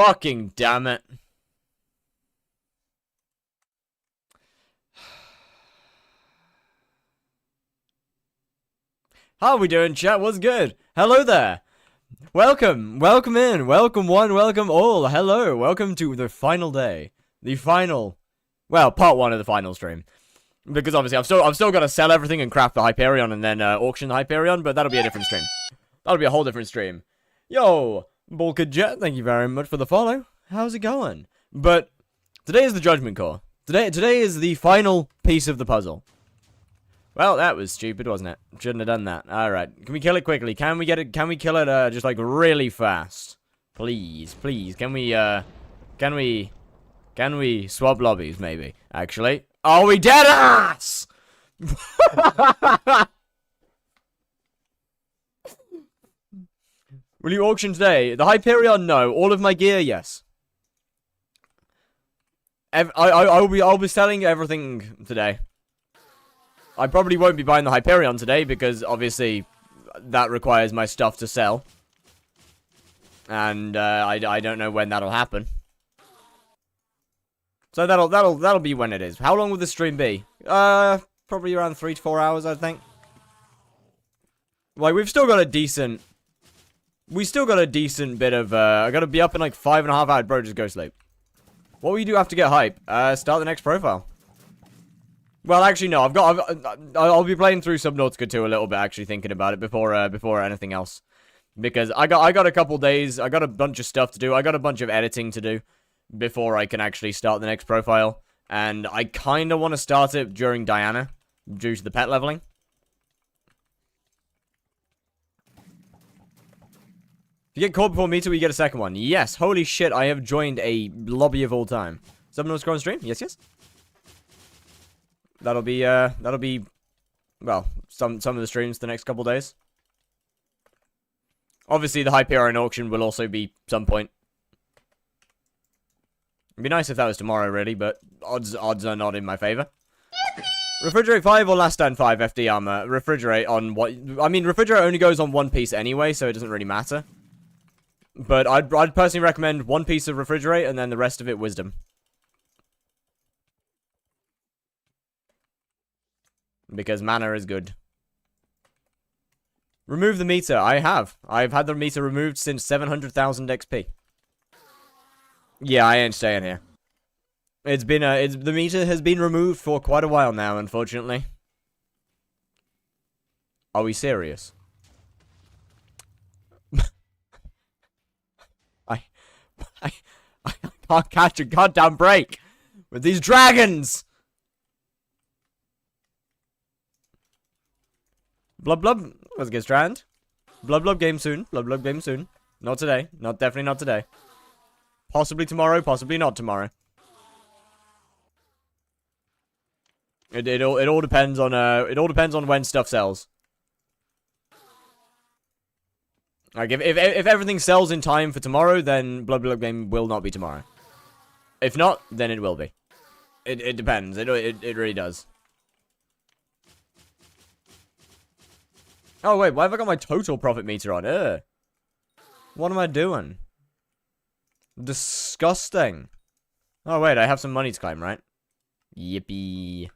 Fucking damn it. How are we doing, chat? What's good? Hello there. Welcome in, welcome one, welcome all. Hello, welcome to the final day. The final, well, part one of the final stream. Because obviously I've still got to sell everything and craft the Hyperion and then auction the Hyperion, but that'll be a different stream. That'll be a whole different stream. Yo, Bulka Jet, thank you very much for the follow. How's it going? But today is the Judgment Core. Today is the final piece of the puzzle. Well, that was stupid, wasn't it? Shouldn't have done that. Alright, can we kill it quickly? Can we kill it, just, like, really fast? Please, please, can we swap lobbies, maybe? Actually. Oh, we dead ass! Will you auction today? The Hyperion, no. All of my gear, yes. I'll be selling everything today. I probably won't be buying the Hyperion today because obviously that requires my stuff to sell. And I don't know when that'll happen. So that'll be when it is. How long will the stream be? Probably around 3 to 4 hours, I think. Like, we've still got a decent bit of I gotta be up in like 5.5 hours, bro. Just go sleep. What will you do after get hype? Start the next profile. Well, actually, no. I'll be playing through Subnautica 2 a little bit, actually thinking about it before anything else, because I got a couple days. I got a bunch of stuff to do. I got a bunch of editing to do before I can actually start the next profile, and I kind of want to start it during Diana, due to the pet leveling. If you get caught before Meter, we get a second one. Yes. Holy shit! I have joined a lobby of all time. Subnautica on stream. Yes, yes. That'll be, well, some of the streams the next couple days. Obviously, the Hyperion auction will also be some point. It'd be nice if that was tomorrow, really, but odds are not in my favor. Refrigerate 5 or Last Stand 5 FD armor? Refrigerate on what? I mean, Refrigerate only goes on one piece anyway, so it doesn't really matter. But I'd personally recommend one piece of Refrigerate and then the rest of it Wisdom. Because mana is good. Remove the meter. I have. I've had the meter removed since 700,000 XP. Yeah, I ain't staying here. It's been the meter has been removed for quite a while now, unfortunately. Are we serious? I can't catch a goddamn break with these dragons. Blub blub. Let's get strand. Blub blub game soon. Blub blub game soon. Not today. Definitely not today. Possibly tomorrow. Possibly not tomorrow. It all depends on when stuff sells. Like if everything sells in time for tomorrow, then Blub blub game will not be tomorrow. If not, then it will be. It depends. It really does. Oh, wait, why have I got my total profit meter on? What am I doing? Disgusting. Oh, wait, I have some money to claim, right? Yippee.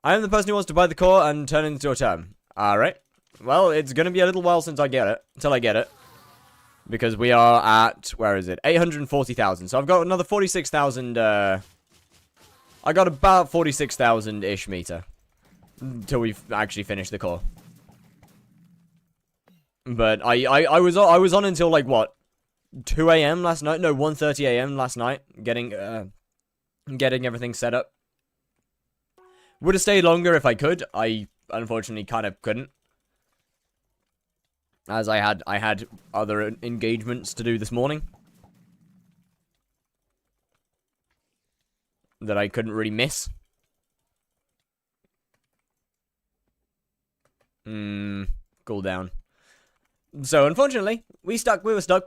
I am the person who wants to buy the core and turn it into a term. Alright. Well, it's gonna be a little while since I get it. Until I get it. Because we are at, where is it? 840,000. So I've got another 46,000, I got about 46,000-ish meter. Until we've actually finished the core. But I was on until like what, 2 AM last night? No, 1:30 AM last night, getting everything set up. Would have stayed longer if I could. I unfortunately kind of couldn't, as I had other engagements to do this morning that I couldn't really miss. Cool down. So unfortunately, we were stuck without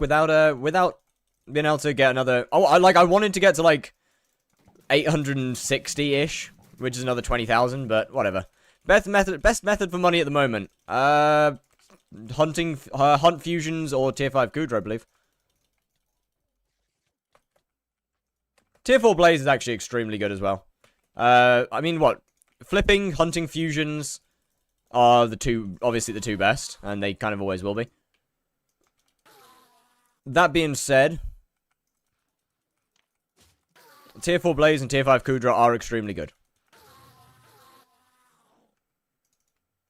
being able to get another. Oh, I wanted to get to like 860-ish, which is another 20,000, but whatever. Best method for money at the moment. Hunt fusions or tier 5 Kudra, I believe. Tier 4 Blaze is actually extremely good as well. I mean, what? Flipping, hunting, fusions are obviously the two best, and they kind of always will be. That being said, Tier 4 Blaze and Tier 5 Kudra are extremely good.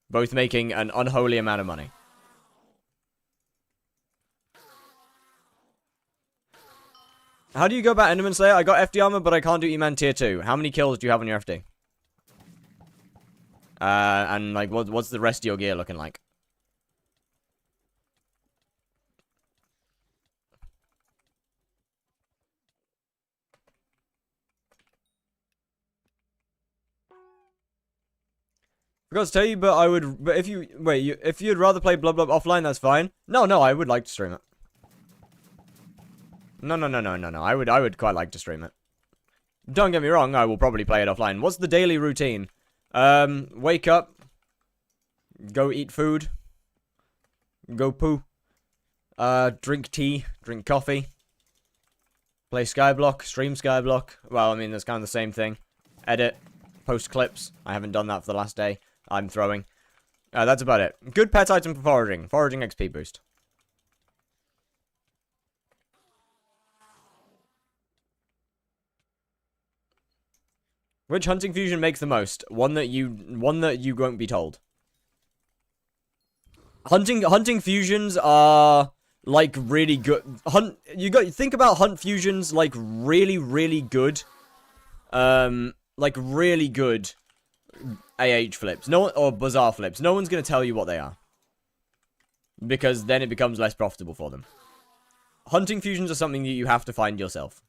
Both making an unholy amount of money. How do you go about Enderman Slayer? I got FD armor, but I can't do E-Man tier 2. How many kills do you have on your FD? And, like, what's the rest of your gear looking like? Forgot to tell you, but I would, but if you, wait, if you'd rather play Blub Blub offline, that's fine. No, I would like to stream it. No. I would quite like to stream it. Don't get me wrong, I will probably play it offline. What's the daily routine? Wake up. Go eat food. Go poo. Drink tea. Drink coffee. Play skyblock. Stream skyblock. Well, I mean, that's kind of the same thing. Edit. Post clips. I haven't done that for the last day. I'm throwing. That's about it. Good pet item for foraging. Foraging XP boost. Which hunting fusion makes the most? One that you won't be told. Hunting fusions are like really good. Think about hunt fusions like really good. Like really good AH flips. Or bazaar flips. No one's gonna tell you what they are. Because then it becomes less profitable for them. Hunting fusions are something that you have to find yourself.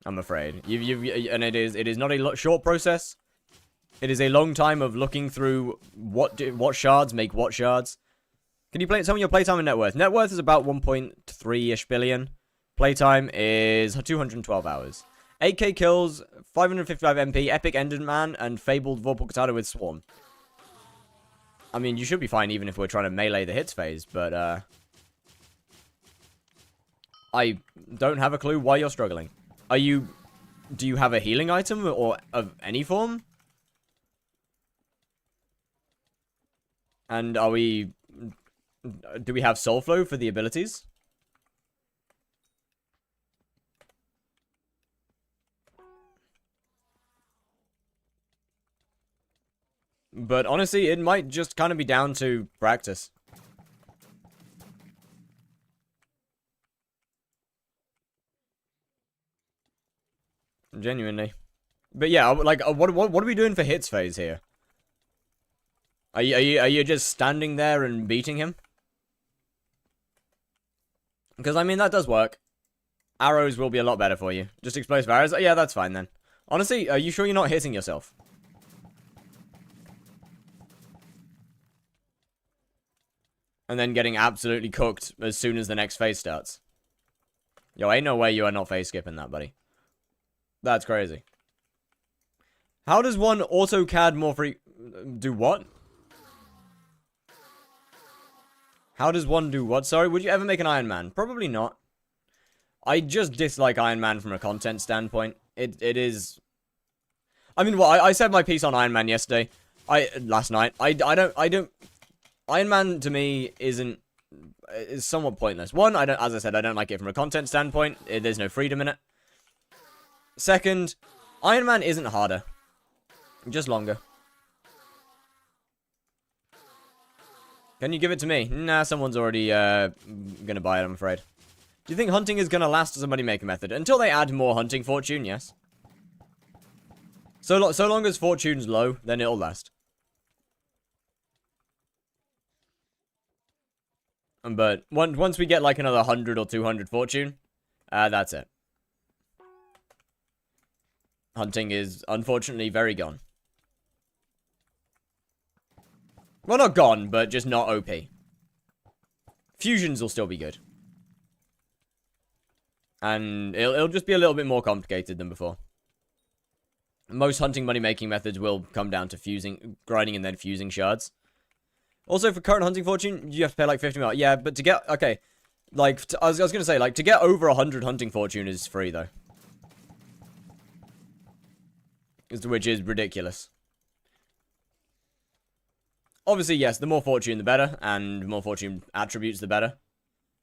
I'm afraid. And it is not a short process. It is a long time of looking through what shards make what shards. Can you tell me your playtime and net worth? Net worth is about 1.3-ish billion. Playtime is 212 hours. 8k kills, 555 MP, Epic Enderman, and Fabled Vorpal Katana with Swarm. I mean, you should be fine even if we're trying to melee the hits phase, but, I don't have a clue why you're struggling. Do you have a healing item or of any form? And do we have soul flow for the abilities? But honestly, it might just kind of be down to practice. Genuinely. But yeah, like, what are we doing for hits phase here? Are you just standing there and beating him? Because, I mean, that does work. Arrows will be a lot better for you. Just explosive arrows? Yeah, that's fine then. Honestly, are you sure you're not hitting yourself? And then getting absolutely cooked as soon as the next phase starts. Yo, ain't no way you are not phase skipping that, buddy. That's crazy. How does one AutoCAD more do what? How does one do what? Sorry, would you ever make an Iron Man? Probably not. I just dislike Iron Man from a content standpoint. It is... I mean, well, I said my piece on Iron Man yesterday. Last night. I don't... Iron Man, to me, is somewhat pointless. One, as I said, I don't like it from a content standpoint. There's no freedom in it. Second, Iron Man isn't harder. Just longer. Can you give it to me? Nah, someone's already gonna buy it, I'm afraid. Do you think hunting is gonna last as a money-making method? Until they add more hunting fortune, yes. So long as fortune's low, then it'll last. But once we get like another 100 or 200 fortune, that's it. Hunting is, unfortunately, very gone. Well, not gone, but just not OP. Fusions will still be good. And it'll just be a little bit more complicated than before. Most hunting money-making methods will come down to fusing, grinding and then fusing shards. Also, for current hunting fortune, you have to pay like 50 mil. Yeah, but to get... Okay. Like, I was gonna say, like, to get over 100 hunting fortune is free, though. Which is ridiculous. Obviously, yes, the more fortune, the better. And more fortune attributes, the better.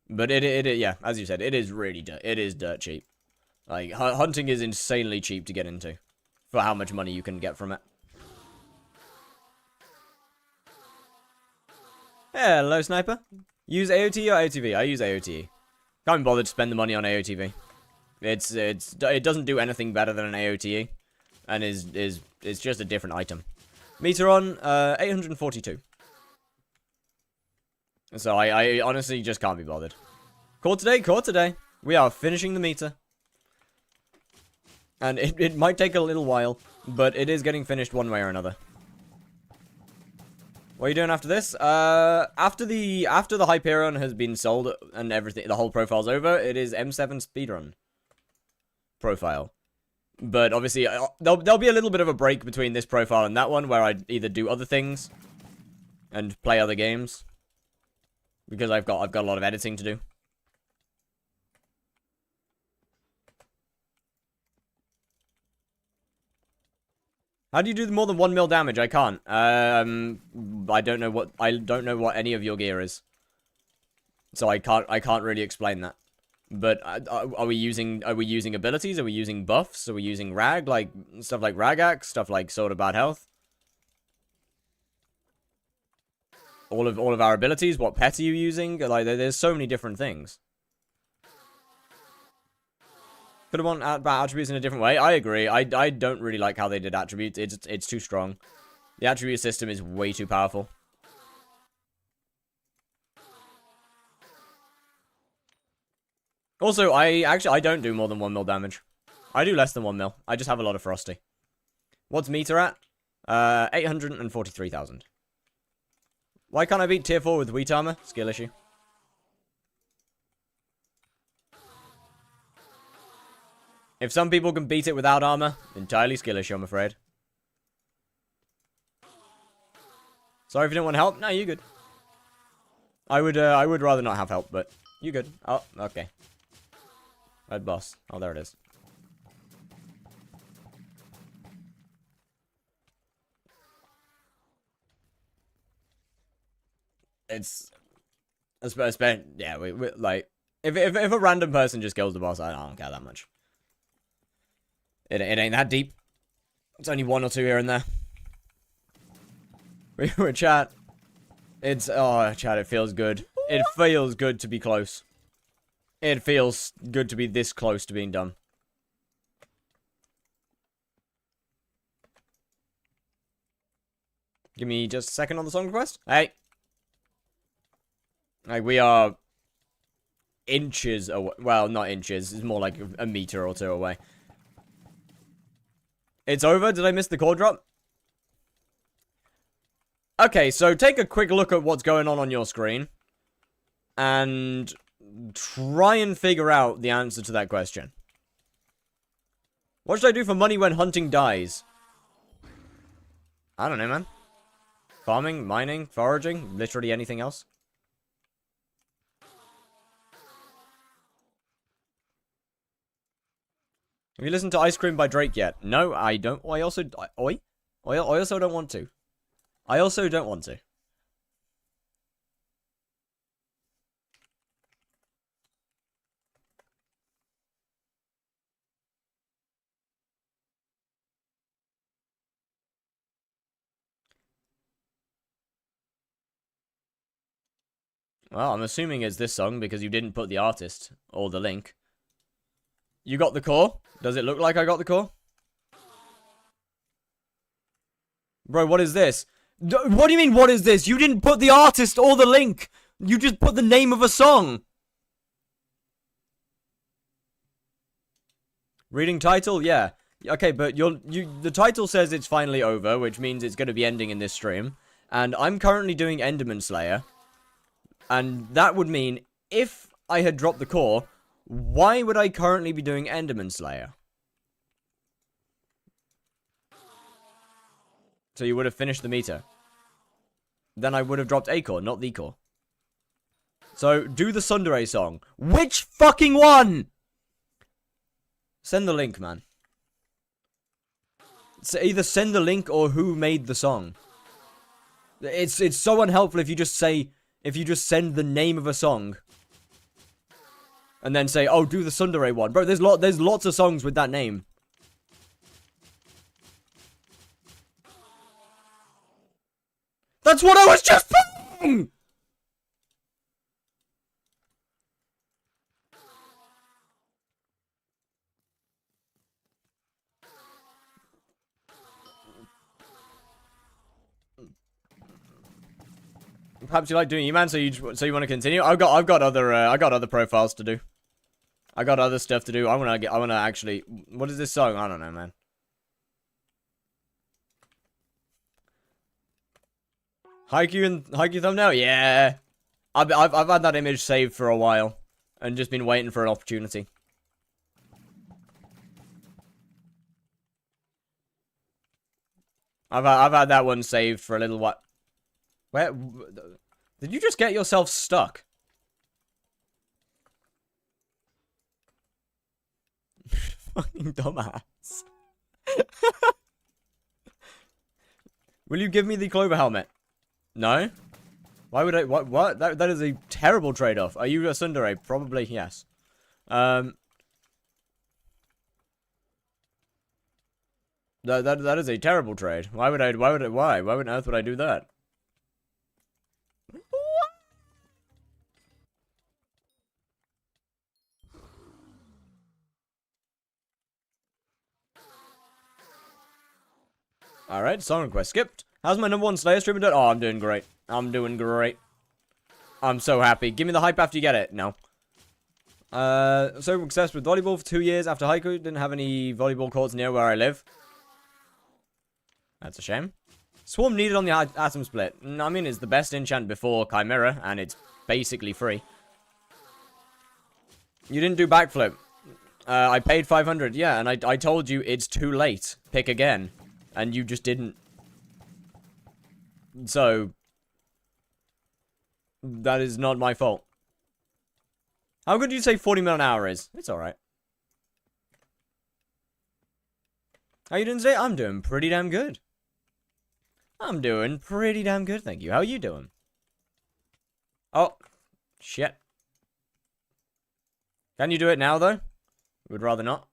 But yeah, as you said, it is really dirt cheap. Like, hunting is insanely cheap to get into. For how much money you can get from it. Hello, Sniper. Use AOT or AOTV? I use AOTE. Can't be bothered to spend the money on AOTV. It doesn't do anything better than an AOTE. And it's just a different item. Meter on, 842. So I honestly just can't be bothered. Call today. We are finishing the meter. And it might take a little while, but it is getting finished one way or another. What are you doing after this? After the hyperion has been sold and everything, the whole profile's over, it is M7 speedrun profile. But obviously, there'll be a little bit of a break between this profile and that one, where I either do other things and play other games, because I've got a lot of editing to do. How do you do more than 1 mil damage? I can't. I don't know what any of your gear is, so I can't really explain that. But are we using abilities? Are we using buffs? Are we using rag, like stuff like rag axe, stuff like sword of bad health? All of our abilities. What pet are you using? Like, there's so many different things. Could have won attributes in a different way. I agree. I don't really like how they did attributes. It's too strong. The attribute system is way too powerful. Also, I don't do more than 1 mil damage. I do less than 1 mil. I just have a lot of frosty. What's meter at? 843,000. Why can't I beat tier 4 with wheat armor? Skill issue. If some people can beat it without armor, entirely skill issue, I'm afraid. Sorry if you didn't want help. No, you good. I would rather not have help, but you good. Oh, okay. Red boss. Oh, there it is. Yeah, we like, if a random person just kills the boss, I don't care that much. It ain't that deep. It's only 1 or 2 here and there. We're chat. Oh, chat, it feels good. It feels good to be close. It feels good to be this close to being done. Give me just a second on the song request. Hey. Like, we are inches away. Well, not inches. It's more like a meter or 2 away. It's over? Did I miss the core drop? Okay, so take a quick look at what's going on your screen. And try and figure out the answer to that question. What should I do for money when hunting dies? I don't know, man. Farming, mining, foraging, literally anything else. Have you listened to Ice Cream by Drake yet? No, I don't. I also don't want to. I also don't want to. Well, I'm assuming it's this song because you didn't put the artist or the link. You got the core? Does it look like I got the core? Bro, what is this? What do you mean, what is this? You didn't put the artist or the link. You just put the name of a song. Reading title? Yeah. Okay, but the title says it's finally over, which means it's going to be ending in this stream. And I'm currently doing Enderman Slayer. And that would mean, if I had dropped the core, why would I currently be doing Enderman Slayer? So you would have finished the meter. then I would have dropped a core, not the core. So, do the Tsundere song. Which fucking one? Send the link, man. So either send the link or who made the song. It's so unhelpful if you just send the name of a song. And then say, oh, do the Tsundere one. Bro, there's lots of songs with that name. That's what I was just playing! Perhaps you like doing E-Man, so you want to continue? I've got other profiles to do. I got other stuff to do. I wanna actually. What is this song? I don't know, man. Haikyuu thumbnail? Yeah. I've had that image saved for a while, and just been waiting for an opportunity. I've had that one saved for a little while. Where did you just get yourself stuck? Fucking dumbass. Will you give me the clover helmet? No? Why would I? What? That is a terrible trade-off. Are you a tsundere? Probably yes. That is a terrible trade. Why on earth would I do that? Alright, song request skipped. How's my #1 Slayer streamer doing? Oh, I'm doing great. I'm doing great. I'm so happy. Give me the hype after you get it. No. So obsessed with volleyball for 2 years after haiku. Didn't have any volleyball courts near where I live. That's a shame. Swarm needed on the atom split. I mean, it's the best enchant before Chimera, and it's basically free. You didn't do backflip. I paid 500, yeah, and I told you it's too late. Pick again. And you just didn't. So, that is not my fault. How good do you say 40 mil an hour is? It's alright. How you doing today? I'm doing pretty damn good. I'm doing pretty damn good, thank you. How are you doing? Oh, shit. Can you do it now, though? Would rather not.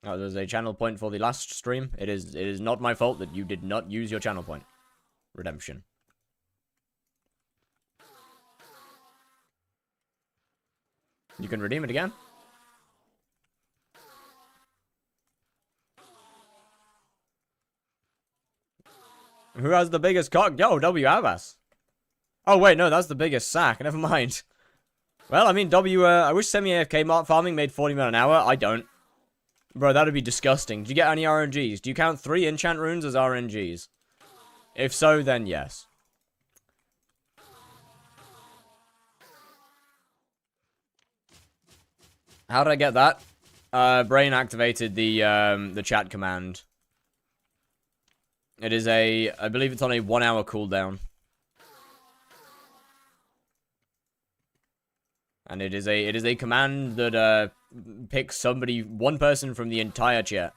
Oh, there's a channel point for the last stream. It is not my fault that you did not use your channel point. Redemption. You can redeem it again. Who has the biggest cock? Yo, W Abbas. Oh, wait, no, that's the biggest sack. Never mind. Well, I mean, I wish semi-AFK farming made 40 mil an hour. I don't. Bro, that'd be disgusting. Do you get any RNGs? Do you count 3 enchant runes as RNGs? If so, then yes. How did I get that? Brain activated the chat command. It is I believe it's on a 1 hour cooldown. And it is a command that picks one person from the entire chat.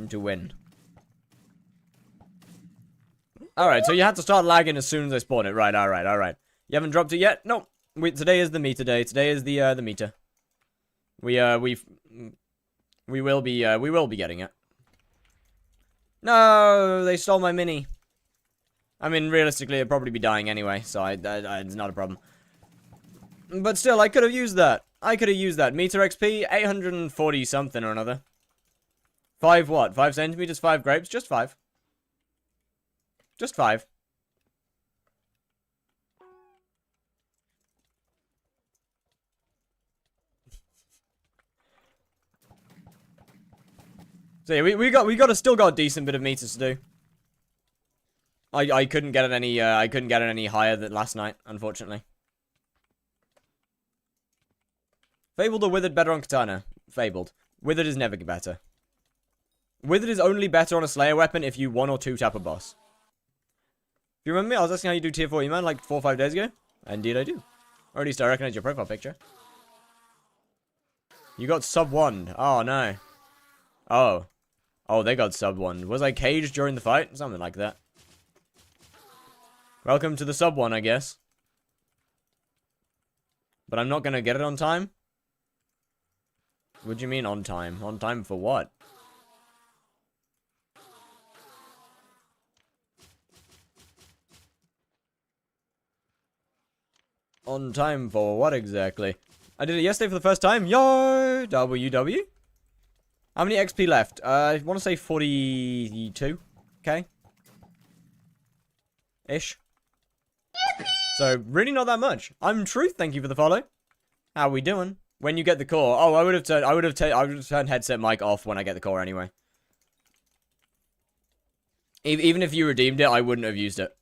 To win. Alright, so you had to start lagging as soon as I spawned it. Right, alright. You haven't dropped it yet? No. Today is the meter day. Today is the meter. We will be getting it. No, they stole my mini. I mean, realistically, it'd probably be dying anyway, so it's not a problem. But still, I could have used that. Meter XP, 840 something or another. 5 what? 5 centimeters, 5 grapes? Just 5. Just 5. So yeah, we still got a decent bit of meters to do. I couldn't get it any higher than last night, unfortunately. Fabled or Withered better on Katana? Fabled. Withered is never better. Withered is only better on a Slayer weapon if you 1 or 2 tap a boss. If you remember me, I was asking how you do tier 4 E-Man like 4 or 5 days ago. Indeed I do. Or at least I recognize your profile picture. You got sub 1. Oh no. Oh. Oh, they got sub 1. Was I caged during the fight? Something like that. Welcome to the sub 1, I guess. But I'm not gonna get it on time? What do you mean on time? On time for what? On time for what exactly? I did it yesterday for the first time. Yo! WW? How many XP left? I want to say 42. Okay. Ish. So, really not that much. I'm Truth, thank you for the follow. How we doing? When you get the core. Oh, I would have turned headset mic off when I get the core anyway. Even if you redeemed it, I wouldn't have used it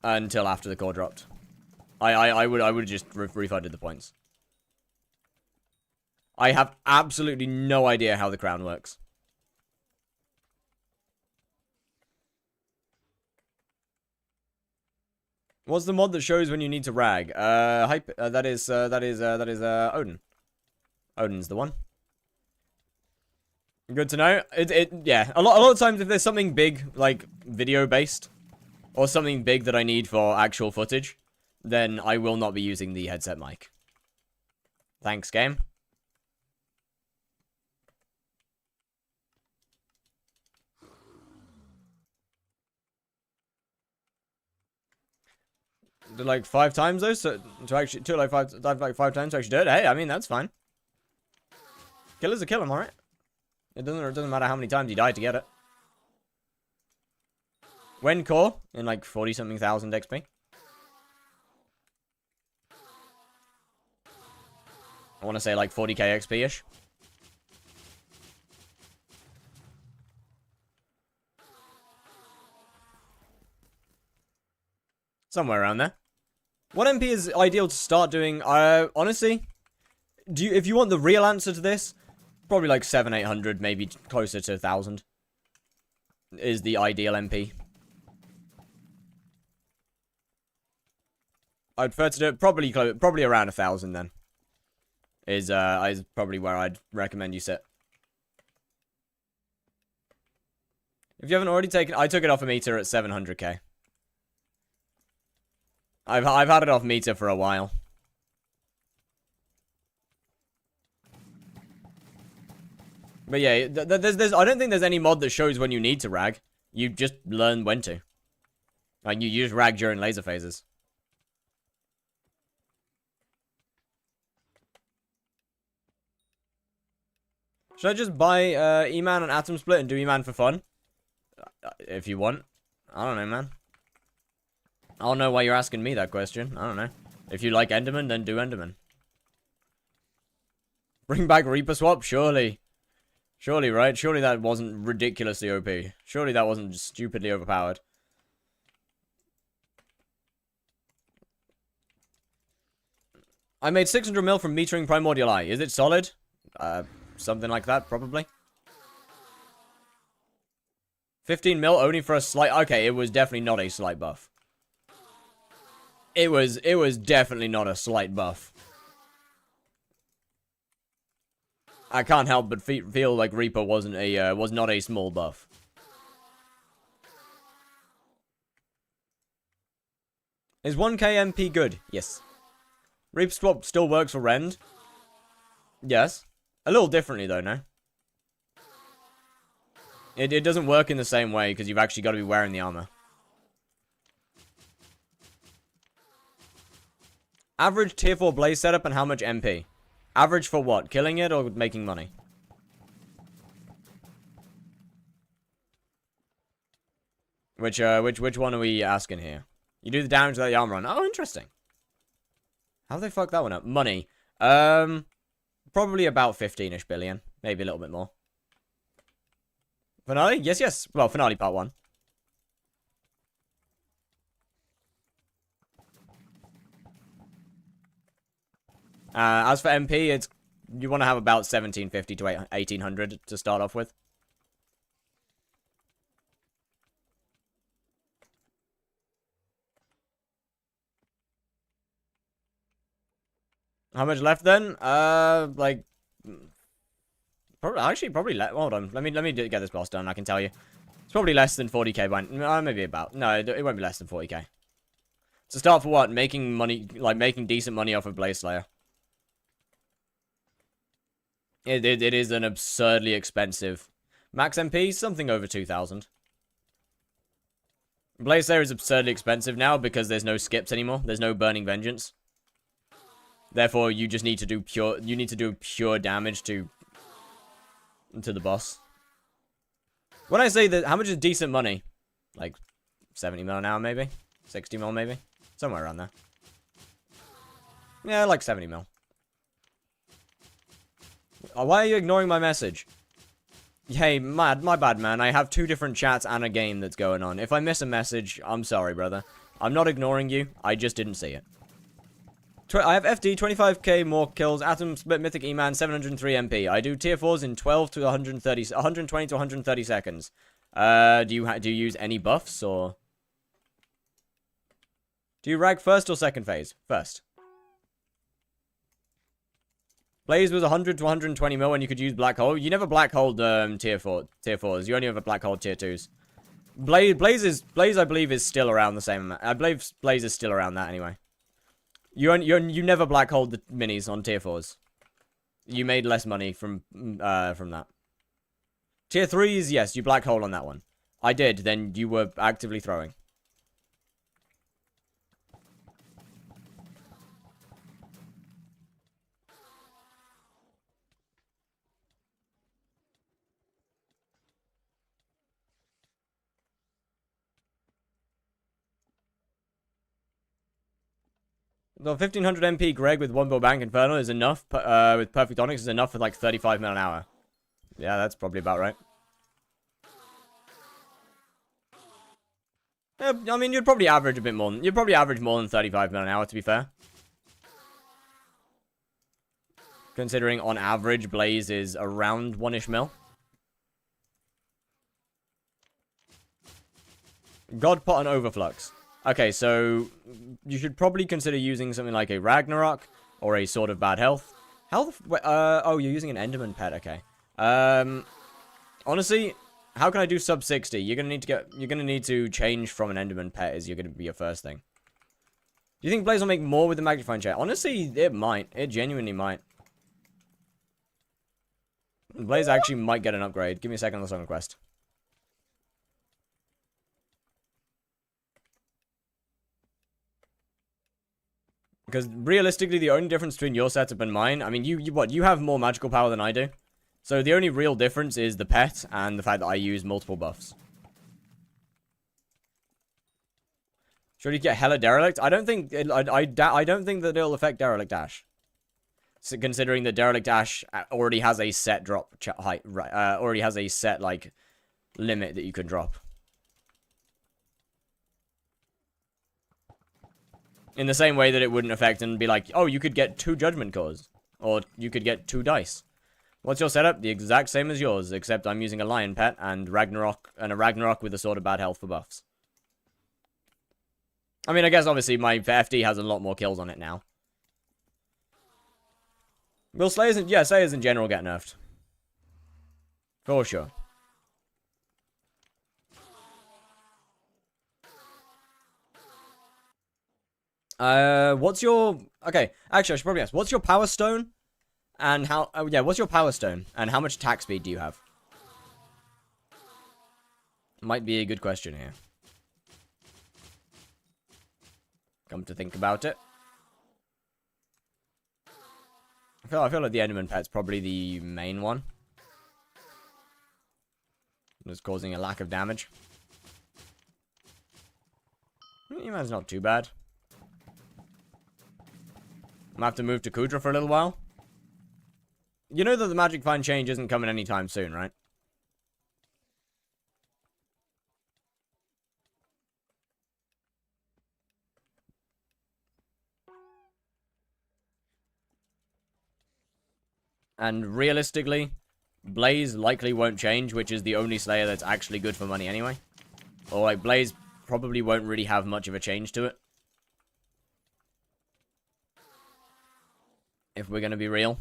until after the core dropped. I would have just refunded the points. I have absolutely no idea how the crown works. What's the mod that shows when you need to rag? That is Odin. Odin's the one. Good to know. Yeah. A lot of times if there's something big, like video based, or something big that I need for actual footage, then I will not be using the headset mic. Thanks, game. Did like 5 times though, so five times to actually do it. Hey, I mean that's fine. Killer's a kill, am I right? It doesn't matter how many times you die to get it. When core in like 40 something thousand XP. I want to say like 40k XP ish. Somewhere around there. What MP is ideal to start doing? Honestly, if you want the real answer to this, probably like 700-800, maybe closer to 1,000 is the ideal MP. I'd prefer to do it probably around 1,000 then. Is probably where I'd recommend you sit. If you haven't already taken, I took it off a meter at 700k. I've had it off meter for a while. But yeah, I don't think there's any mod that shows when you need to rag. You just learn when to. Like you use rag during laser phases. Should I just buy E-Man and Atom Split and do E-Man for fun? If you want. I don't know, man. I don't know why you're asking me that question. I don't know. If you like Enderman, then do Enderman. Bring back Reaper Swap? Surely. Surely, right? Surely that wasn't ridiculously OP. Surely that wasn't stupidly overpowered. I made 600 mil from metering Primordial Eye. Is it solid? Something like that, probably. 15 mil only for a slight... Okay, it was definitely not a slight buff. It was definitely not a slight buff. I can't help but feel like Reaper was not a small buff. Is 1k MP good? Yes. Reaper Swap still works for Rend? Yes. A little differently though, no? It doesn't work in the same way because you've actually got to be wearing the armor. Average tier 4 blaze setup and how much MP? Average for what? Killing it or making money? Which one are we asking here? You do the damage that the armor on. Oh, interesting. How they fuck that one up? Money. Probably about 15-ish billion. Maybe a little bit more. Finale? Yes, yes. Well, finale part 1. As for MP, you want to have about 1750 to 1800 to start off with. How much left then? Like, probably hold on. Let me get this boss done. I can tell you, it's probably less than 40k by maybe about. No, it won't be less than 40k. To start for what? Making money, like making decent money off of Blaze Slayer. It is an absurdly expensive. Max MP, something over 2,000. Blaze Slayer is absurdly expensive now because there's no skips anymore. There's no Burning Vengeance. Therefore, you just need to do pure damage to the boss. When I say that, how much is decent money? Like 70 mil an hour, maybe? 60 mil, maybe? Somewhere around there. Yeah, like 70 mil. Why are you ignoring my message? Hey, my bad, man. I have 2 different chats and a game that's going on. If I miss a message, I'm sorry, brother. I'm not ignoring you. I just didn't see it. I have FD, 25k more kills, Atom, Split, Mythic E-Man, 703 MP. I do tier 4s in 12 to 120 to 130 seconds. Do you use any buffs, or... Do you rag first or second phase? First. Blaze was 100 to 120 mil and you could use Black Hole. You never Black Holed tier 4s. You only ever Black Hole tier 2s. Blaze, I believe, is still around the same amount. I believe Blaze is still around that anyway. You never Black Holed the minis on tier 4s. You made less money from that. Tier 3s, yes, you Black Hole on that one. I did, then you were actively throwing. The 1500 MP Greg with 1 Bank Infernal is enough, with Perfect Onyx is enough for like 35 mil an hour. Yeah, that's probably about right. Yeah, I mean, you'd probably average a bit more. You'd probably average more than 35 mil an hour, to be fair. Considering on average, Blaze is around 1-ish mil. Godpot and Overflux. Okay, so you should probably consider using something like a Ragnarok or a Sword of Bad Health. Oh, you're using an Enderman pet. Okay. Honestly, how can I do sub 60? You're gonna need to change from an Enderman pet. Is you're gonna be your first thing. Do you think Blaze will make more with the magnifying chair? Honestly, it might. It genuinely might. Blaze actually might get an upgrade. Give me a second on the song request. Because realistically, the only difference between your setup and mine, I mean, you have more magical power than I do. So the only real difference is the pet and the fact that I use multiple buffs. Should you get Hella Derelict? I don't think I don't think that it'll affect Derelict Dash. So considering that Derelict Dash already has a set drop height, already has a set like limit that you can drop. In the same way that it wouldn't affect and be like, oh, you could get 2 Judgment Cores. Or you could get 2 dice. What's your setup? The exact same as yours, except I'm using a Lion Pet and a Ragnarok with a Sword of Bad Health for buffs. I mean, I guess obviously my FD has a lot more kills on it now. Will Slayers in general get nerfed. For sure. What's your... Okay, actually, I should probably ask. What's your Power Stone? And how... Oh, yeah, what's your Power Stone? And how much attack speed do you have? Might be a good question here. Come to think about it. I feel like the Enderman Pet's probably the main one. It's causing a lack of damage. Man's not too bad. I'm gonna have to move to Kudra for a little while. You know that the Magic Find change isn't coming anytime soon, right? And realistically, Blaze likely won't change, which is the only Slayer that's actually good for money anyway. Or, like, Blaze probably won't really have much of a change to it. If we're going to be real.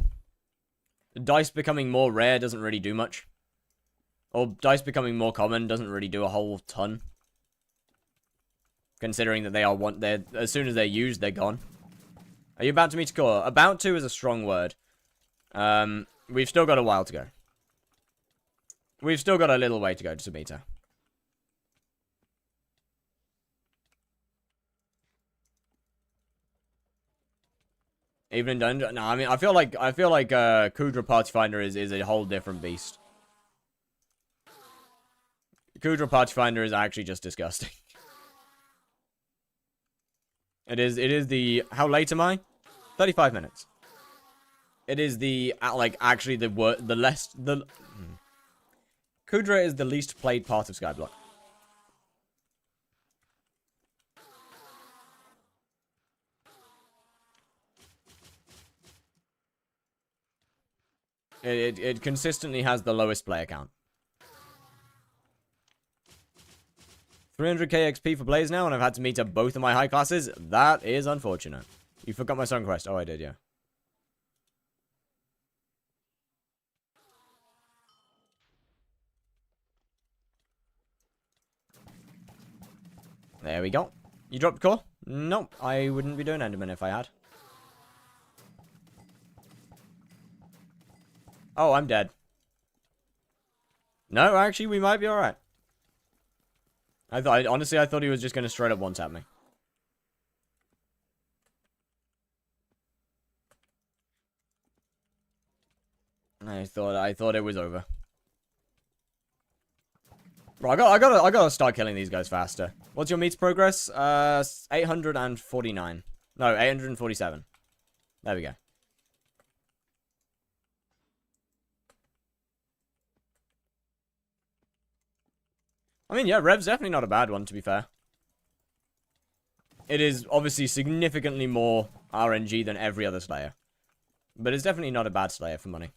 Dice becoming more rare doesn't really do much. Or dice becoming more common doesn't really do a whole ton. Considering that they are as soon as they're used, they're gone. Are you about to meet a core? About to is a strong word. We've still got a while to go. We've still got a little way to go to meet her. Even in dungeon? No, I mean, I feel like Kudra Party Finder is a whole different beast. Kudra Party Finder is actually just disgusting. It is the... How late am I? 35 minutes. It is the... Like, actually the Kudra is the least played part of Skyblock. It consistently has the lowest player count. 300k XP for Blaze now, and I've had to meet up both of my high classes. That is unfortunate. You forgot my song quest. Oh, I did, yeah. There we go. You dropped core? Nope. I wouldn't be doing Enderman if I had. Oh, I'm dead. No, actually, we might be alright. Honestly, I thought he was just going to straight up one-tap me. I thought it was over. Right, I gotta start killing these guys faster. What's your meat's progress? 849. No, 847. There we go. I mean, yeah, Rev's definitely not a bad one, to be fair. It is obviously significantly more RNG than every other Slayer. But it's definitely not a bad Slayer for money.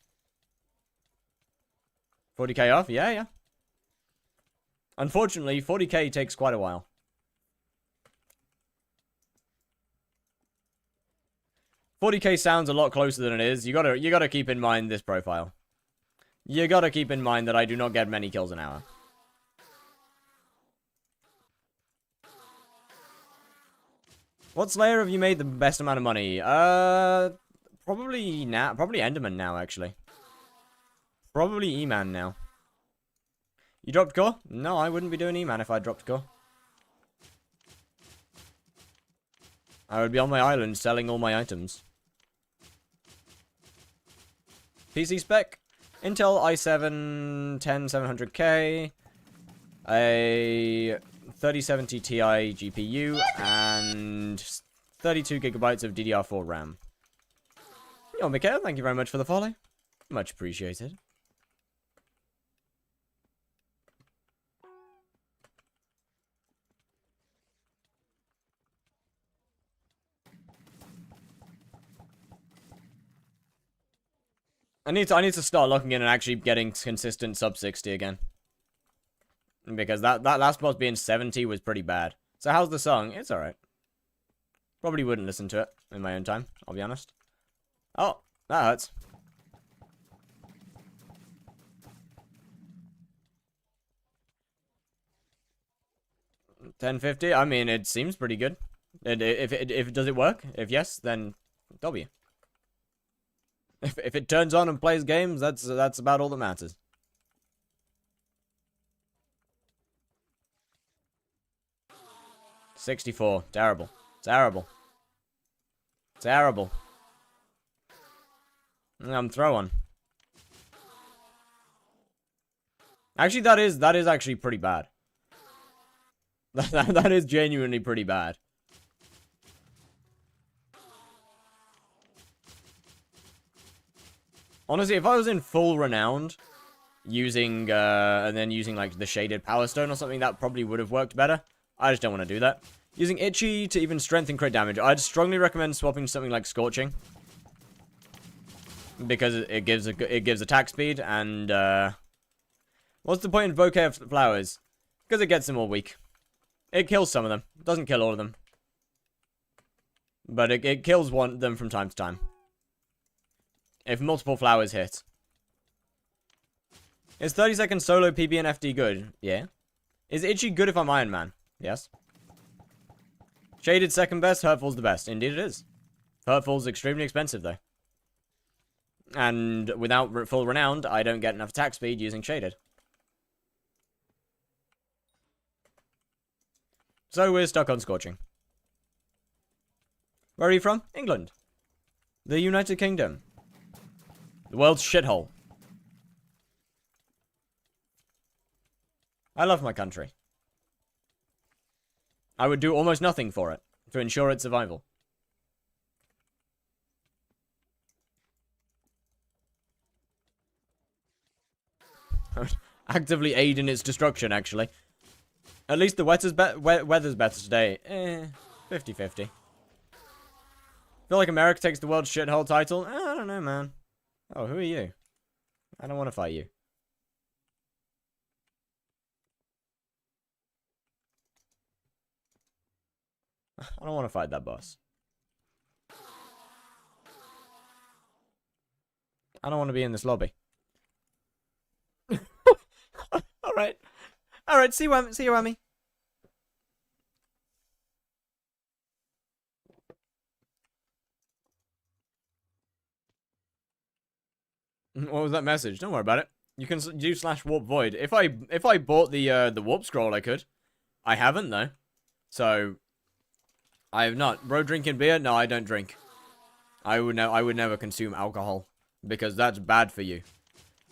40k off? Yeah, yeah. Unfortunately, 40k takes quite a while. $40k sounds a lot closer than it is. You gotta keep in mind this profile. You gotta keep in mind that I do not get many kills an hour. What Slayer have you made the best amount of money? Probably Enderman now, actually. Probably E-Man now. You dropped core? No, I wouldn't be doing E-Man if I dropped core. I would be on my island selling all my items. PC spec? Intel i7 10700K. A 3070 Ti GPU. And 32 gigabytes of DDR4 RAM. Yo, Mikhail, thank you very much for the follow. Much appreciated. I need to start looking in and actually getting consistent sub 60 again. Because that last boss being 70 was pretty bad. So how's the song? It's alright. Probably wouldn't listen to it in my own time, I'll be honest. Oh, that hurts. $10.50? I mean, it seems pretty good. If does it work? If yes, then W. If it turns on and plays games, that's about all that matters. $64. Terrible. Terrible. Terrible. I'm throwing. Actually, that is actually pretty bad. That is genuinely pretty bad. Honestly, if I was in full renowned, using, and then using, like, the shaded power stone or something, that probably would have worked better. I just don't want to do that. Using itchy to even strengthen crit damage, I'd strongly recommend swapping to something like scorching. because it gives attack speed, and what's the point in bouquet of flowers? Because it gets them all weak. It kills some of them. Doesn't kill all of them. But it kills them from time to time. If multiple flowers hit. Is 30-second solo PB and FD good? Yeah. Is Itchy good if I'm Iron Man? Yes. Shaded second best, Hurtful's the best. Indeed it is. Hurtful's extremely expensive though. And without full renowned, I don't get enough attack speed using Shaded. So we're stuck on Scorching. Where are you from? England. The United Kingdom. The world's shithole. I love my country. I would do almost nothing for it, to ensure its survival. I would actively aid in its destruction, actually. At least the weather's better today. 50-50. Feel like America takes the world shithole title? I don't know, man. Oh, who are you? I don't want to fight you. I don't want to fight that boss. I don't want to be in this lobby. Alright. Alright, see you, Whammy. What was that message? Don't worry about it. You can do /warp void. If I bought the warp scroll, I could. I haven't though. So I have not. Bro, drinking beer? No, I don't drink. I would never consume alcohol because that's bad for you.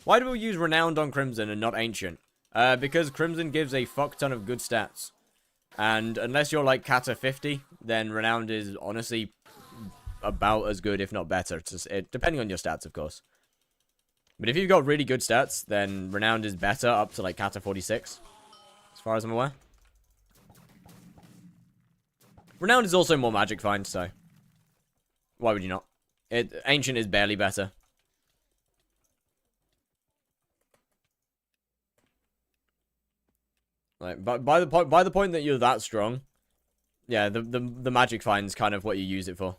Why do we use renowned on Crimson and not ancient? Because Crimson gives a fuck ton of good stats. And unless you're like Kata 50, then renowned is honestly about as good, if not better. Depending on your stats, of course. But if you've got really good stats, then renowned is better up to like Kata 46. As far as I'm aware. Renowned is also more magic find, so why would you not? Ancient is barely better. Like, but by the point that you're that strong, yeah, the magic find's kind of what you use it for,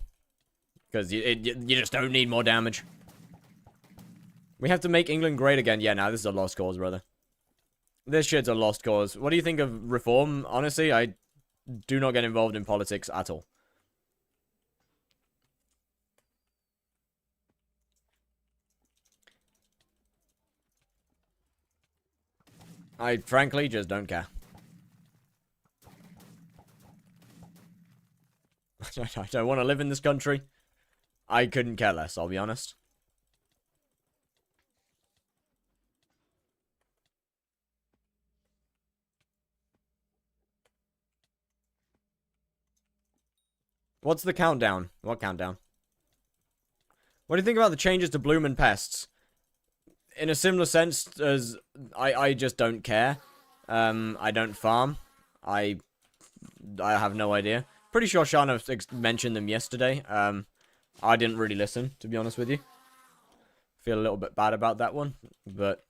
because you just don't need more damage. We have to make England great again. Yeah, now this is a lost cause, brother. This shit's a lost cause. What do you think of reform? Honestly, I do not get involved in politics at all. I frankly just don't care. I don't want to live in this country. I couldn't care less, I'll be honest. What's the countdown? What countdown? What do you think about the changes to Bloom and Pests? In a similar sense as I just don't care. I don't farm. I have no idea. Pretty sure Shana mentioned them yesterday. I didn't really listen, to be honest with you. Feel a little bit bad about that one, but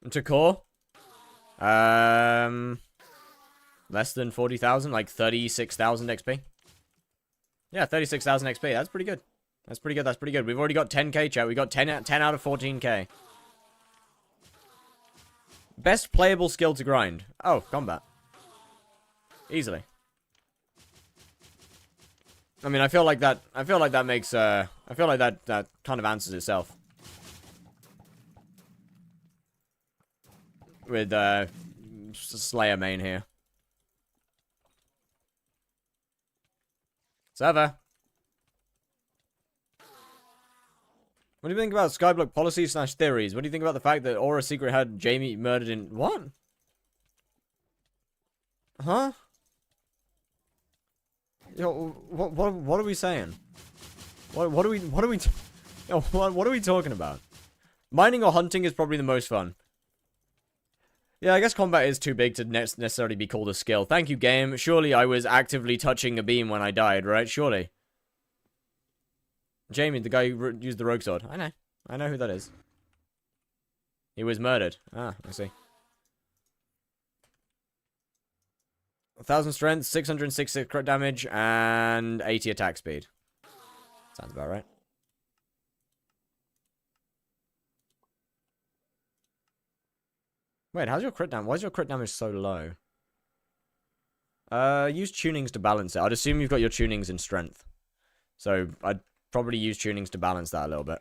to core, less than 40,000, like 36,000 XP. Yeah, 36,000 XP. That's pretty good. That's pretty good. That's pretty good. We've already got 10k, chat. We got 10 out of 14k. Best playable skill to grind. Oh, combat. Easily. I mean, I feel like that makes, I feel like that kind of answers itself. With, Slayer main here. Server. What do you think about skyblock policy / theories? What do you think about the fact that Aura Secret had Jamie murdered in... What? Huh? Yo, what are we saying? What are we talking about? Mining or hunting is probably the most fun. Yeah, I guess combat is too big to necessarily be called a skill. Thank you, game. Surely I was actively touching a beam when I died, right? Surely. Jamie, the guy who used the rogue sword. I know. I know who that is. He was murdered. Ah, I see. 1,000 strength, 666 crit damage, and 80 attack speed. Sounds about right. Wait, how's your crit damage? Why is your crit damage so low? Use tunings to balance it. I'd assume you've got your tunings in strength. So, I'd probably use tunings to balance that a little bit.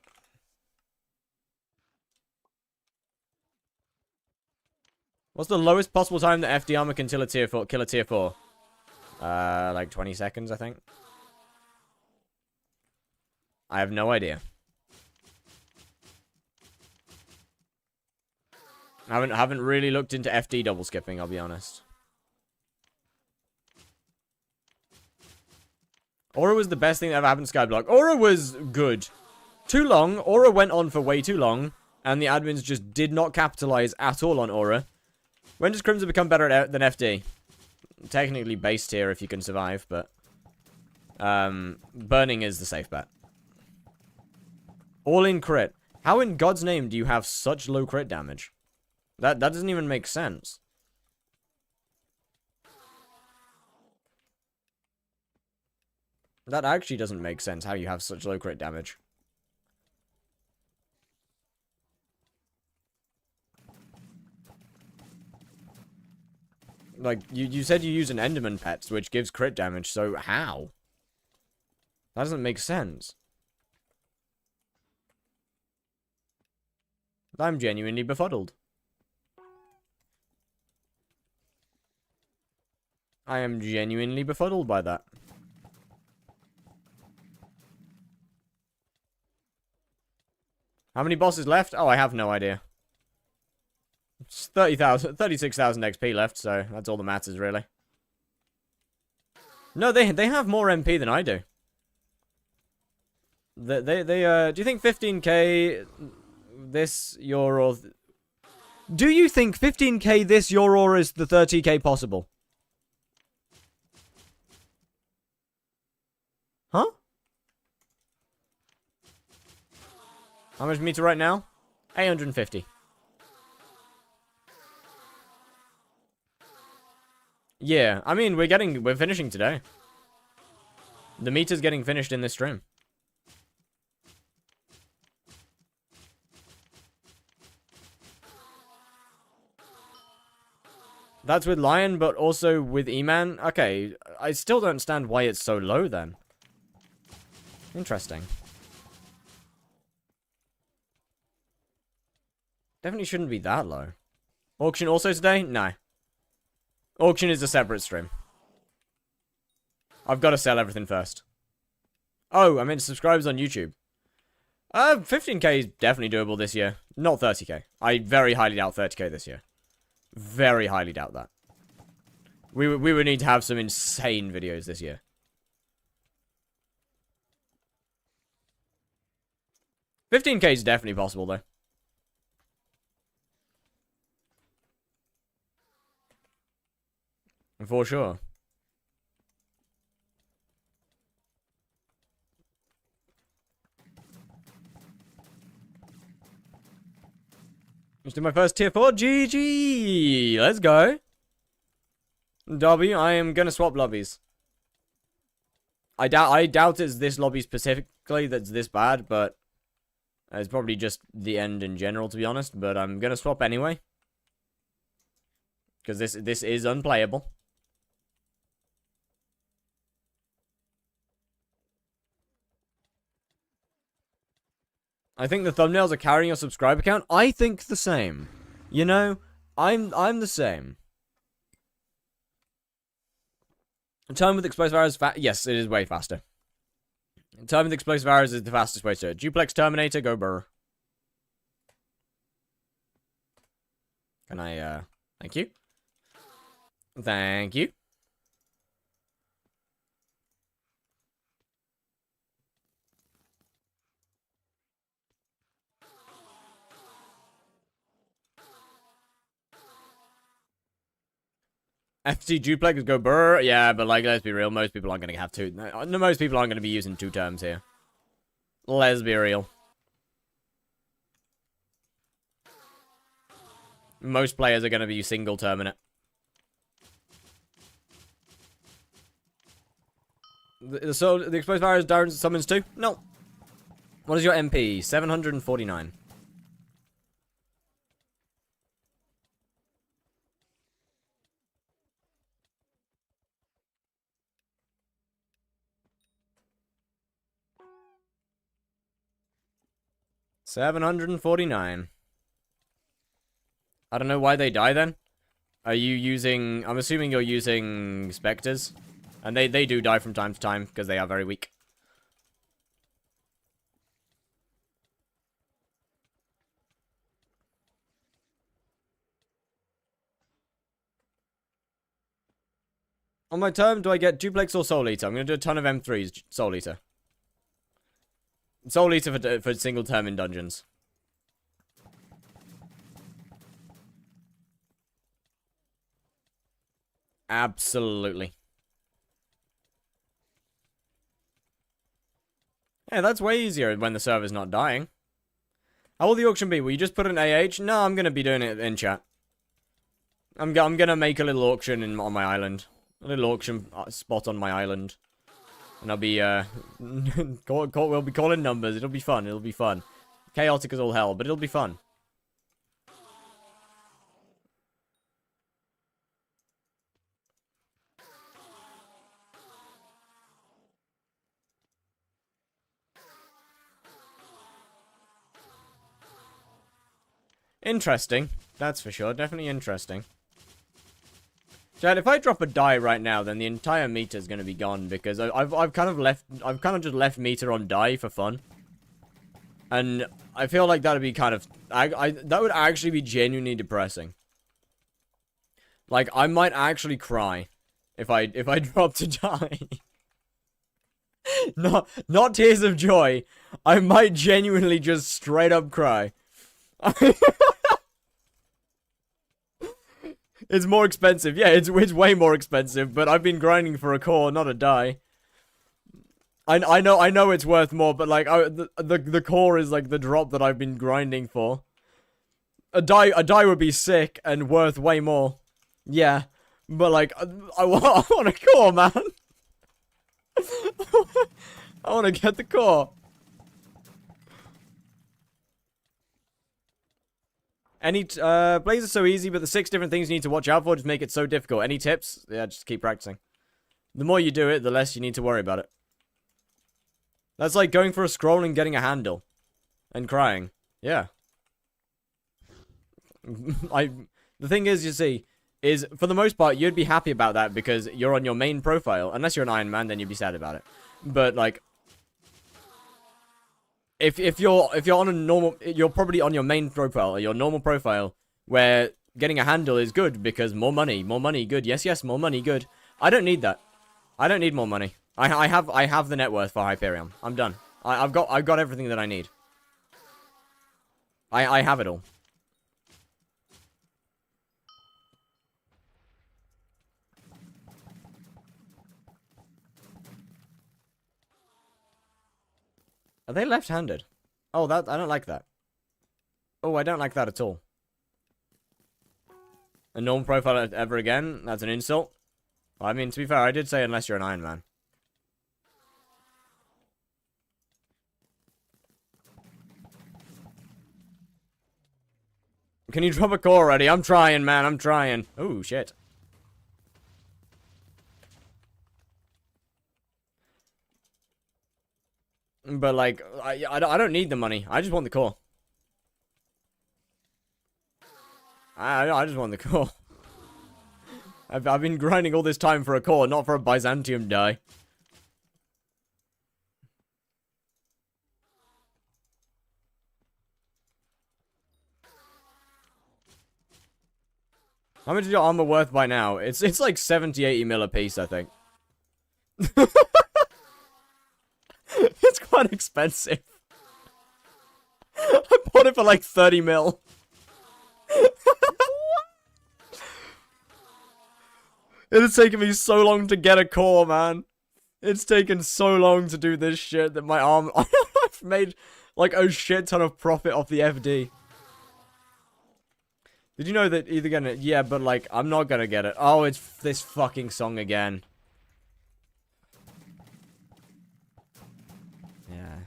What's the lowest possible time that FD armor can kill a tier 4? Like 20 seconds, I think. I have no idea. I haven't really looked into FD double skipping, I'll be honest. Aura was the best thing that ever happened to Skyblock. Aura was good. Too long. Aura went on for way too long. And the admins just did not capitalize at all on Aura. When does Crimson become better than FD? Technically base tier if you can survive, but... burning is the safe bet. All in crit. How in God's name do you have such low crit damage? That doesn't even make sense. That actually doesn't make sense, how you have such low crit damage. Like, you said you use an Enderman pet, which gives crit damage, so how? That doesn't make sense. I'm genuinely befuddled. I am genuinely befuddled by that. How many bosses left? Oh, I have no idea. It's 36,000 XP left, so that's all that matters, really. No, they have more MP than I do. Do you think 15k this your or... Do you think 15k this your or is the 30k possible? Huh? How much meter right now? 850. Yeah, I mean, we're finishing today. The meter's getting finished in this stream. That's with Lion, but also with E-Man? Okay, I still don't understand why it's so low then. Interesting. Definitely shouldn't be that low. Auction also today? No. Auction is a separate stream. I've got to sell everything first. Oh, I meant subscribers on YouTube. 15k is definitely doable this year. Not 30k. I very highly doubt 30k this year. Very highly doubt that. We would need to have some insane videos this year. 15k is definitely possible, though. For sure. Let's do my first tier 4. GG! Let's go. W, I am gonna swap lobbies. I doubt it's this lobby specifically that's this bad, but it's probably just the end in general, to be honest. But I'm gonna swap anyway. Because this is unplayable. I think the thumbnails are carrying your subscriber count. I think the same. You know, I'm the same. Time with explosive arrows yes, it is way faster. Time with explosive arrows is the fastest way to do it. Duplex Terminator, go burr. Can I, thank you. Thank you. FT duplex go burr. Yeah, but like, let's be real. Most people aren't going to have two. No, most people aren't going to be using two terms here. Let's be real. Most players are going to be single terminate. So, the exposed virus direct summons too? No. What is your MP? 749. $749. I don't know why they die then. Are you using... I'm assuming you're using Spectres. And they do die from time to time, because they are very weak. On my turn, do I get Duplex or Soul Eater? I'm going to do a ton of M3s, Soul Eater. Soul Eater for single term in dungeons. Absolutely. Yeah, that's way easier when the server's not dying. How will the auction be? Will you just put an AH? No, I'm going to be doing it in chat. I'm going to make a little auction on my island. A little auction spot on my island. And I'll be, we'll be calling numbers. It'll be fun. It'll be fun. Chaotic as all hell, but it'll be fun. Interesting. That's for sure. Definitely interesting. Chad, if I drop a die right now, then the entire meter is going to be gone because I've kind of just left meter on die for fun, and I feel like that'd be kind of that would actually be genuinely depressing. Like I might actually cry if I dropped a die. not tears of joy. I might genuinely just straight up cry. It's more expensive. Yeah, it's way more expensive, but I've been grinding for a core, not a die. I know it's worth more, but like the core is like the drop that I've been grinding for. A die would be sick and worth way more. Yeah, but like I want a core, man. I want to get the core. Blaze is so easy, but the 6 different things you need to watch out for just make it so difficult. Any tips? Yeah, just keep practicing. The more you do it, the less you need to worry about it. That's like going for a scroll and getting a handle. And crying. Yeah. The thing is, you see, is for the most part, you'd be happy about that because you're on your main profile. Unless you're an Iron Man, then you'd be sad about it. But, like... If you're on a normal, you're probably on your main profile or your normal profile where getting a handle is good because more money, good. Yes, more money, good. I don't need that. I don't need more money. I have the net worth for Hyperion. I'm done. I've got everything that I need. I have it all. Are they left-handed? Oh, I don't like that. Oh, I don't like that at all. A normal profile ever again? That's an insult. I mean, to be fair, I did say unless you're an Iron Man. Can you drop a core already? I'm trying, man. I'm trying. Oh, shit. But, like, I don't need the money. I just want the core. I just want the core. I've been grinding all this time for a core, not for a Byzantium die. How much is your armor worth by now? It's like 70, 80 mil a piece, I think. It's quite expensive. I bought it for like 30 mil. It has taken me so long to get a core, man. It's taken so long to do this shit that my arm... I Made, like, a shit ton of profit off the FD. Did you know that either gonna... Yeah, but, like, I'm not gonna get it. Oh, it's this fucking song again. Yeah.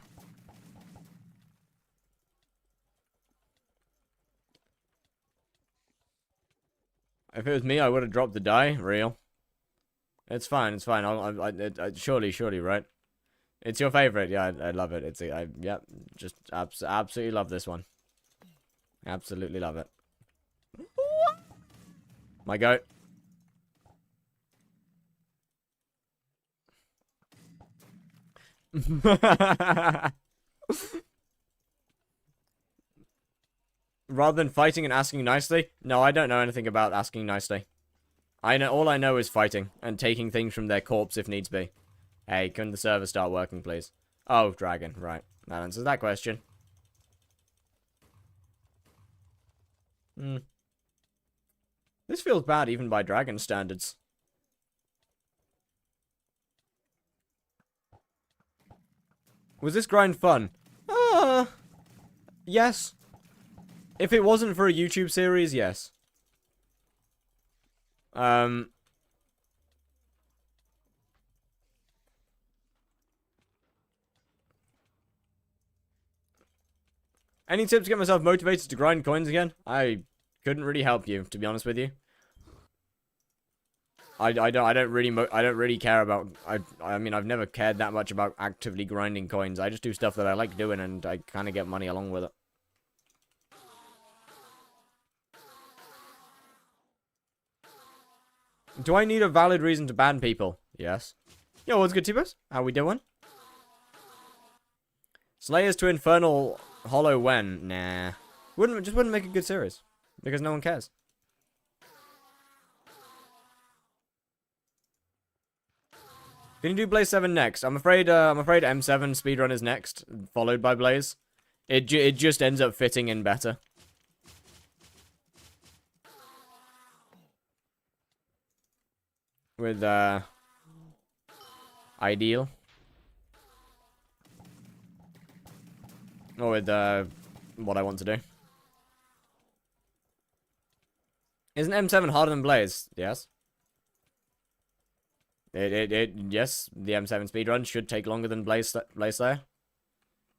If it was me, I would have dropped the die. Real. It's fine, it's fine. Surely, right? It's your favorite. Yeah, I love it. Yeah, just absolutely love this one. Absolutely love it. My goat. Rather than fighting and asking nicely? No, I don't know anything about asking nicely. All I know is fighting and taking things from their corpse if needs be. Hey, can the server start working, please? Oh, dragon, right. That answers that question. This feels bad even by dragon standards. Was this grind fun? Yes. If it wasn't for a YouTube series, yes. Any tips to get myself motivated to grind coins again? I couldn't really help you, to be honest with you. I don't really care about... I mean, I've never cared that much about actively grinding coins. I just do stuff that I like doing, and I kind of get money along with it. Do I need a valid reason to ban people? Yes. Yo, what's good, T-Bus? How we doing? Slayers to Infernal Hollow when? Nah. Just wouldn't make a good series. Because no one cares. Can you do Blaze 7 next? I'm afraid M7 speedrun is next, followed by Blaze. It just ends up fitting in better. With, Ideal. Or with, what I want to do. Isn't M7 harder than Blaze? Yes. Yes, the M7 speedrun should take longer than Blaze Slayer.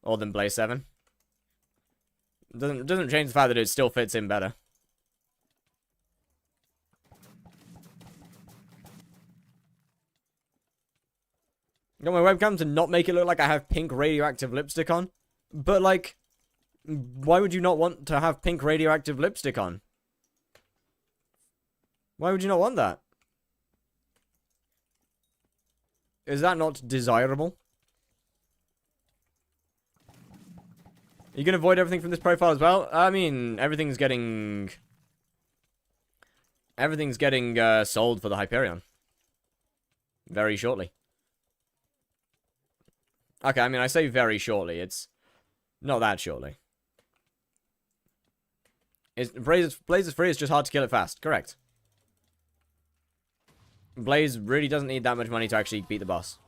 Or than Blaze 7. Doesn't change the fact that it still fits in better. Got my webcam to not make it look like I have pink radioactive lipstick on. But, like, why would you not want to have pink radioactive lipstick on? Why would you not want that? Is that not desirable? You can avoid everything from this profile as well? I mean, everything's getting sold for the Hyperion. Very shortly. Okay, I mean, I say very shortly. It's not that shortly. Blaze is free, it's just hard to kill it fast. Correct. Blaze really doesn't need that much money to actually beat the boss.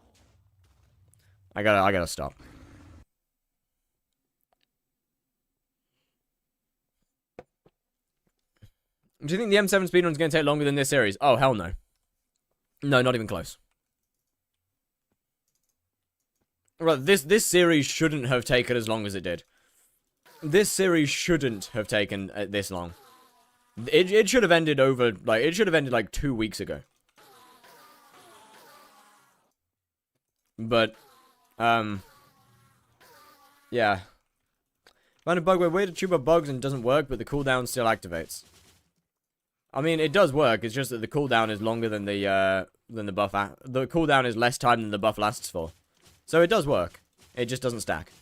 I gotta stop. Do you think the M7 speedrun is going to take longer than this series? Oh, hell no. No, not even close. Right, this series shouldn't have taken as long as it did. This series shouldn't have taken this long. It should have ended like 2 weeks ago. But, yeah. Found a bug where Weird Tuber bugs and doesn't work, but the cooldown still activates. I mean, it does work. It's just that the cooldown is longer than the buff. The cooldown is less time than the buff lasts for. So it does work. It just doesn't stack.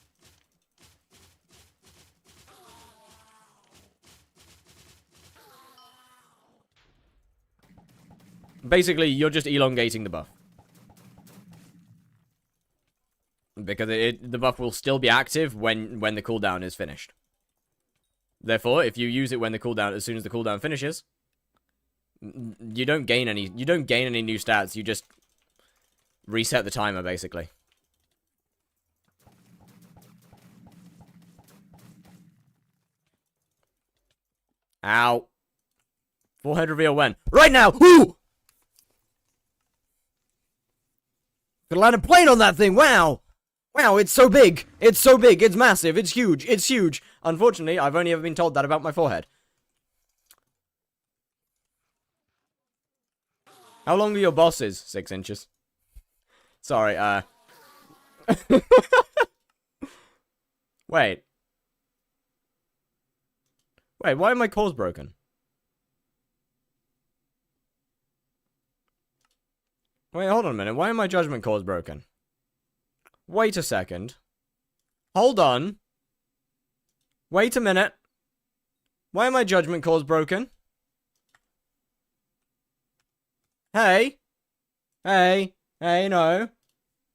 Basically, you're just elongating the buff. Because the buff will still be active when the cooldown is finished. Therefore, if you use it when the cooldown, as soon as the cooldown finishes, you don't gain any new stats. You just reset the timer, basically. Ow. Forehead reveal when? Right now! Ooh! Could land a plane on that thing, wow! Wow, it's so big! It's so big, it's massive, it's huge, it's huge! Unfortunately, I've only ever been told that about my forehead. How long are your bosses? 6 inches. Sorry, Wait. Wait, why are my cores broken? Wait, hold on a minute. Why are my judgment cores broken? Wait a second. Hold on. Wait a minute. Why are my judgment cores broken? Hey. Hey. Hey, no.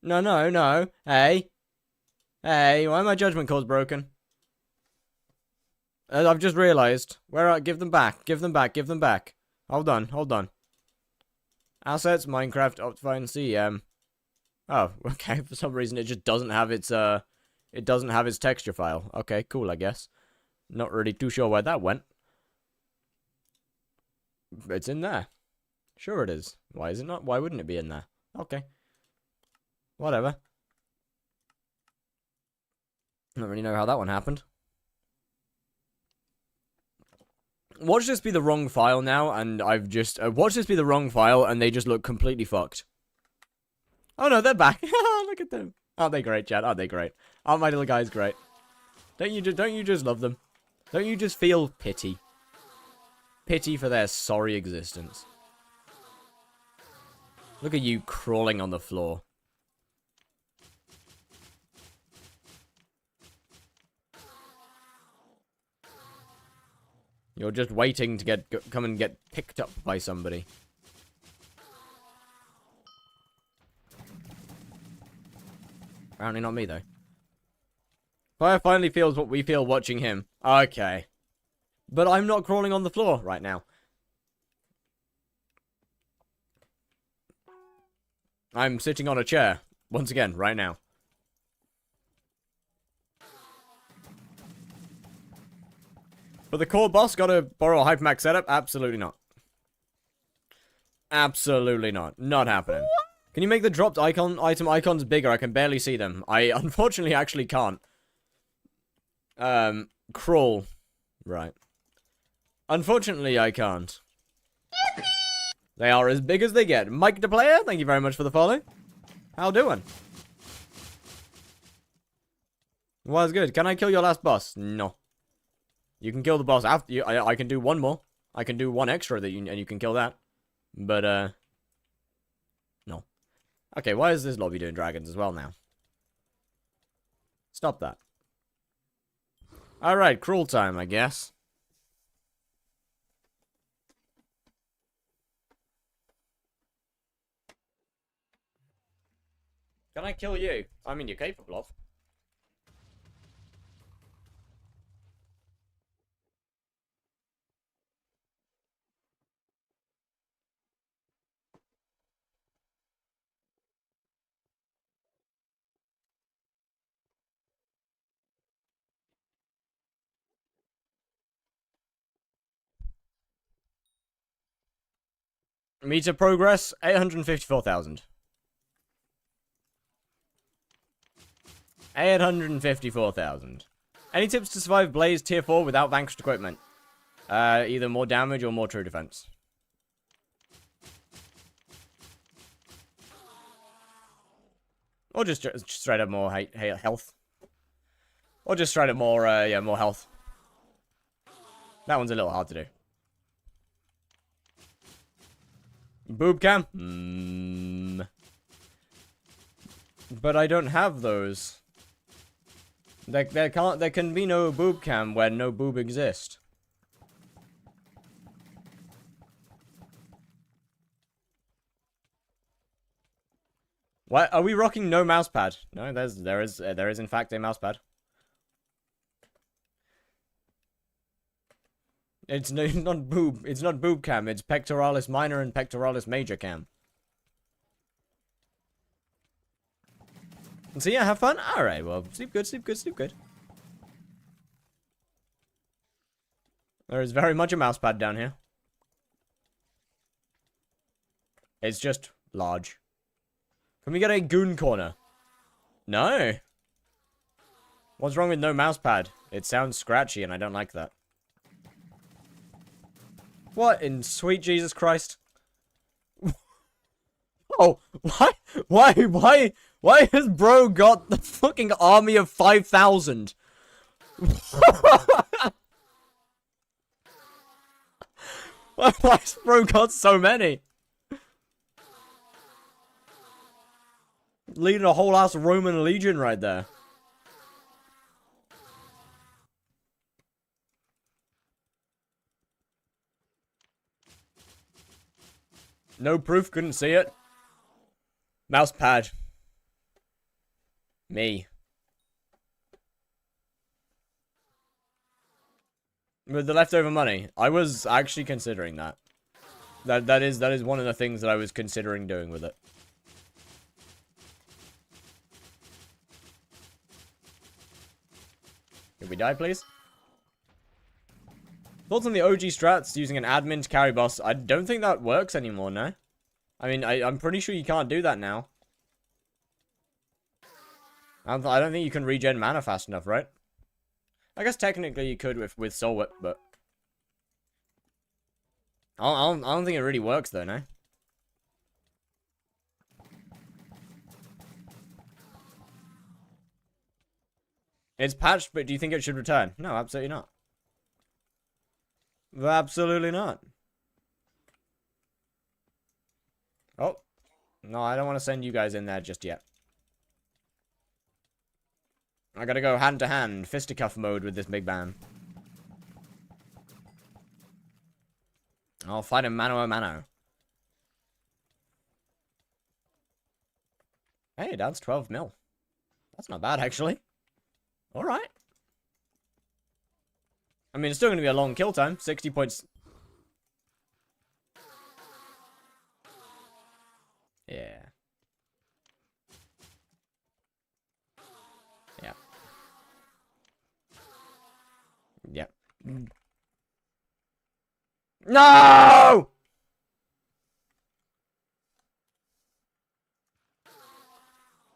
No, no, no. Hey. Hey, why are my judgment cores broken? I've just realized. Where are... Give them back. Give them back. Give them back. Hold on. Hold on. Assets, Minecraft, Optifine, CM. Oh, okay. For some reason, it just doesn't have its, it doesn't have its texture file. Okay, cool, I guess. Not really too sure where that went. It's in there. Sure it is. Why is it not? Why wouldn't it be in there? Okay. Whatever. I don't really know how that one happened. Watch this be the wrong file now, and I've just... watch this be the wrong file, and they just look completely fucked. Oh no, they're back. Look at them. Aren't they great, Chad? Aren't they great? Aren't my little guys great? Don't you just love them? Don't you just feel pity? Pity for their sorry existence. Look at you crawling on the floor. You're just waiting to come and get picked up by somebody. Apparently not me, though. Fire finally feels what we feel watching him. Okay. But I'm not crawling on the floor right now. I'm sitting on a chair. Once again, right now. But the core boss gotta borrow a hypermax setup? Absolutely not. Absolutely not. Not happening. Can you make the dropped item icons bigger? I can barely see them. I unfortunately actually can't. Crawl. Right. Unfortunately, I can't. They are as big as they get. Mike the player, thank you very much for the follow. How doing? Was good. Can I kill your last boss? No. You can kill the boss after you. I can do one more. I can do one extra that and you can kill that. But no. Okay, why is this lobby doing dragons as well now? Stop that. Alright, cruel time, I guess. Can I kill you? I mean, you're capable of. Meter progress, 854,000. 854,000. Any tips to survive Blaze tier 4 without vanquished equipment? Either more damage or more true defense. Or just straight up more health. Or just straight up more, yeah, more health. That one's a little hard to do. Boob cam? But I don't have those. There can be no boob cam where no boob exists. What? Are we rocking no mousepad? No, there is in fact a mousepad. It's not boob cam, it's pectoralis minor and pectoralis major cam. So yeah, have fun? Alright, well, sleep good, sleep good, sleep good. There is very much a mouse pad down here. It's just large. Can we get a goon corner? No. What's wrong with no mouse pad? It sounds scratchy and I don't like that. What in sweet Jesus Christ? Oh, why has bro got the fucking army of 5,000? Why's bro got so many? Leading a whole ass Roman legion right there. No proof, couldn't see it. Mouse pad. Me. With the leftover money, I was actually considering that. That is one of the things that I was considering doing with it. Can we die, please? Thoughts on the OG strats using an admin to carry boss? I don't think that works anymore, no? I mean, I'm pretty sure you can't do that now. I don't think you can regen mana fast enough, right? I guess technically you could with Soul Whip, but I don't think it really works though, no? It's patched, but do you think it should return? No, absolutely not. Absolutely not. Oh. No, I don't want to send you guys in there just yet. I gotta go hand to hand, fisticuff mode with this big man. I'll fight him mano a mano. Hey, that's 12 mil. That's not bad, actually. Alright. I mean, it's still gonna be a long kill time. 60 points. Yeah. Yeah. Yep. No!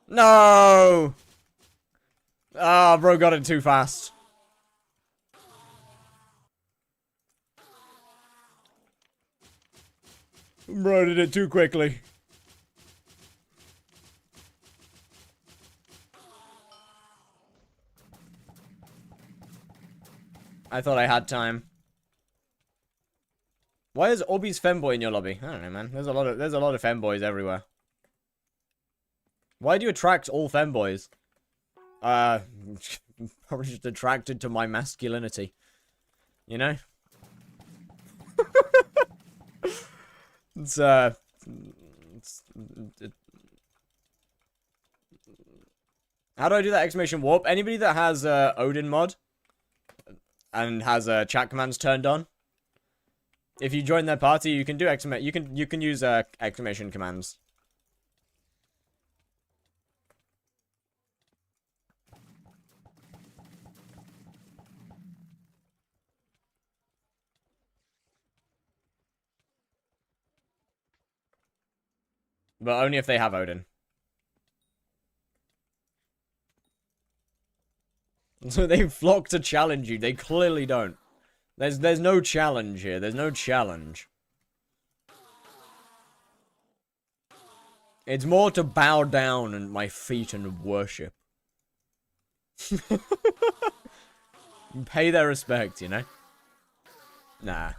No! Ah, oh, bro got it too fast. Bro did it too quickly. I thought I had time. Why is Obi's femboy in your lobby? I don't know, man. There's a lot of femboys everywhere. Why do you attract all femboys? Probably just attracted to my masculinity. You know? How do I do that exclamation warp? Anybody that has Odin mod and has chat commands turned on, if you join their party, you can do you can use exclamation commands. But only if they have Odin. So they flock to challenge you. They clearly don't. There's no challenge here. There's no challenge. It's more to bow down at my feet and worship. Pay their respect, you know? Nah.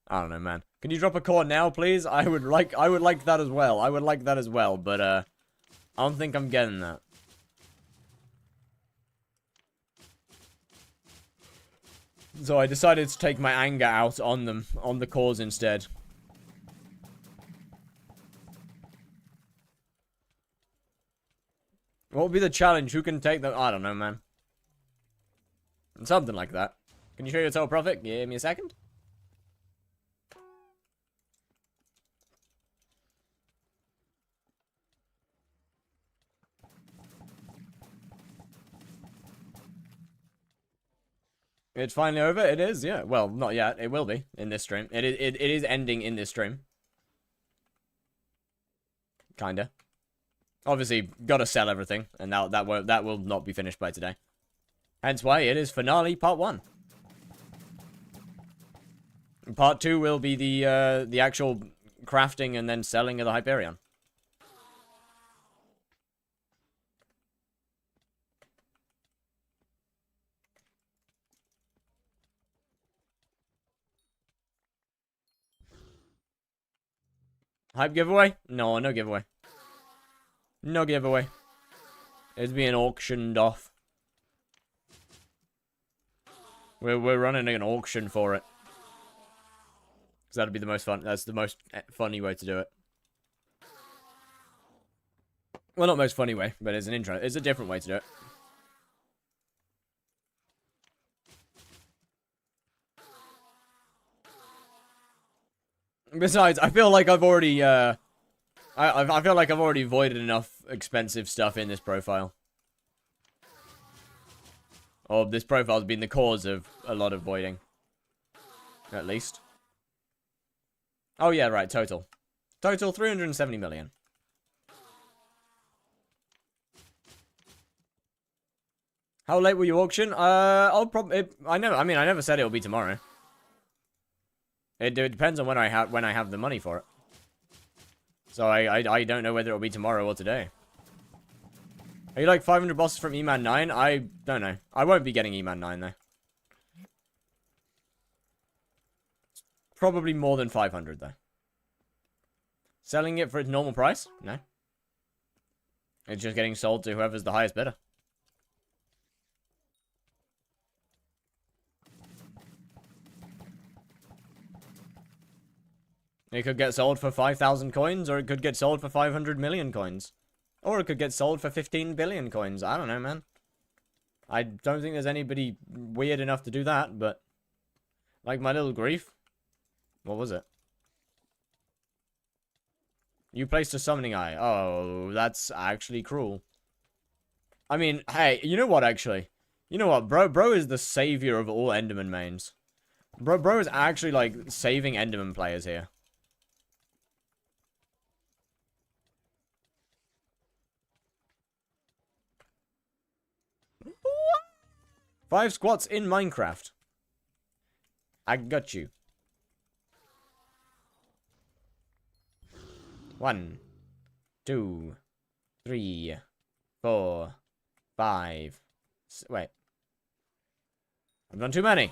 I don't know, man. Can you drop a core now, please? I would like that as well. I would like that as well, but I don't think I'm getting that. So I decided to take my anger out on them, on the cores instead. What would be the challenge? Who can take them? I don't know, man. Something like that. Can you show your total profit? Give me a second. It's finally over? It is, yeah. Well, not yet. It will be in this stream. It is ending in this stream. Kinda. Obviously, gotta sell everything, and that will not be finished by today. Hence why it is finale part 1. Part 2 will be the actual crafting and then selling of the Hyperion. Hype giveaway? No, no giveaway. No giveaway. It's being auctioned off. We're running an auction for it. Because that'd be the most fun. That's the most funny way to do it. Well, not most funny way, but it's an intro. It's a different way to do it. Besides, I feel like I've already, I feel like I've already avoided enough expensive stuff in this profile. Or this profile's been the cause of a lot of voiding. At least. Oh yeah, right, total. Total 370 million. How late will you auction? I'll probably, I never said it'll be tomorrow. It depends on when I have the money for it. So I don't know whether it'll be tomorrow or today. Are you like 500 bosses from E-Man 9? I don't know. I won't be getting E-Man 9 though. Probably more than 500 though. Selling it for its normal price? No. It's just getting sold to whoever's the highest bidder. It could get sold for 5,000 coins, or it could get sold for 500 million coins. Or it could get sold for 15 billion coins. I don't know, man. I don't think there's anybody weird enough to do that, but... Like my little grief. What was it? You placed a summoning eye. Oh, that's actually cruel. I mean, hey, you know what, actually? You know what, bro is the savior of all Enderman mains. Bro is actually, like, saving Enderman players here. Five squats in Minecraft. I got you. 1, 2, 3, 4, 5. Wait. I've done too many. If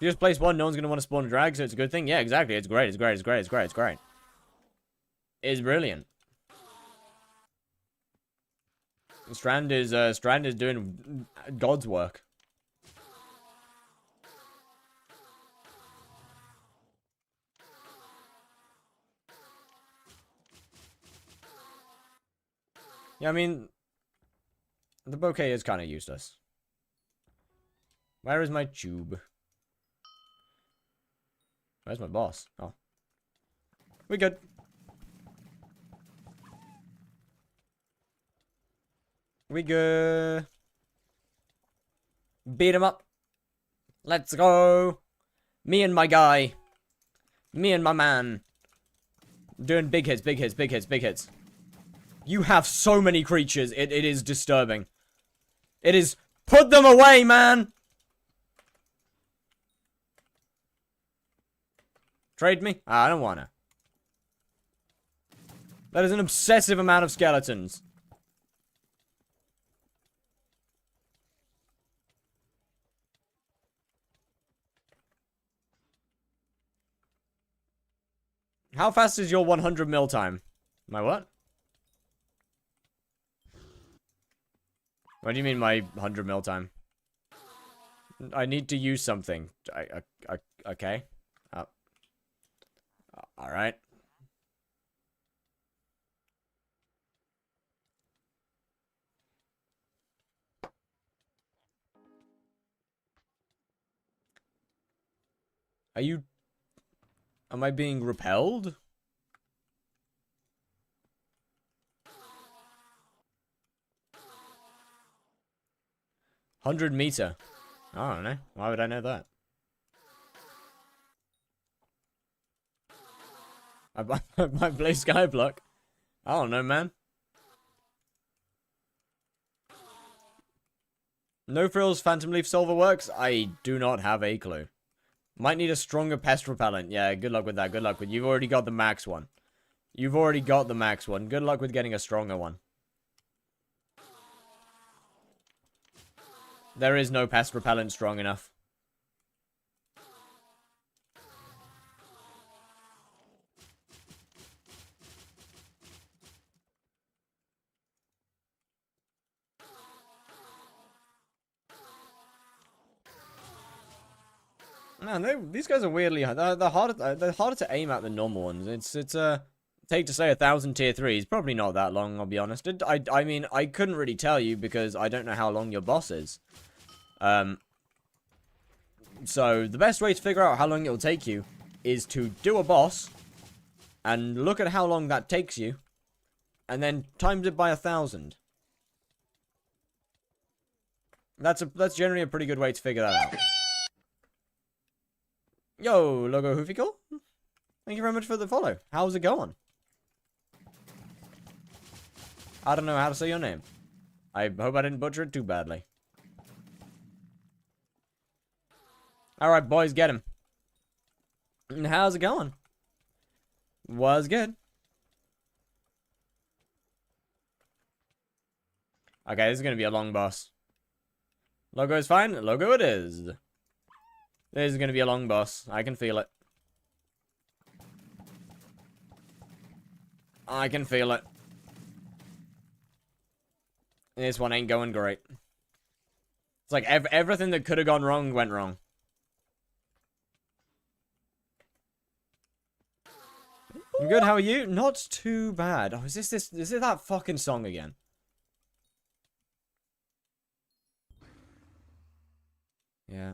you just place one, no one's going to want to spawn a drag, so it's a good thing. Yeah, exactly. It's great. It's great. It's great. It's great. It's great. It's brilliant. Strand is doing God's work. Yeah, I mean, the bouquet is kind of useless. Where is my tube? Where's my boss? Oh. We good. We good. Beat him up. Let's go. Me and my guy. Me and my man. Doing big hits, big hits, big hits, big hits. You have so many creatures. It is disturbing. It is... Put them away, man! Trade me? I don't wanna. That is an obsessive amount of skeletons. How fast is your 100 mil time? My what? What do you mean my 100 mil time? I need to use something. Okay. Alright. Are you... Am I being repelled? $100 meter. I don't know. Why would I know that? I might play skyblock. I don't know, man. No frills Phantom Leaf Solver works? I do not have a clue. Might need a stronger pest repellent. Yeah, good luck with that. Good luck with. You've already got the max one. You've already got the max one. Good luck with getting a stronger one. There is no pest repellent strong enough. Man, these guys are weirdly hard. They're harder to aim at than normal ones. It's take to say 1,000 tier 3s. Probably not that long, I'll be honest. I mean, I couldn't really tell you because I don't know how long your boss is. So the best way to figure out how long it'll take you is to do a boss and look at how long that takes you and then times it by 1,000. That's generally a pretty good way to figure that out. Yo, Logo Hooficle. Thank you very much for the follow. How's it going? I don't know how to say your name. I hope I didn't butcher it too badly. Alright, boys, get him. And how's it going? Was good. Okay, this is going to be a long boss. Logo is fine. Logo it is. This is going to be a long boss. I can feel it. I can feel it. This one ain't going great. It's like everything that could have gone wrong went wrong. I'm good, how are you? Not too bad. Oh, is it that fucking song again? Yeah.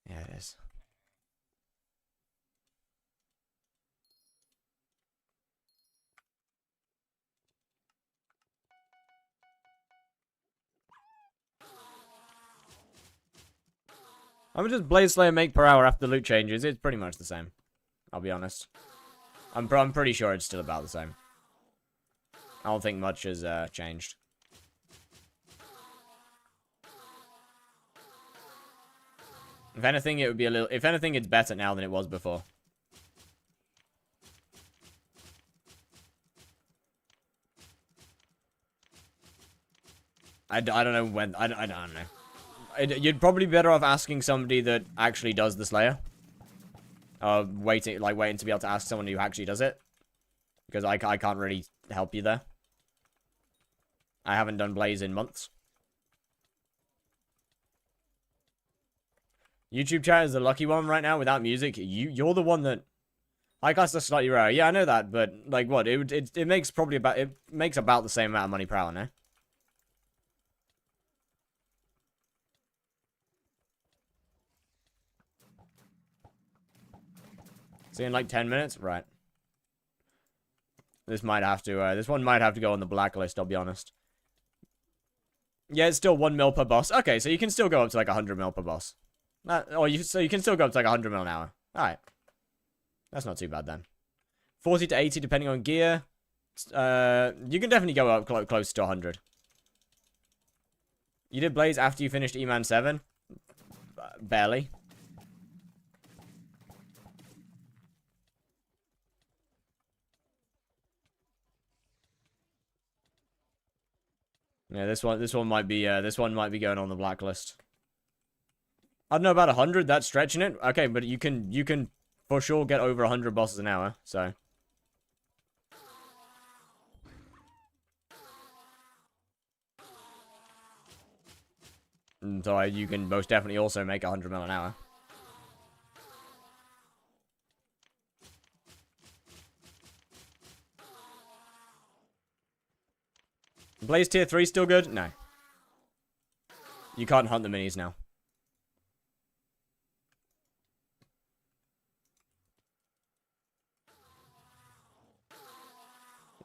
Yeah, it is. I'm just Blaze Slayer make per hour after the loot changes. It's pretty much the same. I'll be honest. I'm pretty sure it's still about the same. I don't think much has changed. If anything, it would be a little... If anything, it's better now than it was before. I don't know when... I don't know. You'd probably be better off asking somebody that actually does the Slayer. Waiting to be able to ask someone who actually does it. Because I can't really help you there. I haven't done Blaze in months. YouTube chat is the lucky one right now without music. You're the one that... I guess that's slightly rare. Yeah, I know that, but like what? It makes probably about... It makes about the same amount of money per hour, no? See in like 10 minutes? Right. This might have to, this one might have to go on the blacklist, I'll be honest. Yeah, it's still 1 mil per boss. Okay, so you can still go up to like 100 mil per boss. So you can still go up to like 100 mil an hour. Alright. That's not too bad then. 40 to 80 depending on gear. You can definitely go up close to 100. You did Blaze after you finished E-Man 7? Barely. Yeah, this one might be going on the blacklist. I don't know about 100. That's stretching it. Okay, but you can for sure get over 100 bosses an hour. So. So you can most definitely also make 100 mil an hour. Blaze tier 3 still good? No. You can't hunt the minis now.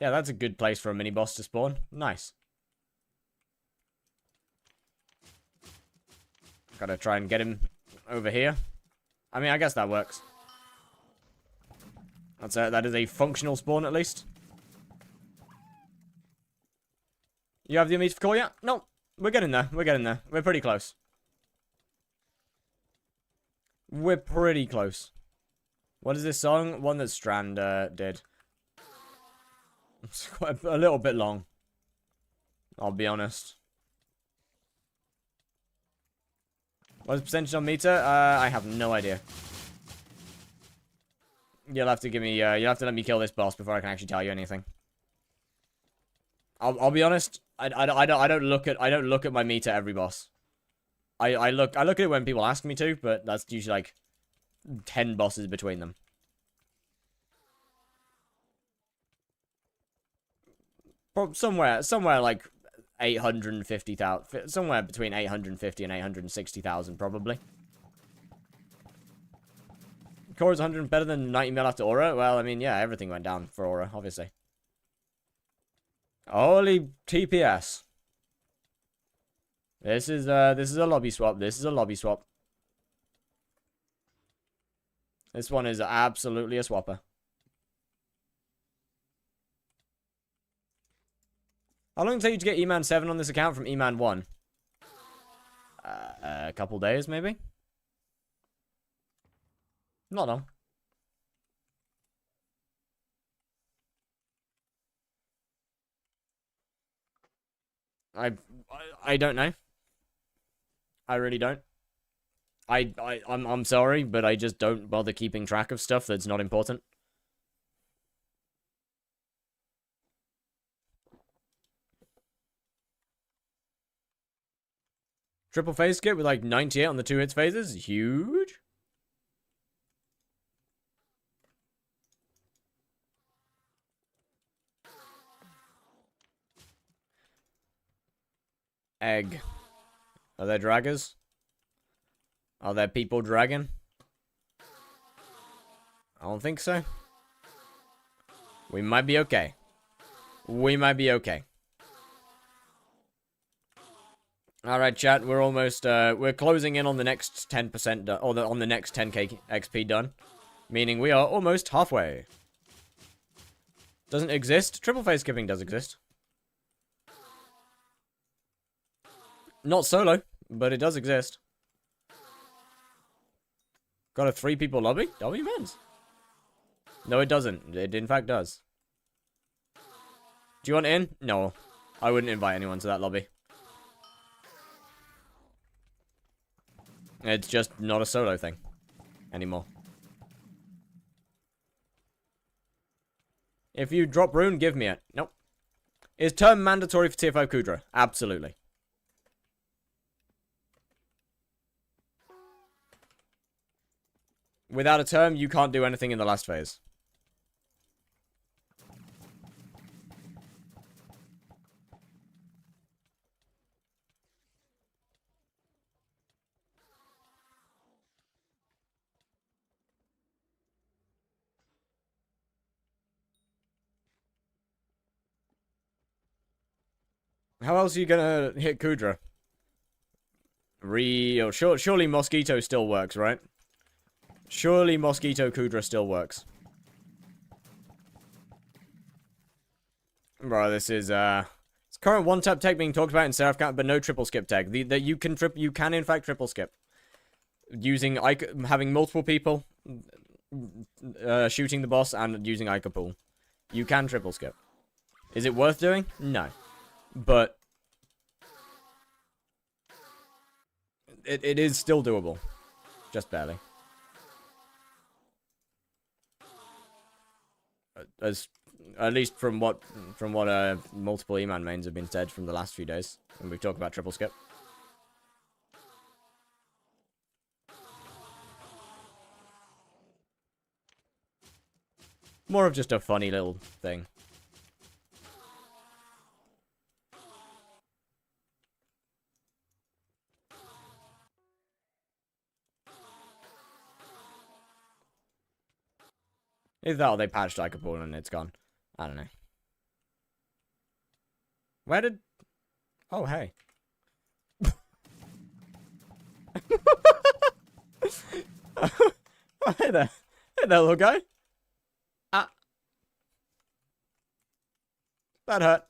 Yeah, that's a good place for a mini-boss to spawn. Nice. Gotta try and get him over here. I mean, I guess that works. That is a functional spawn, at least. You have the meter for call yet? No. We're getting there. We're getting there. We're pretty close. We're pretty close. What is this song? One that Strand did. It's quite a little bit long. I'll be honest. What's the percentage on meter? I have no idea. You'll have to give me, you'll have to let me kill this boss before I can actually tell you anything. I'll be honest. I don't look at my meter every boss. I look at it when people ask me to, but that's usually like 10 bosses between them. Somewhere like 850,000, somewhere between 850 and 860,000 probably. Core's 100 better than 90 mil after Aura? Well, I mean, yeah, everything went down for Aura, obviously. Holy TPS. This is a lobby swap. This is a lobby swap. This one is absolutely a swapper. How long did it take you to get E-Man 7 on this account from E-Man 1? A couple days, maybe? Not long. I don't know. I really don't. I'm sorry, but I just don't bother keeping track of stuff that's not important. Triple phase skip with like 98 on the 2 hits phases. Huge. Egg. Are there draggers? Are there people dragging? I don't think so. We might be okay. We might be okay. Alright, chat, we're almost, we're closing in on the next 10% done, or on the next 10k XP done. Meaning we are almost halfway. Doesn't exist? Triple phase skipping does exist. Not solo, but it does exist. Got a 3-people lobby? W men's. No, it doesn't. It in fact does. Do you want in? No. I wouldn't invite anyone to that lobby. It's just not a solo thing anymore. If you drop rune, give me it. Nope. Is term mandatory for tier 5 Kudra? Absolutely. Without a term, you can't do anything in the last phase. How else are you gonna hit Kudra? Surely Mosquito still works, right? Surely Mosquito Kudra still works. Bro, this is, it's current one-tap tech being talked about in Seraph Camp, but no triple skip tech. That you can in fact triple skip. Using, having multiple people, shooting the boss and using Ica Pool. You can triple skip. Is it worth doing? No. But it is still doable. Just barely. At least from what multiple E-Man mains have been said from the last few days when we've talked about triple skip. More of just a funny little thing. Either that or they patched Ica Pool and it's gone. I don't know. Where did... Oh, hey. Oh, hey there. Hey there, little guy. Ah. That hurt.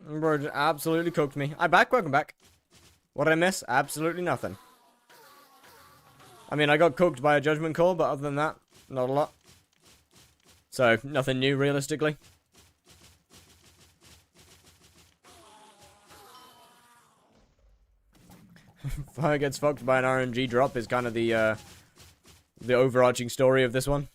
Bro, just absolutely cooked me. Welcome back. What did I miss? Absolutely nothing. I mean, I got cooked by a judgment call, but other than that, not a lot. So, nothing new, realistically. Fire gets fucked by an RNG drop is kind of the overarching story of this one.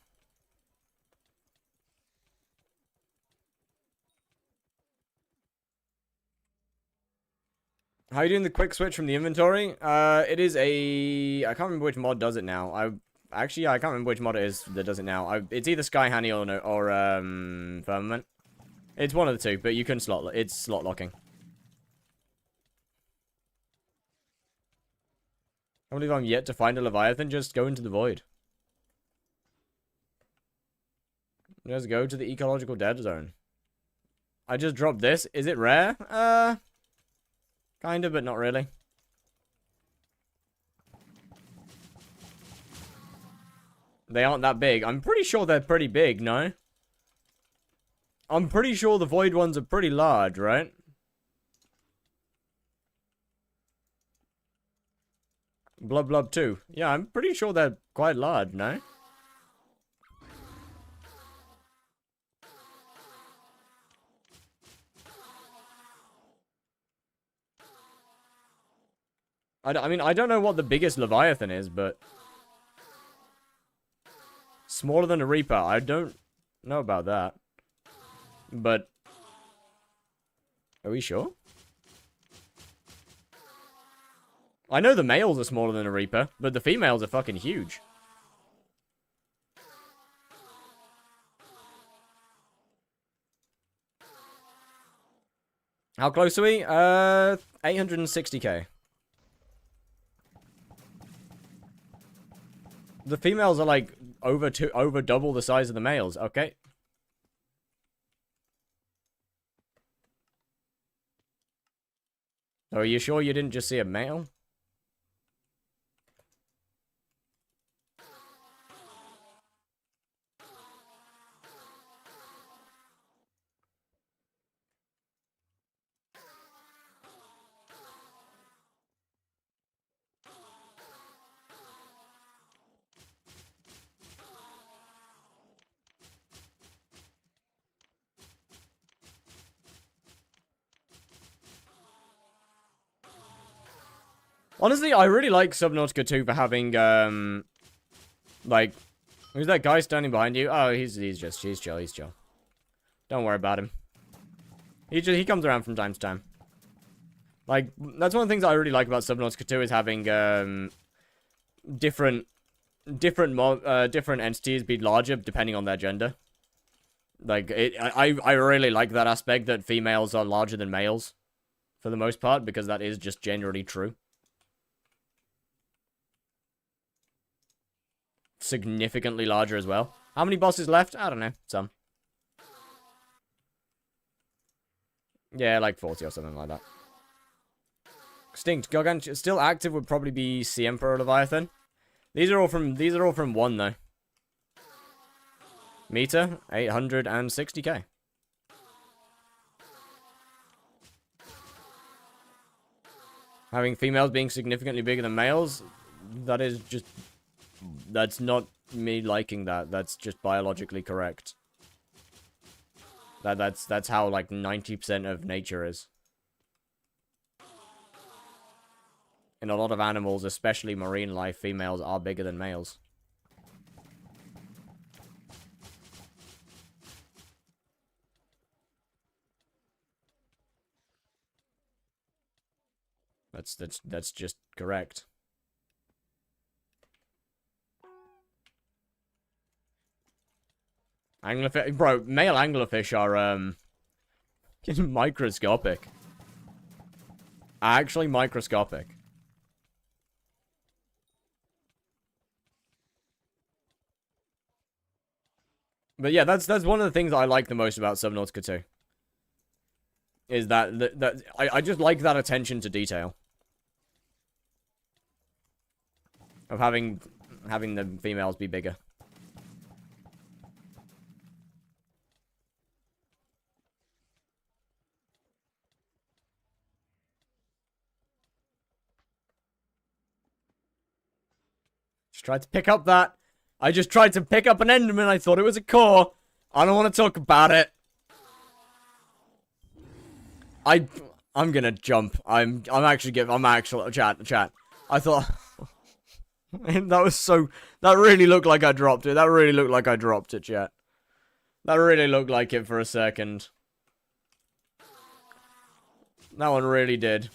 How are you doing the quick switch from the inventory? It is a... I can't remember which mod does it now. Actually, I can't remember which mod it is that does it now. It's either Sky Honey or Firmament. It's one of the two, but you can slot... It's slot locking. I believe I'm yet to find a Leviathan. Just go into the void. Just go to the ecological dead zone. I just dropped this. Is it rare? Kinda, but not really. They aren't that big. I'm pretty sure they're pretty big, no? I'm pretty sure the void ones are pretty large, right? Blub Blub 2. Yeah, I'm pretty sure they're quite large, no? I mean, I don't know what the biggest Leviathan is, but... Smaller than a Reaper. I don't know about that. But... Are we sure? I know the males are smaller than a Reaper, but the females are fucking huge. How close are we? 860k. The females are like over double the size of the males. Okay. So are you sure you didn't just see a male? Honestly, I really like Subnautica 2 for having, like, who's that guy standing behind you? Oh, he's chill. Don't worry about him. He comes around from time to time. Like, that's one of the things I really like about Subnautica 2 is having, different entities be larger depending on their gender. Like, I really like that aspect that females are larger than males, for the most part, because that is just generally true. Significantly larger as well. How many bosses left? I don't know. Some. Yeah, like 40 or something like that. Extinct. Gargantua. Still active would probably be Sea Emperor Leviathan. These are all from 1 though. Meter 860k. Having females being significantly bigger than males, that is just... That's not me liking that. That's just biologically correct. That's how like 90% of nature is. In a lot of animals, especially marine life, females are bigger than males. That's just correct. Anglerfish, bro, male anglerfish are, microscopic. Actually microscopic. But yeah, that's one of the things I like the most about Subnautica 2. Is that I just like that attention to detail. Of having the females be bigger. Just tried to pick up that. I just tried to pick up an Enderman. I thought it was a core. I don't want to talk about it. I'm gonna jump. I'm actually chat. I thought that really looked like I dropped it. That really looked like I dropped it, chat. That really looked like it for a second. That one really did.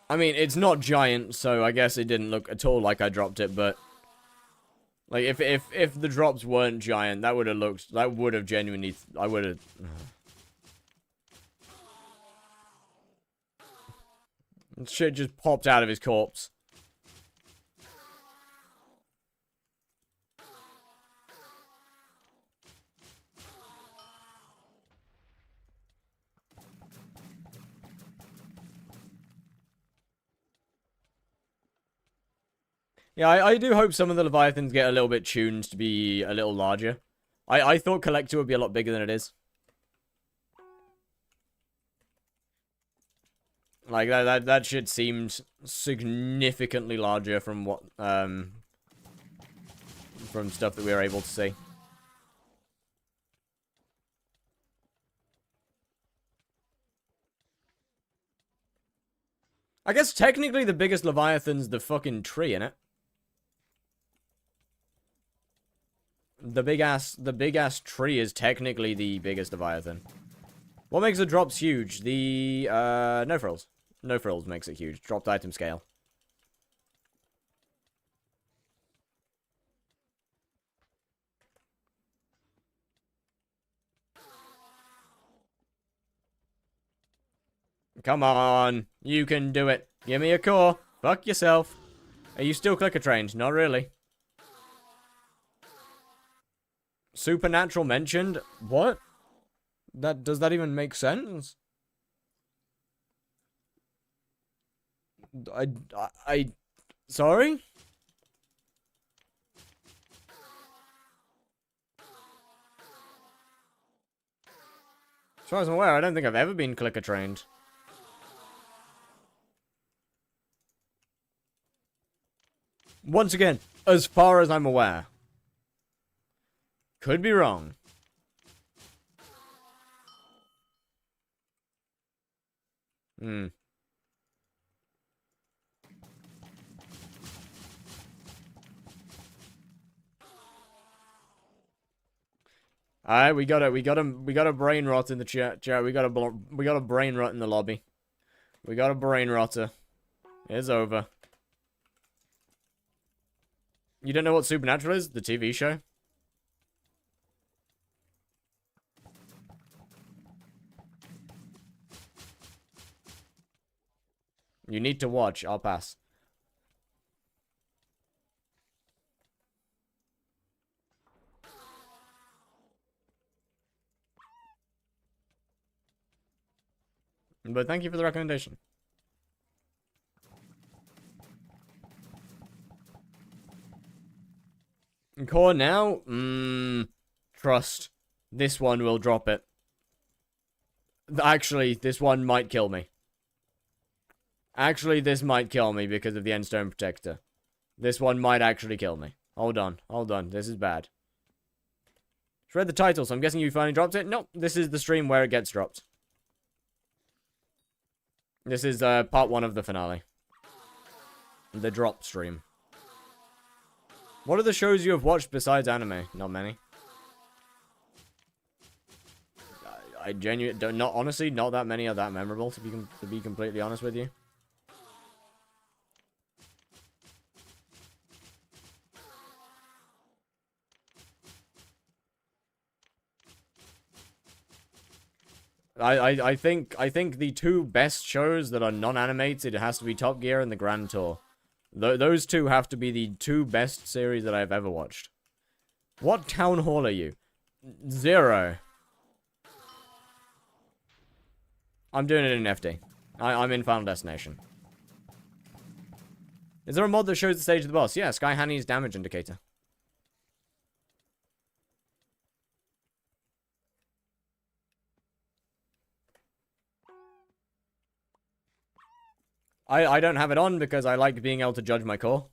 I mean, it's not giant, so I guess it didn't look at all like I dropped it, but like if the drops weren't giant, that would have genuinely, I would have. Shit just popped out of his corpse. Yeah, I do hope some of the Leviathans get a little bit tuned to be a little larger. I thought Collector would be a lot bigger than it is. Like, that shit seemed significantly larger from what, from stuff that we were able to see. I guess technically the biggest Leviathan's the fucking tree, innit? The big ass tree is technically the biggest Leviathan. What makes the drops huge? The, no frills. No frills makes it huge. Dropped item scale. Come on. You can do it. Give me a core. Fuck yourself. Are you still clicker trained? Not really. Supernatural mentioned? What? Does that even make sense? Sorry? As far as I'm aware, I don't think I've ever been clicker trained. Once again, as far as I'm aware. Could be wrong. Hmm. Alright, we got a brain rot in the chat. We got a brain rot in the lobby. We got a brain rotter. It's over. You don't know what Supernatural is? The TV show? You need to watch. I'll pass. But thank you for the recommendation. Core now? Trust. This one will drop it. Actually, this one might kill me. Actually, this might kill me because of the Endstone Protector. This one might actually kill me. Hold on. Hold on. This is bad. Just read the title, so I'm guessing you finally dropped it? Nope. This is the stream where it gets dropped. This is part 1 of the finale. The drop stream. What are the shows you have watched besides anime? Not many. I genuinely don't. Not honestly, not that many are that memorable. To be completely honest with you. I think the two best shows that are non-animated, it has to be Top Gear and the Grand Tour. Those two have to be the two best series that I've ever watched. What town hall are you? 0. I'm doing it in FD. I'm in Final Destination. Is there a mod that shows the stage of the boss? Yeah, Sky Hanny's damage indicator. I don't have it on because I like being able to judge my core.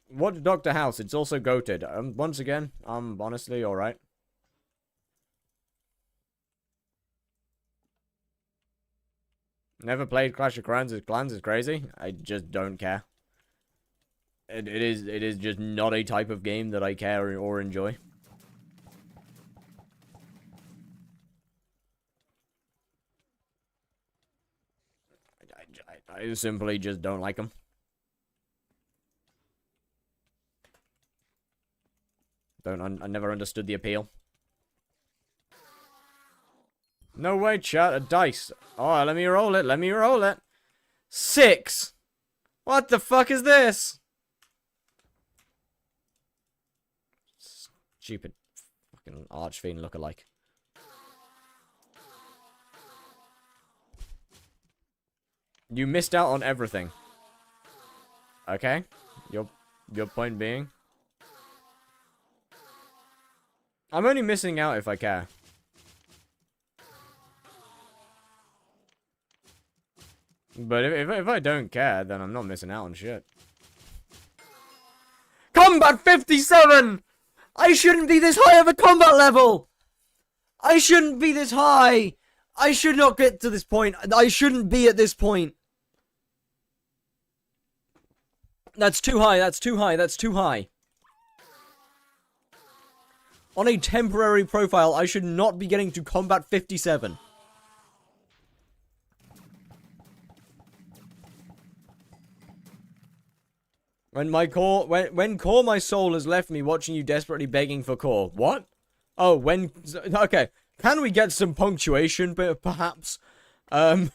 Watch Dr. House, it's also goated. Once again, I'm honestly alright. Never played Clash of Clans is crazy. I just don't care. It is just not a type of game that I care or enjoy. I simply just don't like them. I never understood the appeal. No way, chat. A dice. Oh, let me roll it. Let me roll it. 6. What the fuck is this? Stupid fucking Archfiend lookalike. You missed out on everything. Okay. Your point being? I'm only missing out if I care. But if I don't care, then I'm not missing out on shit. Combat 57! I shouldn't be this high of a combat level! I shouldn't be this high! I should not get to this point. I shouldn't be at this point. That's too high, that's too high, that's too high. On a temporary profile, I should not be getting to combat 57. When core my soul has left me watching you desperately begging for core. What? Oh, okay. Can we get some punctuation, perhaps? Bro,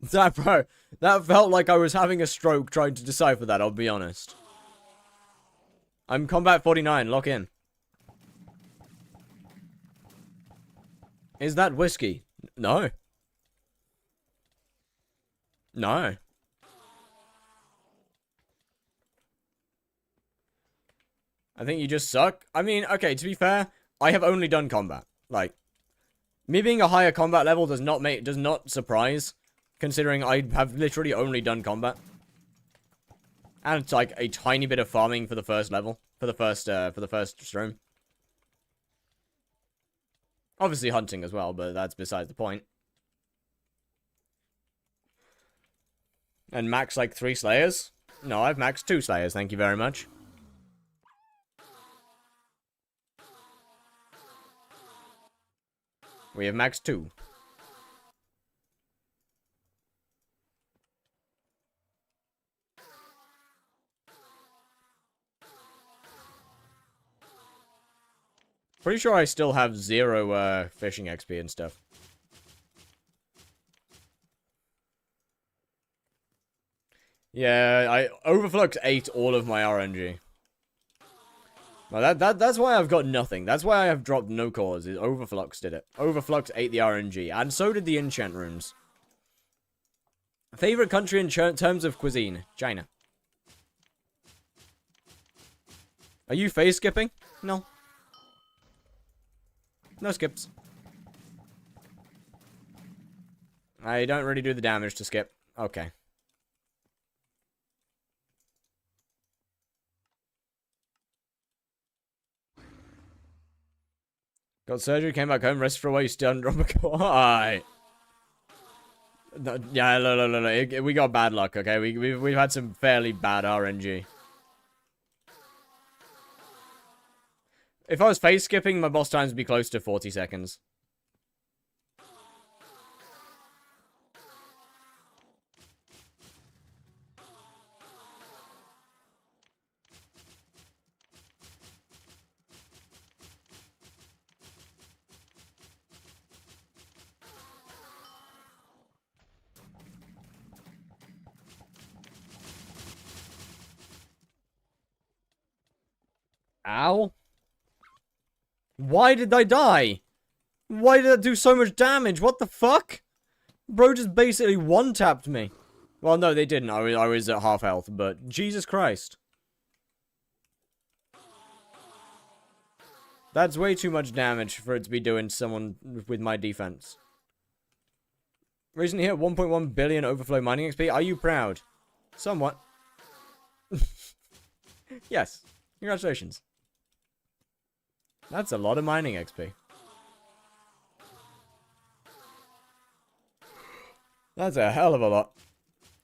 that felt like I was having a stroke trying to decipher that, I'll be honest. I'm combat 49, lock in. Is that whiskey? No. No. I think you just suck. I mean, okay, to be fair, I have only done combat. Like, me being a higher combat level does not surprise, considering I have literally only done combat. And it's like a tiny bit of farming for the first level, for the first stream. Obviously hunting as well, but that's besides the point. And max like 3 slayers? No, I've maxed 2 slayers, thank you very much. We have maxed 2. Pretty sure I still have 0 fishing XP and stuff. Yeah, I overflux ate all of my RNG. Well, that's why I've got nothing. That's why I have dropped no cores. Overflux did it. Overflux ate the RNG, and so did the enchant runes. Favorite country in terms of cuisine? China. Are you phase skipping? No. No skips. I don't really do the damage to skip. Okay. Got surgery, came back home, rested for a while, you still didn't drop a call. Alright. Yeah, no. We got bad luck, okay? We've had some fairly bad RNG. If I was phase skipping, my boss times would be close to 40 seconds. Ow. Why did I die? Why did that do so much damage? What the fuck? Bro just basically one-tapped me. Well, no, they didn't. I was at half health, but Jesus Christ. That's way too much damage for it to be doing someone with my defense. Recently hit 1.1 billion overflow mining XP. Are you proud? Somewhat. Yes. Congratulations. That's a lot of mining XP. That's a hell of a lot.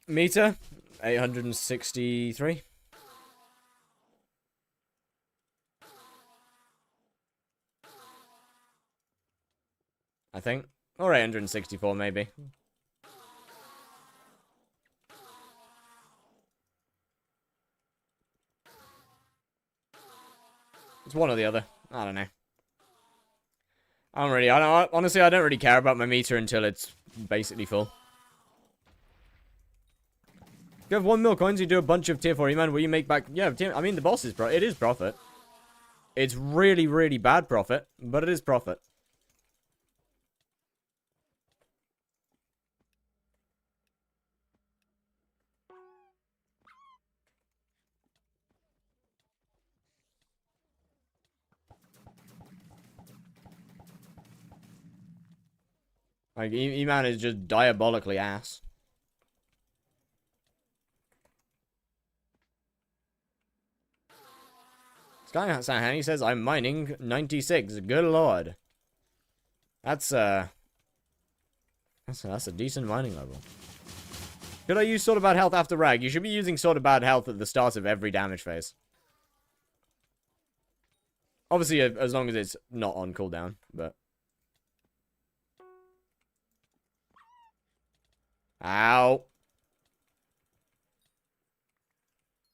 Meter, 863. I think. Or 864, maybe. It's one or the other. I don't know. Honestly, I don't really care about my meter until it's basically full. If you have 1 mil coins, you do a bunch of tier 4 E-man, will you make back... Yeah, I mean, the boss is... It is profit. It's really, really bad profit, but it is profit. Like, E-man is just diabolically ass. Skyhanny says, I'm mining 96. Good lord. That's a decent mining level. Could I use Sword of Bad Health after Rag? You should be using Sword of Bad Health at the start of every damage phase. Obviously, as long as it's not on cooldown, but... Ow.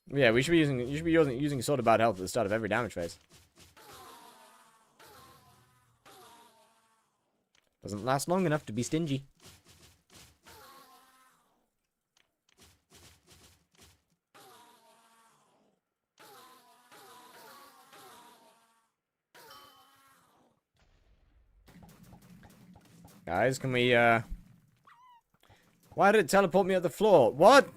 Yeah, you should be using Sword of Bad Health at the start of every damage phase. Doesn't last long enough to be stingy. Guys, can we, Why did it teleport me at the floor? What?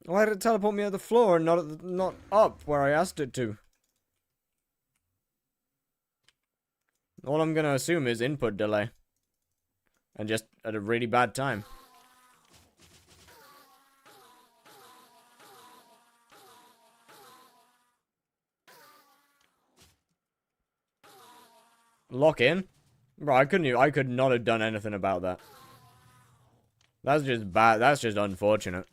Why did it teleport me at the floor and not up where I asked it to? All I'm gonna assume is input delay. And just at a really bad time. Lock in? Bro, I could not have done anything about that. That's just bad. That's just unfortunate.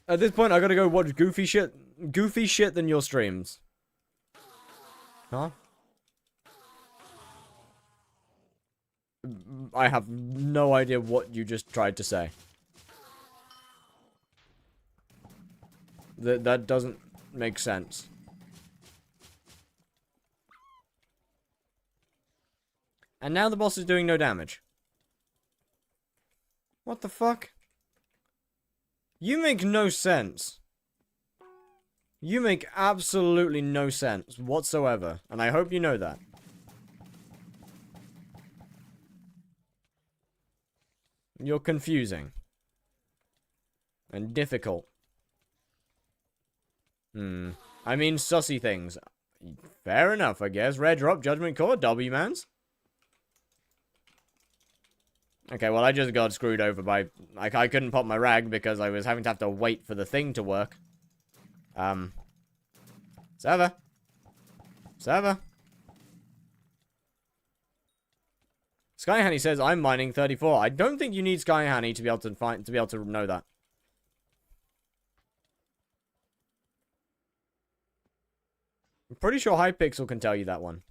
At this point, I gotta go watch goofy shit than your streams. Huh? I have no idea what you just tried to say. That doesn't make sense. And now the boss is doing no damage. What the fuck? You make no sense. You make absolutely no sense whatsoever. And I hope you know that. You're confusing. And difficult. I mean, sussy things. Fair enough, I guess. Rare drop, Judgment Core, W-mans. Okay, well, I just got screwed over by... Like, I couldn't pop my rag because I was having to have to wait for the thing to work. Server. Server. Skyhanny says, I'm mining 34. I don't think you need Skyhanny to be able to know that. I'm pretty sure hypixel can tell you that one.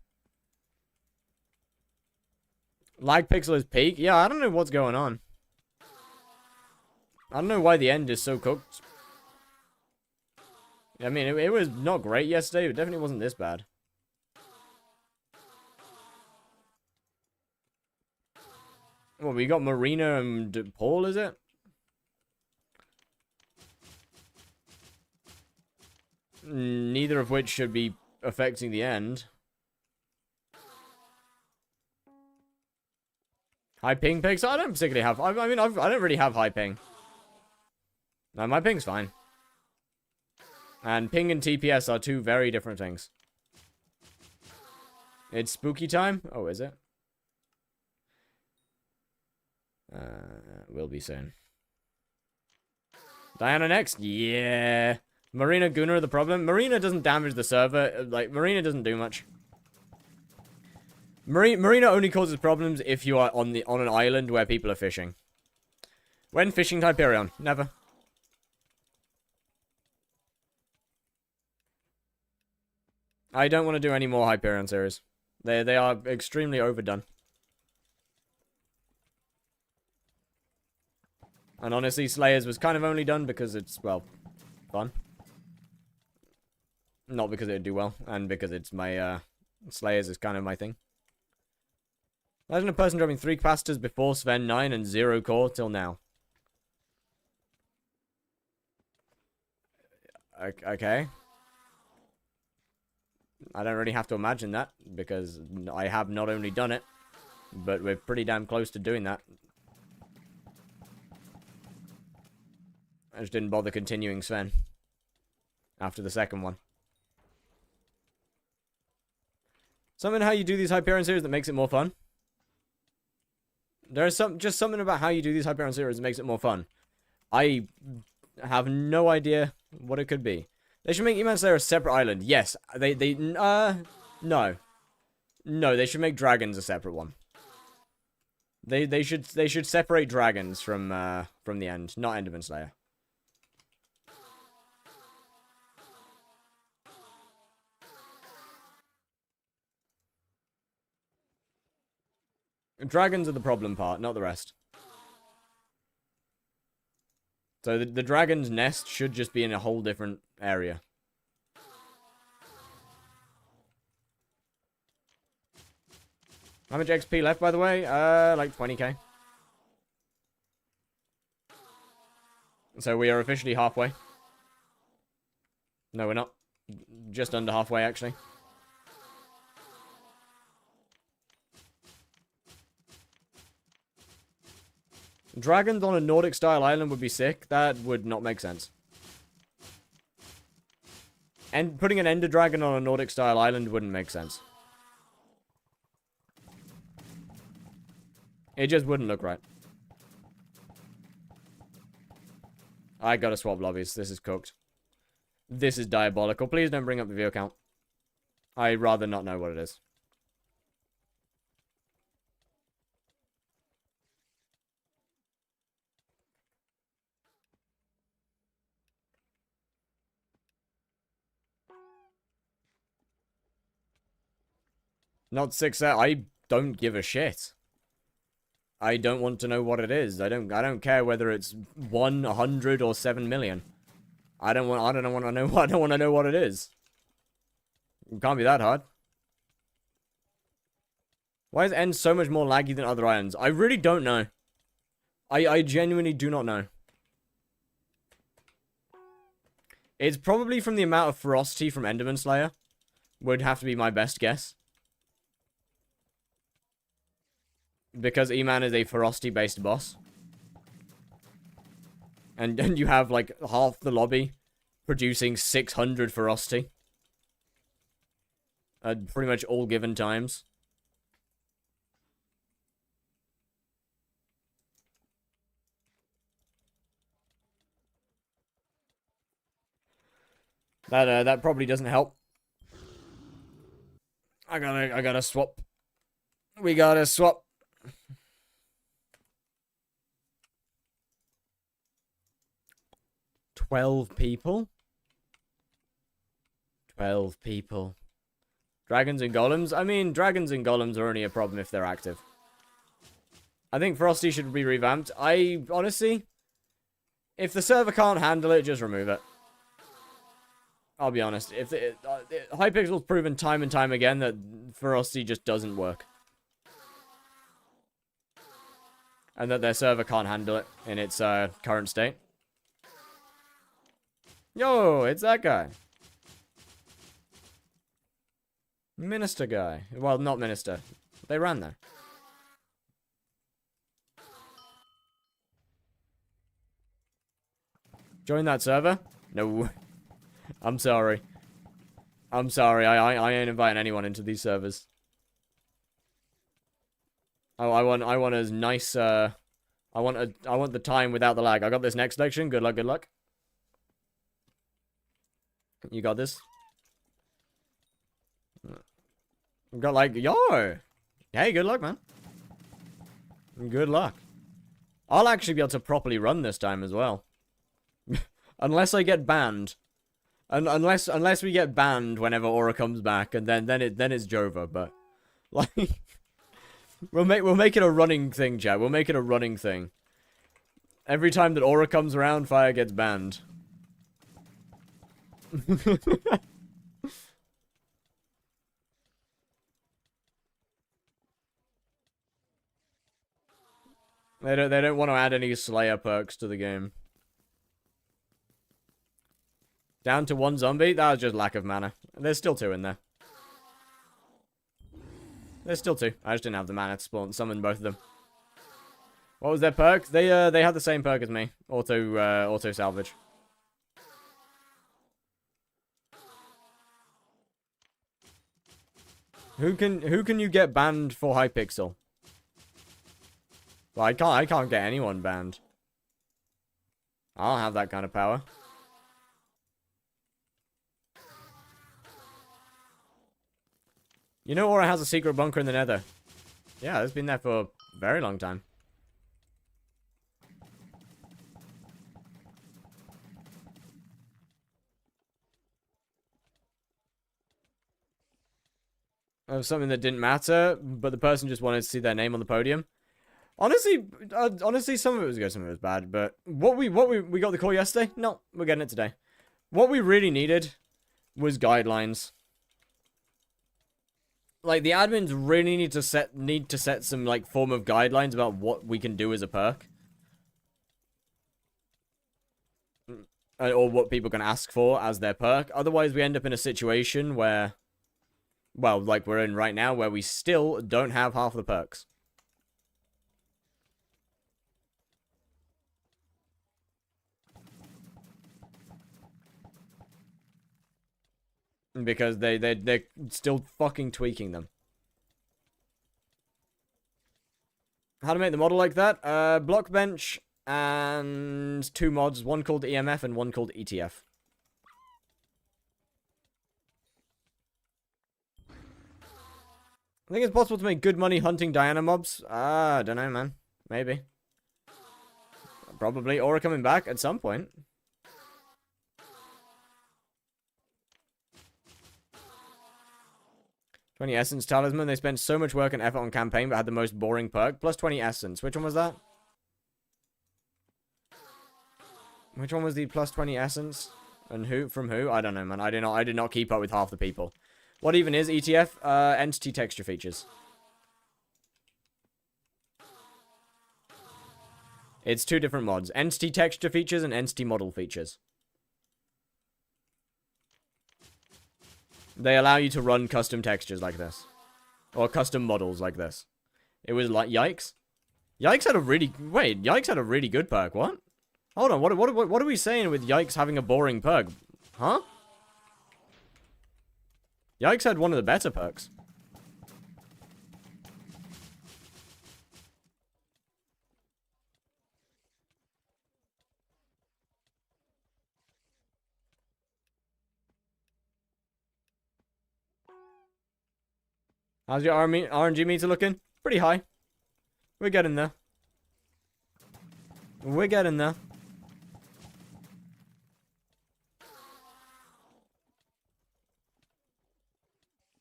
Lag pixel is peak? Yeah, I don't know what's going on. I don't know why the end is so cooked. I mean, it was not great yesterday, but definitely wasn't this bad. Well, we got Marina and Paul, is it? Neither of which should be affecting the end. High ping pigs? I don't particularly have... I don't really have high ping. No, my ping's fine. And ping and TPS are two very different things. It's spooky time? Oh, is it? Will be soon. Diana next? Yeah. Marina Gunnar the problem? Marina doesn't damage the server. Like, Marina doesn't do much. Marina only causes problems if you are on an island where people are fishing. When fishing Hyperion? Never. I don't want to do any more Hyperion series. They are extremely overdone. And honestly, Slayers was kind of only done because it's, well, fun. Not because it'd do well, and because it's my, Slayers is kind of my thing. Imagine a person dropping 3 capacitors before Sven 9 and 0 core till now. Okay. I don't really have to imagine that, because I have not only done it, but we're pretty damn close to doing that. I just didn't bother continuing Sven after the second one. Something how you do these Hyperion series that makes it more fun. There is just something about how you do these Hyperion series that makes it more fun. I have no idea what it could be. They should make Eman Slayer a separate island. Yes, no. No, they should make dragons a separate one. They should separate dragons from the end, not Enderman Slayer. Dragons are the problem part, not the rest. So the dragon's nest should just be in a whole different area. How much XP left, by the way? Like 20k. So we are officially halfway. No, we're not. Just under halfway, actually. Dragons on a Nordic-style island would be sick. That would not make sense. And putting an Ender Dragon on a Nordic-style island wouldn't make sense. It just wouldn't look right. I gotta swap lobbies. This is cooked. This is diabolical. Please don't bring up the view count. I'd rather not know what it is. Not 6 out. I don't give a shit. I don't want to know what it is. I don't care whether it's 1, 100, or 7 million. I don't want to know. I don't want to know what it is. It can't be that hard. Why is End so much more laggy than other islands? I really don't know. I genuinely do not know. It's probably from the amount of ferocity from Enderman Slayer. Would have to be my best guess. Because E-Man is a ferocity-based boss. And you have, like, half the lobby producing 600 ferocity. At pretty much all given times. That probably doesn't help. I gotta swap. We gotta swap. 12 people? 12 people. Dragons and golems? I mean, dragons and golems are only a problem if they're active. I think Frosty should be revamped. Honestly, if the server can't handle it, just remove it. I'll be honest. If Hypixel's proven time and time again that Frosty just doesn't work. And that their server can't handle it in its current state. Yo, it's that guy. Minister guy. Well, not minister. They ran there. Join that server? No. I'm sorry. I'm sorry. I ain't inviting anyone into these servers. Oh, I want as nice, I want the time without the lag. I got this next section. Good luck, good luck. You got this? Got like, yo! Hey, good luck, man. Good luck. I'll actually be able to properly run this time as well. Unless I get banned. Unless we get banned whenever Aura comes back, and then it's Jova, but like we'll make it a running thing, chat. We'll make it a running thing. Every time that Aura comes around, Fire gets banned. They don't want to add any Slayer perks to the game. Down to 1 zombie? That was just lack of mana. There's still 2 in there. There's still 2. I just didn't have the mana to summon both of them. What was their perk? They had the same perk as me. Auto salvage. Who can you get banned for hypixel? Well, I can't get anyone banned. I don't have that kind of power. You know Aura has a secret bunker in the nether. Yeah, it's been there for a very long time. Of something that didn't matter, but the person just wanted to see their name on the podium. Honestly, some of it was good, some of it was bad. But what we got the call yesterday? No, we're getting it today. What we really needed was guidelines. Like, the admins really need to set some like form of guidelines about what we can do as a perk, or what people can ask for as their perk. Otherwise, we end up in a situation where, well, like we're in right now, where we still don't have half the perks. Because they're still fucking tweaking them. How to make the model like that? Block bench and 2 mods, one called EMF and one called ETF. I think it's possible to make good money hunting Diana mobs. I don't know, man. Maybe. Probably. Aura coming back at some point. +20 essence talisman. They spent so much work and effort on campaign, but had the most boring perk. +20 essence. Which one was that? Which one was the +20 essence? And who? From who? I don't know, man. I did not keep up with half the people. What even is ETF? Entity texture features. It's 2 different mods. Entity texture features and entity model features. They allow you to run custom textures like this. Or custom models like this. It was like, yikes. Yikes had a really... Wait, Yikes had a really good perk. What? Hold on, what are we saying with Yikes having a boring perk? Huh? Yikes had one of the better perks. How's your RNG meter looking? Pretty high. We're getting there. We're getting there.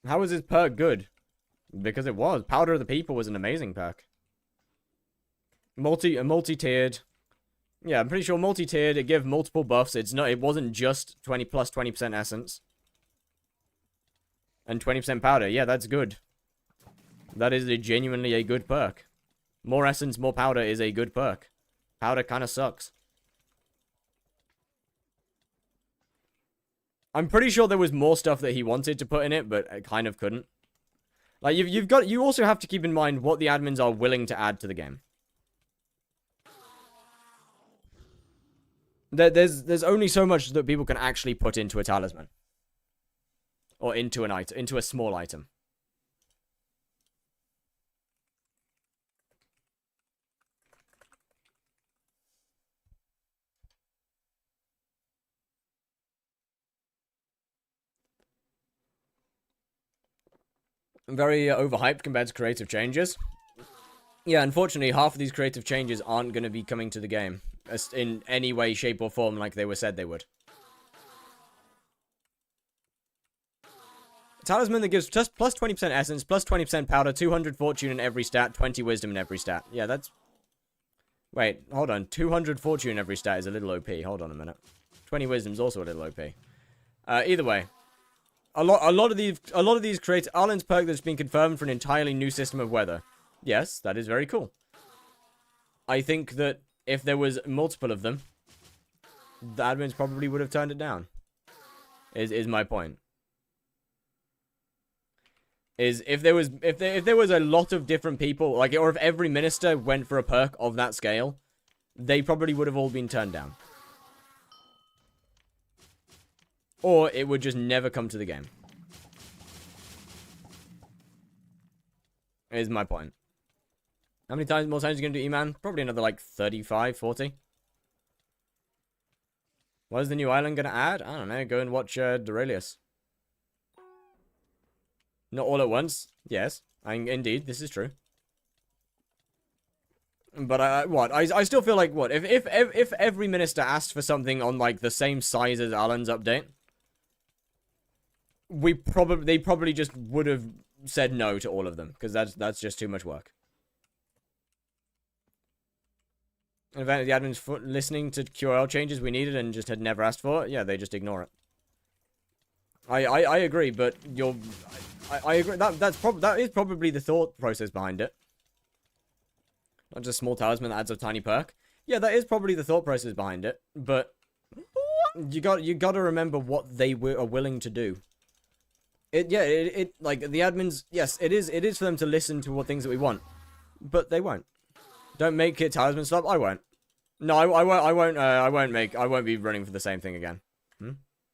How was his perk good? Because it was. Powder of the People was an amazing perk. Multi-tiered. Yeah, I'm pretty sure multi-tiered. It gave multiple buffs. It wasn't just 20 plus 20% essence. And 20% powder. Yeah, that's good. That is genuinely a good perk. More essence, more powder is a good perk. Powder kind of sucks. I'm pretty sure there was more stuff that he wanted to put in it, but it kind of couldn't. Like, you also have to keep in mind what the admins are willing to add to the game. There's only so much that people can actually put into a talisman. Or into an item, into a small item. Very overhyped compared to creative changes. Yeah, unfortunately, half of these creative changes aren't going to be coming to the game in any way, shape, or form like they were said they would. Talisman that gives just plus 20% essence, plus 20% powder, 200 fortune in every stat, 20 wisdom in every stat. Yeah, that's... Wait, hold on. 200 fortune in every stat is a little OP. Hold on a minute. 20 wisdom is also a little OP. Either way. A lot of these create Arlen's perk that's been confirmed for an entirely new system of weather. Yes, that is very cool. I think that if there was multiple of them, the admins probably would have turned it down. Is my point. Is if there was a lot of different people, like, or if every minister went for a perk of that scale, they probably would have all been turned down. Or it would just never come to the game. Is my point. How many more times are you going to do E-Man? Probably another, like, 35, 40. What is the new island going to add? I don't know. Go and watch Dorelius. Not all at once. Yes. Indeed, this is true. But, I still feel like, what? If every minister asked for something on, like, the same size as Alan's update, they probably just would have said no to all of them, because that's just too much work. An event of the admins listening to QRL changes we needed and just had never asked for it, yeah, they just ignore it. I agree, but I agree that is probably the thought process behind it. Not just small talisman that adds a tiny perk. Yeah, that is probably the thought process behind it, but you got to remember what they are willing to do. Like the admins, yes, it is for them to listen to what things that we want, but they won't. Don't make it talisman stop. I won't. No, I won't be running for the same thing again.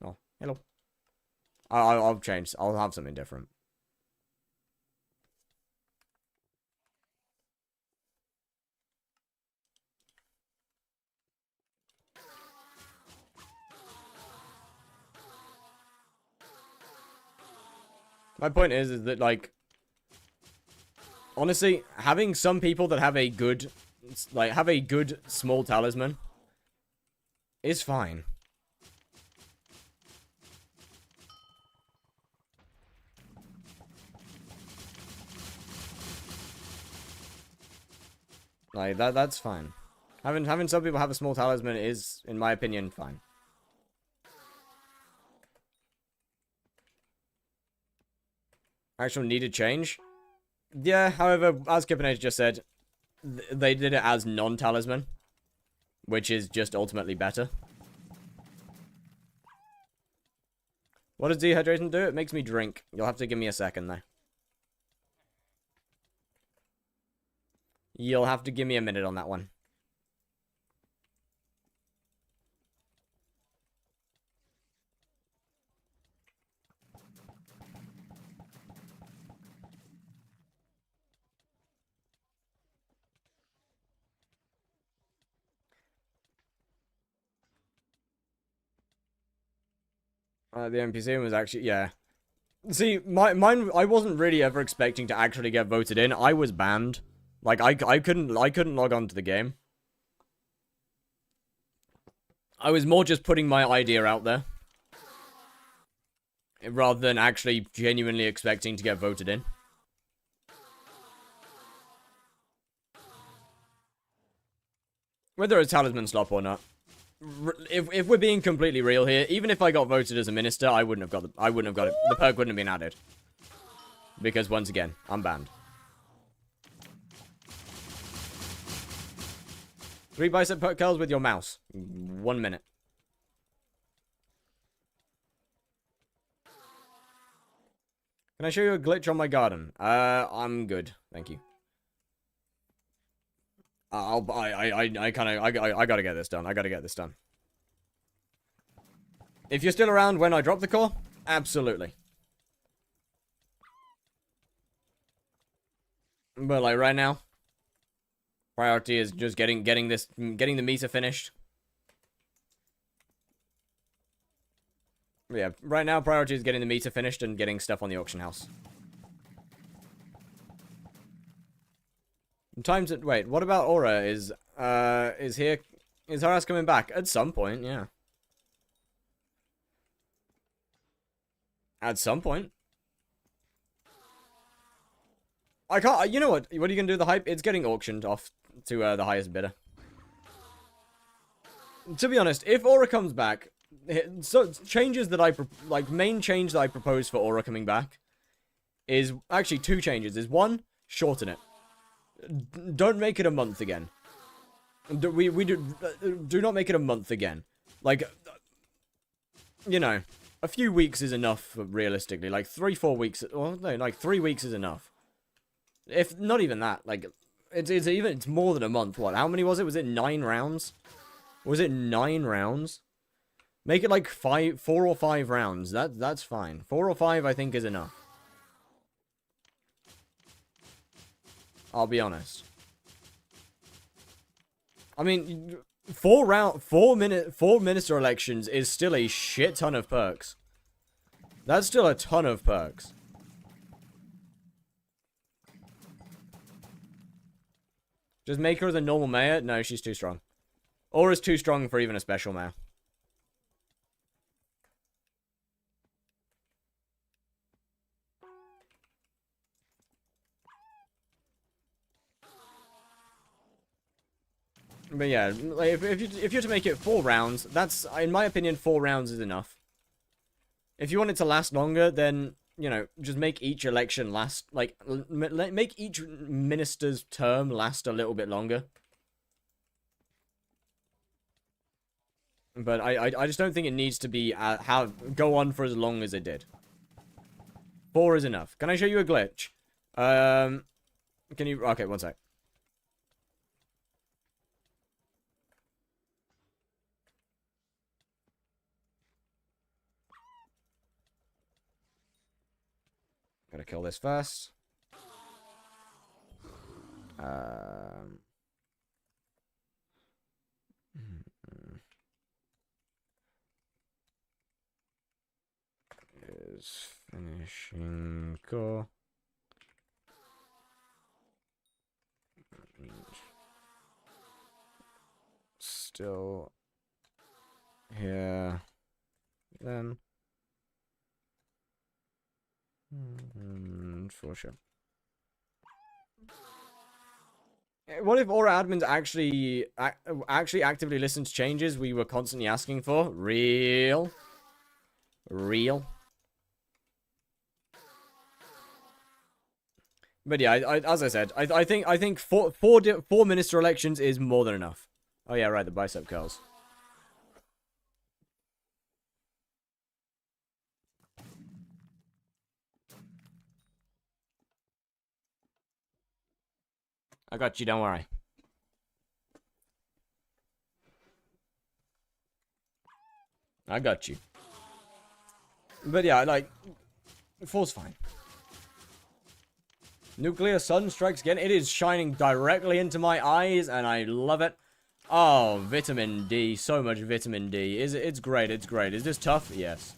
Oh, hello. I'll change. I'll have something different. My point is that, like, honestly, having some people that have a good small talisman is fine. Like, that's fine. Having some people have a small talisman is, in my opinion, fine. Actual needed change? Yeah, however, as Kipinage just said, they did it as non-talisman, which is just ultimately better. What does dehydration do? It makes me drink. You'll have to give me a second, though. You'll have to give me a minute on that one. The NPC was actually, yeah. See, mine, I wasn't really ever expecting to actually get voted in. I was banned. Like, I couldn't log on to the game. I was more just putting my idea out there. Rather than actually genuinely expecting to get voted in. Whether it's talisman slop or not. If we're being completely real here, even if I got voted as a minister, I wouldn't have got it. The perk wouldn't have been added. Because once again, I'm banned. 3 bicep perk curls with your mouse. 1 minute. Can I show you a glitch on my garden? I'm good. Thank you. I gotta get this done. I gotta get this done. If you're still around when I drop the core, absolutely. But like right now, priority is just getting the meter finished. Yeah, right now priority is getting the meter finished and getting stuff on the auction house. Wait, what about Aura? Is her ass coming back? At some point, yeah. At some point. I can't, you know what? What are you gonna do with the hype? It's getting auctioned off to the highest bidder. To be honest, if Aura comes back, so changes that main change that I propose for Aura coming back is actually 2 changes. Is 1, shorten it. Don't make it a month again. Do not make it a month again. Like, you know, a few weeks is enough realistically. Like 3-4 weeks. Well, no, like 3 weeks is enough. If not even that, like it's more than a month. What? How many was it? Was it 9 rounds? Was it 9 rounds? Make it like 4 or 5 rounds. That's fine. 4 or 5 I think is enough. I'll be honest. I mean, 4 minister elections is still a shit ton of perks. That's still a ton of perks. Just make her the normal mayor? No, she's too strong. Aura's too strong for even a special mayor. But yeah, like if you're to make it 4 rounds, that's, in my opinion, 4 rounds is enough. If you want it to last longer, then, you know, just make each election last, like, make each minister's term last a little bit longer. But I just don't think it needs to be, go on for as long as it did. 4 is enough. Can I show you a glitch? Can you, okay, one sec. Gotta kill this first. Is finishing core. Still here. Then. For sure. What if Aura admins actually actively listen to changes we were constantly asking for? Real. But yeah, as I said, I think four minister elections is more than enough. Oh yeah, right, the bicep curls. I got you, don't worry. I got you. But yeah, like, 4's fine. Nuclear sun strikes again. It is shining directly into my eyes, and I love it. Oh, vitamin D. So much vitamin D. It's great, it's great. Is this tough? Yes.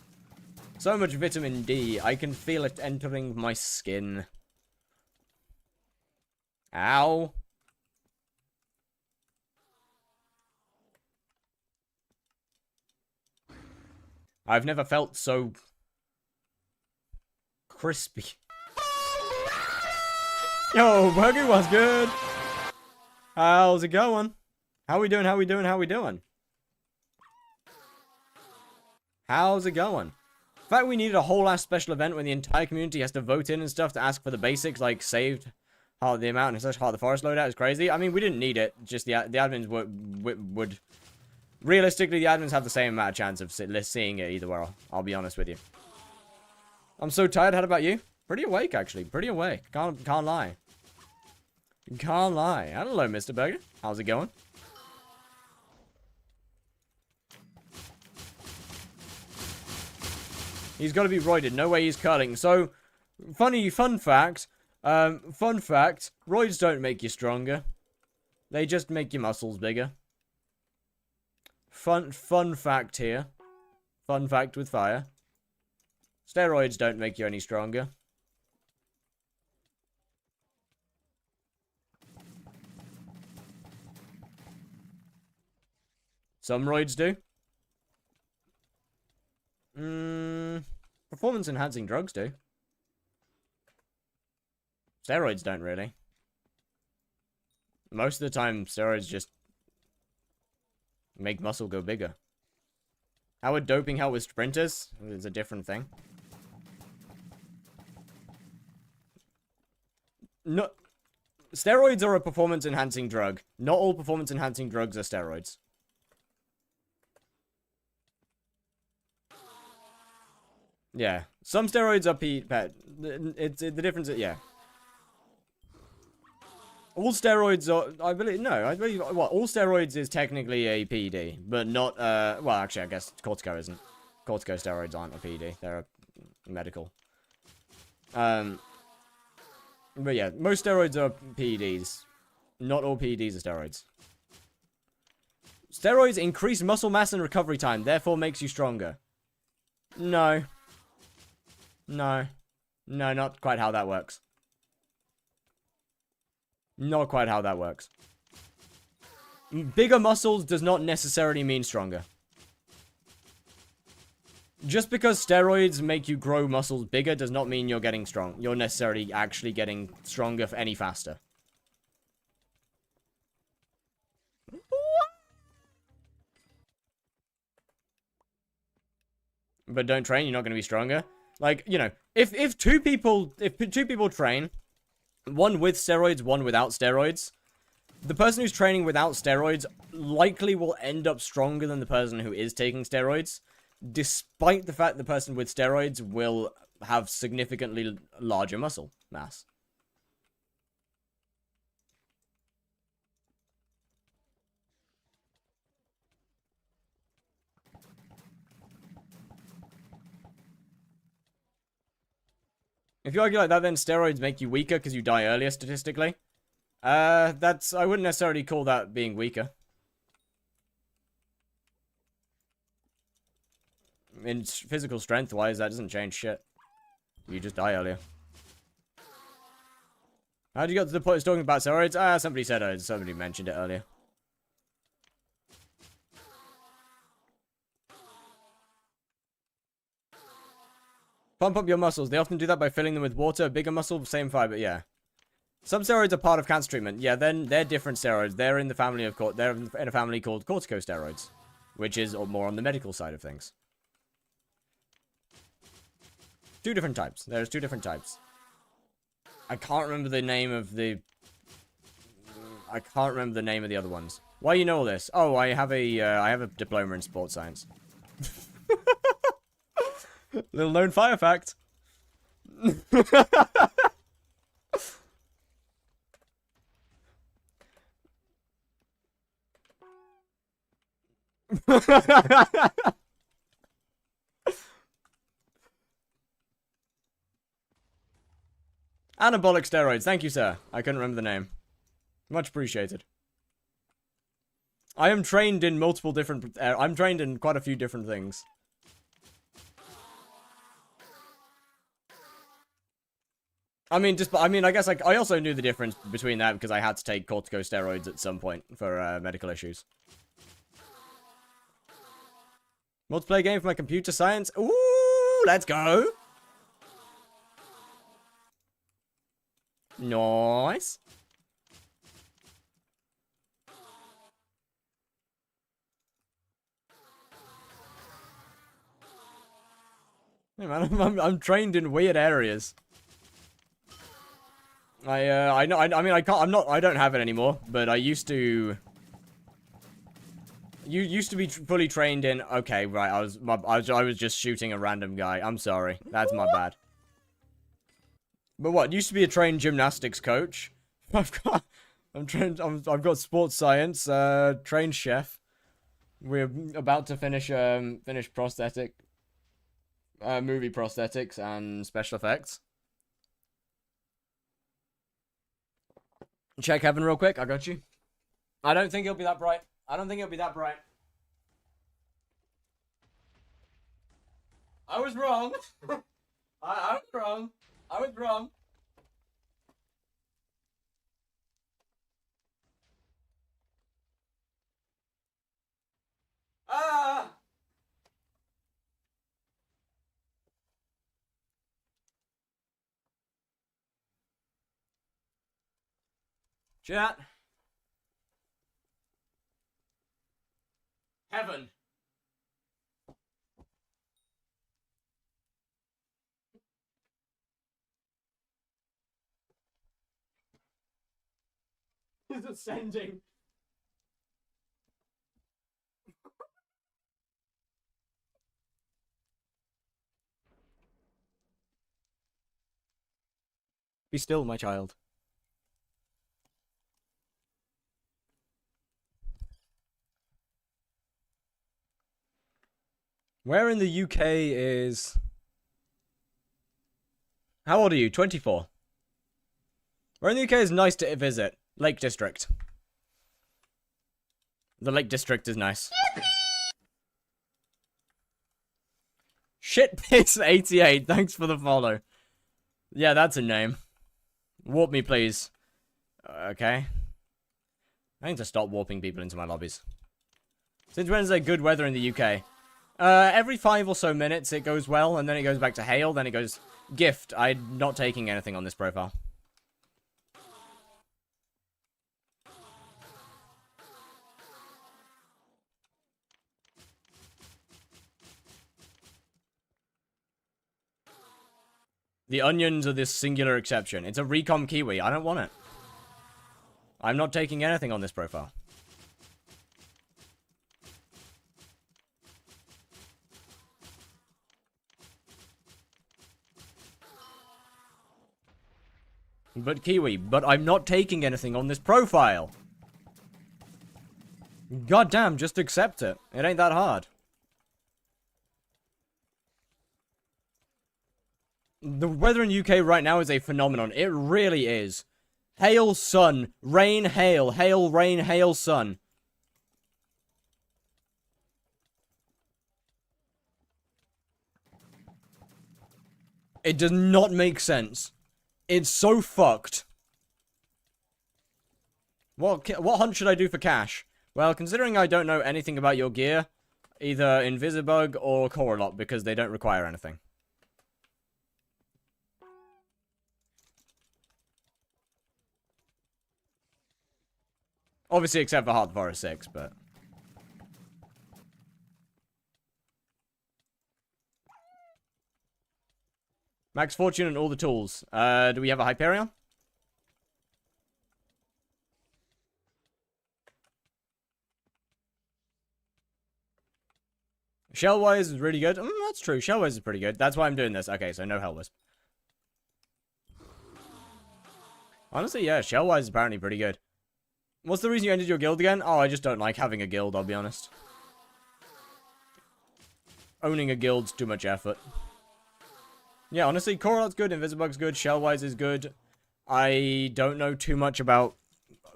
So much vitamin D. I can feel it entering my skin. Ow. I've never felt so crispy. Yo, Buggy, what's good? How's it going? How we doing? How we doing? How we doing? How's it going? In fact, we needed a whole ass special event when the entire community has to vote in and stuff to ask for the basics, like saved. How the amount and such, how the forest loadout is crazy. I mean, we didn't need it. Just the admins would realistically, the admins have the same amount of chance of seeing it either way. I'll be honest with you. I'm so tired. How about you? Pretty awake, actually. Pretty awake. Can't lie. Can't lie. Hello, Mr. Burger. How's it going? He's got to be roided. No way he's curling. So, fun fact. Roids don't make you stronger. They just make your muscles bigger. Fun fact here. Fun fact with fire. Steroids don't make you any stronger. Some roids do. Performance enhancing drugs do. Steroids don't really. Most of the time, steroids just make muscle go bigger. How would doping help with sprinters? It's a different thing. No, steroids are a performance enhancing drug. Not all performance enhancing drugs are steroids. Yeah, some steroids are pet. The difference is, yeah. All steroids are, I believe, what, all steroids is technically a PED, but not, well, actually, I guess cortico isn't. Corticosteroids aren't a PED, they're a medical. But yeah, most steroids are PEDs. Not all PEDs are steroids. Steroids increase muscle mass and recovery time, therefore makes you stronger. No. No. No, not quite how that works. Not quite how that works. Bigger muscles does not necessarily mean stronger. Just because steroids make you grow muscles bigger does not mean you're getting strong. You're necessarily actually getting stronger any faster. But don't train, you're not going to be stronger. Like, you know, if two people train, one with steroids, one without steroids, the person who's training without steroids likely will end up stronger than the person who is taking steroids, despite the fact the person with steroids will have significantly larger muscle mass. If you argue like that, then steroids make you weaker because you die earlier statistically. I wouldn't necessarily call that being weaker. In physical strength-wise, that doesn't change shit. You just die earlier. How'd you get to the point of talking about steroids? Somebody said, somebody mentioned it earlier. Pump up your muscles. They often do that by filling them with water. Bigger muscle, same fiber, yeah. Some steroids are part of cancer treatment. Yeah, then they're different steroids. They're in the family of they're in a family called corticosteroids, which is more on the medical side of things. Two different types. There's two different types. I can't remember the name of the. I can't remember the name of the other ones. Why you know all this? Oh, I have a diploma in sports science. Little known fire fact. Anabolic steroids. Thank you, sir. I couldn't remember the name. Much appreciated. I am trained in multiple different... I'm trained in quite a few different things. I mean, I guess I also knew the difference between that because I had to take corticosteroids at some point for medical issues. Multiplayer game for my computer science. Ooh, let's go. Nice. Hey man, I'm trained in weird areas. I know. I mean, I can't. I don't have it anymore. But I used to. You used to be fully trained in. Okay, right. I was just shooting a random guy. I'm sorry. That's my bad. But what? Used to be a trained gymnastics coach. I've got sports science, trained chef. We're about to finish prosthetic, movie prosthetics and special effects. Check heaven real quick. I got you. I don't think it'll be that bright. I don't think it'll be that bright. I was wrong. I was wrong. I was wrong. Ah! Chat. Heaven. He's ascending. Be still, my child. Where in the UK is... How old are you? 24. Where in the UK is nice to visit? Lake District. The Lake District is nice. Shitpiss88, thanks for the follow. Yeah, that's a name. Warp me, please. Okay. I need to stop warping people into my lobbies. Since when is there good weather in the UK? Every 5 or so minutes it goes well, and then it goes back to hail, then it goes... Gift. I'm not taking anything on this profile. The onions are this singular exception. It's a recom kiwi. I don't want it. I'm not taking anything on this profile. But kiwi, but I'm not taking anything on this profile. God damn, just accept it. It ain't that hard. The weather in UK right now is a phenomenon. It really is. Hail, sun, rain, hail, hail, rain, hail, sun. It does not make sense. It's so fucked. What hunt should I do for cash? Well, considering I don't know anything about your gear, either Invisibug or Coralop, because they don't require anything. Obviously, except for Heart Forest 6, but... Max Fortune and all the tools. Do we have a Hyperion? Shellwise is really good. That's true. Shellwise is pretty good. That's why I'm doing this. Okay, so no Hellwisp. Honestly, yeah, Shellwise is apparently pretty good. What's the reason you ended your guild again? Oh, I just don't like having a guild, I'll be honest. Owning a guild's too much effort. Yeah, honestly, Coralot's good, Invisibug's good, Shellwise is good. I don't know too much about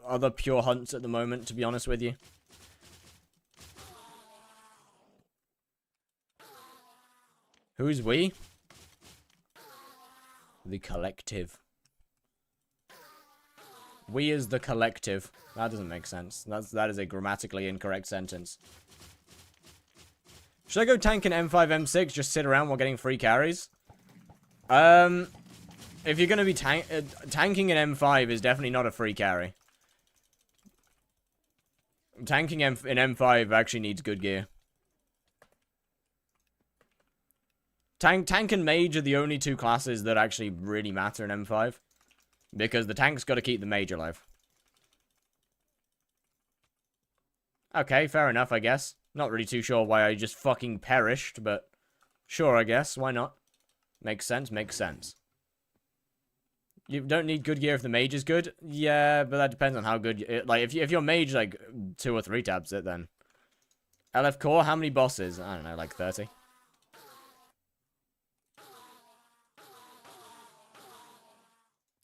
other pure hunts at the moment, to be honest with you. Who's we? The collective. We is the collective. That doesn't make sense. That is a grammatically incorrect sentence. Should I go tank in M5, M6, just sit around while getting free carries? If you're gonna be tanking in M5 is definitely not a free carry. Tanking in M5 actually needs good gear. Tank and mage are the only two classes that actually really matter in M5. Because the tank's got to keep the mage alive. Okay, fair enough, I guess. Not really too sure why I just fucking perished, but... Sure, I guess. Why not? Makes sense, makes sense. You don't need good gear if the mage is good. Yeah, but that depends on how good. Like if your mage like 2 or 3 tabs it, then. LF core. How many bosses? I don't know, like 30.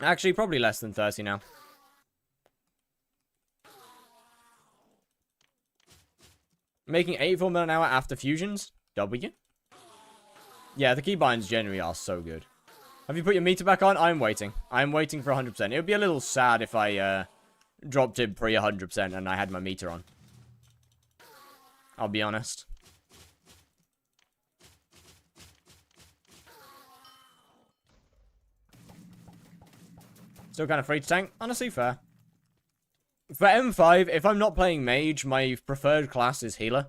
Actually, probably less than 30 now. Making 84 mil an hour after fusions. W. Yeah, the keybinds generally are so good. Have you put your meter back on? I'm waiting. I'm waiting for 100%. It would be a little sad if I dropped it pre 100% and I had my meter on. I'll be honest. Still kind of free to tank. Honestly, fair. For M5, if I'm not playing mage, my preferred class is healer.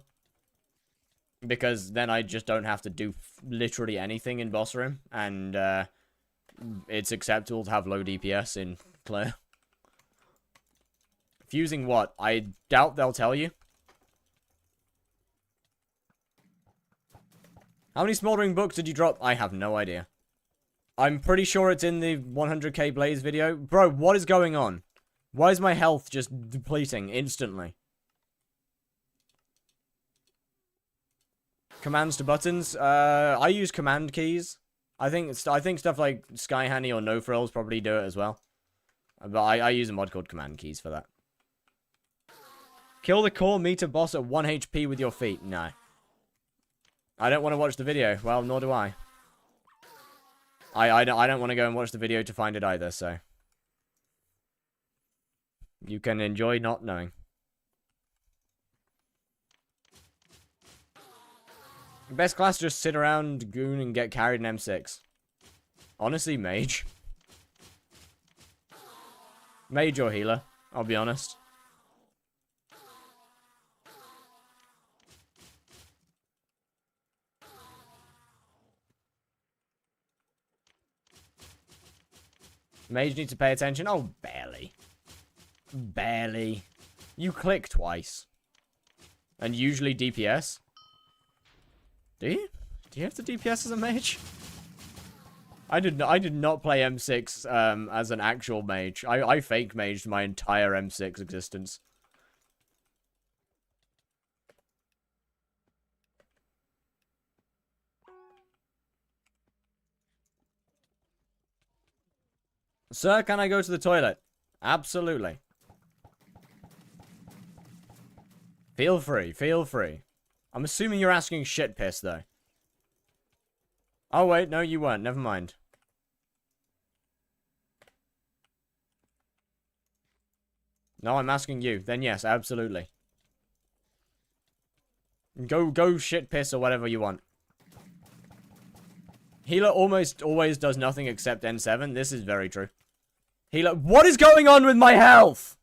Because then I just don't have to do literally anything in boss room. And it's acceptable to have low DPS in Claire. Fusing what? I doubt they'll tell you. How many smoldering books did you drop? I have no idea. I'm pretty sure it's in the 100k Blaze video. Bro, what is going on? Why is my health just depleting instantly? Commands to buttons. I use command keys. I think stuff like Sky Handy or No Frills probably do it as well. But I use a mod called command keys for that. Kill the core meter boss at 1 HP with your feet. No. I don't want to watch the video. Well, nor do I. I don't want to go and watch the video to find it either, so. You can enjoy not knowing. Best class, just sit around, goon, and get carried in M6. Honestly, mage. Mage or healer, I'll be honest. Mage needs to pay attention. Oh, barely. Barely. You click twice. And usually DPS. Do you? Do you have to DPS as a mage? I did not play M6 as an actual mage. I fake maged my entire M6 existence. Sir, can I go to the toilet? Absolutely. Feel free, feel free. I'm assuming you're asking shit piss, though. Oh, wait, no, you weren't. Never mind. No, I'm asking you. Then yes, absolutely. Go shit piss or whatever you want. Healer almost always does nothing except N7. This is very true. Healer, what is going on with my health?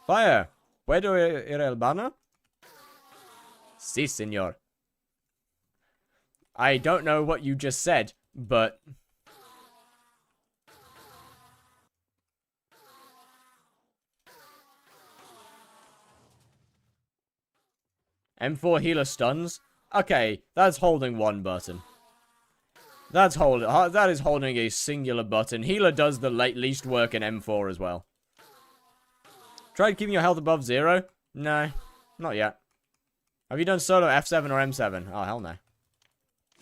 Fire. ¿Puedo ir al baño? Sí, señor. I don't know what you just said, but... M4 healer stuns? Okay, that's holding one button. That is holding a singular button. Healer does the least work in M4 as well. Tried keeping your health above 0? No, not yet. Have you done solo F7 or M7? Oh, hell no.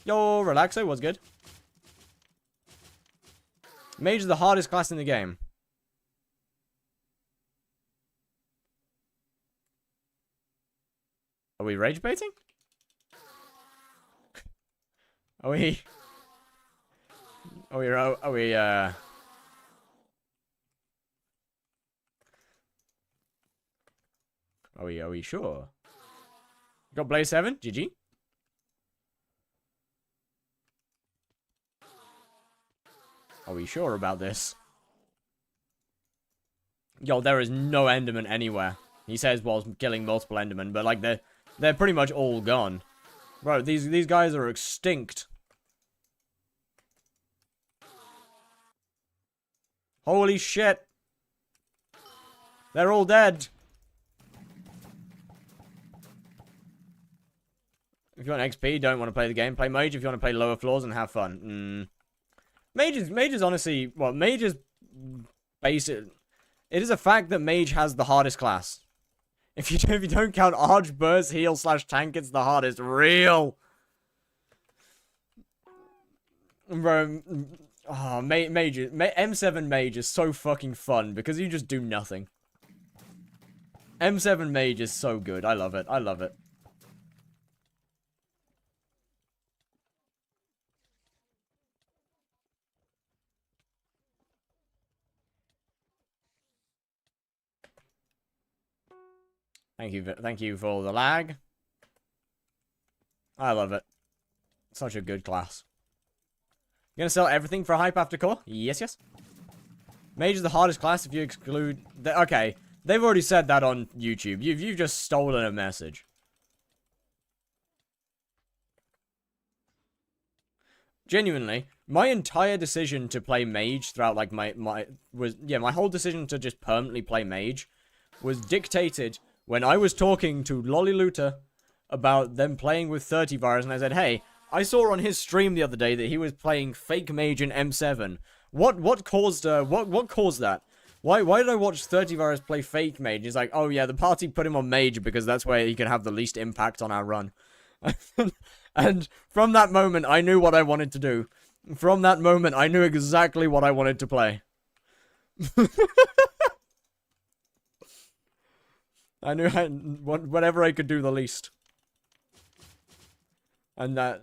Yo, Relaxo was good. Mage is the hardest class in the game. Are we rage baiting? Are we sure? Got Blaze 7? GG. Are we sure about this? Yo, there is no Enderman anywhere. He says while killing multiple Endermen, but like they're pretty much all gone. Bro, these guys are extinct. Holy shit. They're all dead. If you want XP, don't want to play the game, play Mage. If you want to play lower floors and have fun. Mage is honestly, well, Mage is basic. It is a fact that Mage has the hardest class. If you don't count Arch, Burst, Heal, / Tank, it's the hardest. Real. Bro, oh, M7 Mage is so fucking fun because you just do nothing. M7 Mage is so good. I love it. I love it. Thank you for the lag. I love it. Such a good class. You gonna sell everything for hype after core? Yes, yes. Mage is the hardest class if you exclude... Okay, they've already said that on YouTube. You've just stolen a message. Genuinely, my entire decision to play Mage throughout, like, my whole decision to just permanently play Mage was dictated when I was talking to Lolly Looter about them playing with 30 virus, and I said, hey, I saw on his stream the other day that he was playing fake Mage in M7. What caused that? Why did I watch 30 virus play fake Mage? He's like, oh yeah, the party put him on Mage because that's where he could have the least impact on our run. And from that moment, I knew what I wanted to do. From that moment, I knew exactly what I wanted to play. I knew whatever I could do the least. And that...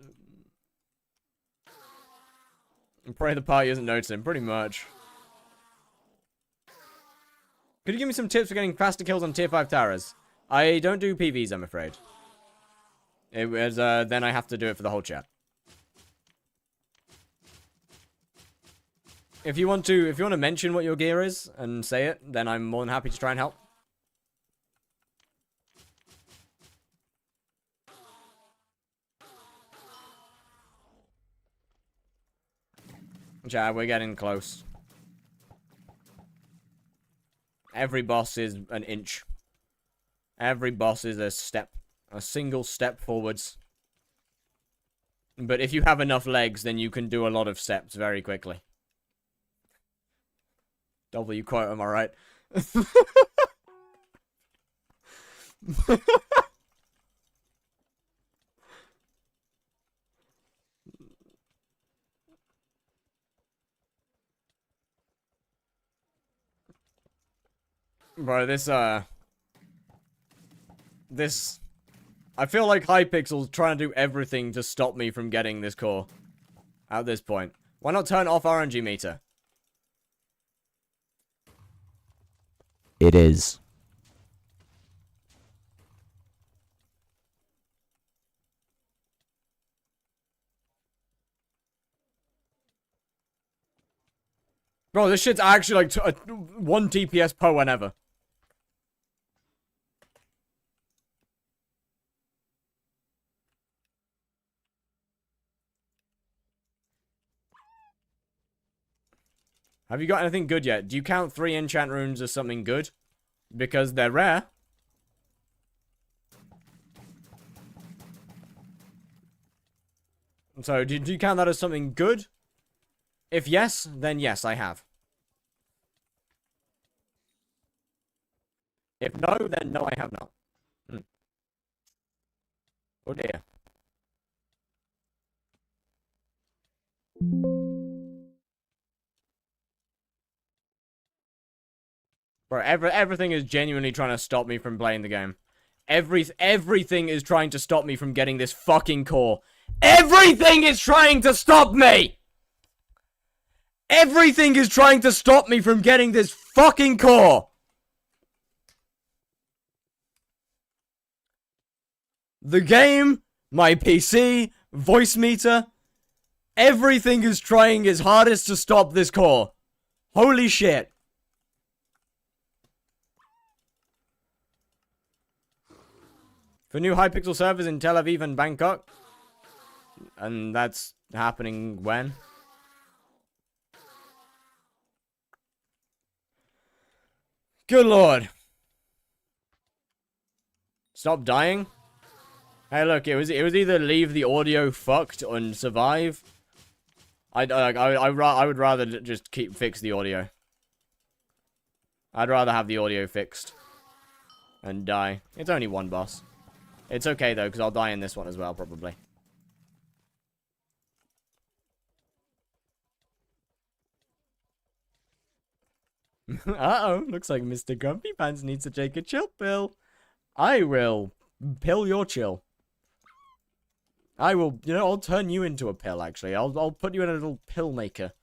I'm praying the party isn't noticing, pretty much. Could you give me some tips for getting faster kills on tier 5 towers? I don't do PVs, I'm afraid. It was, then I have to do it for the whole chat. If you want to mention what your gear is and say it, then I'm more than happy to try and help. Chat, we're getting close. Every boss is an inch. Every boss is a step. A single step forwards. But if you have enough legs, then you can do a lot of steps very quickly. W quote, am I right? Bro, this, I feel like Hypixel's trying to do everything to stop me from getting this core. At this point. Why not turn off RNG meter? It is. Bro, this shit's actually like 1 TPS per whenever. Have you got anything good yet? Do you count 3 enchant runes as something good? Because they're rare. So, do you count that as something good? If yes, then yes, I have. If no, then no, I have not. Oh dear. Bro, everything is genuinely trying to stop me from playing the game. Everything is trying to stop me from getting this fucking core. Everything is trying to stop me! Everything is trying to stop me from getting this fucking core! The game, my PC, voice meter, everything is trying its hardest to stop this core. Holy shit. For new Hypixel servers in Tel Aviv and Bangkok. And that's happening when? Good lord. Stop dying. Hey, look, it was either leave the audio fucked and survive. I would rather just fix the audio. I'd rather have the audio fixed and die. It's only one boss. It's okay though, because I'll die in this one as well, probably. Uh-oh, looks like Mr. Grumpy Pants needs to take a chill pill. I will pill your chill. I will, I'll turn you into a pill, actually. I'll put you in a little pill maker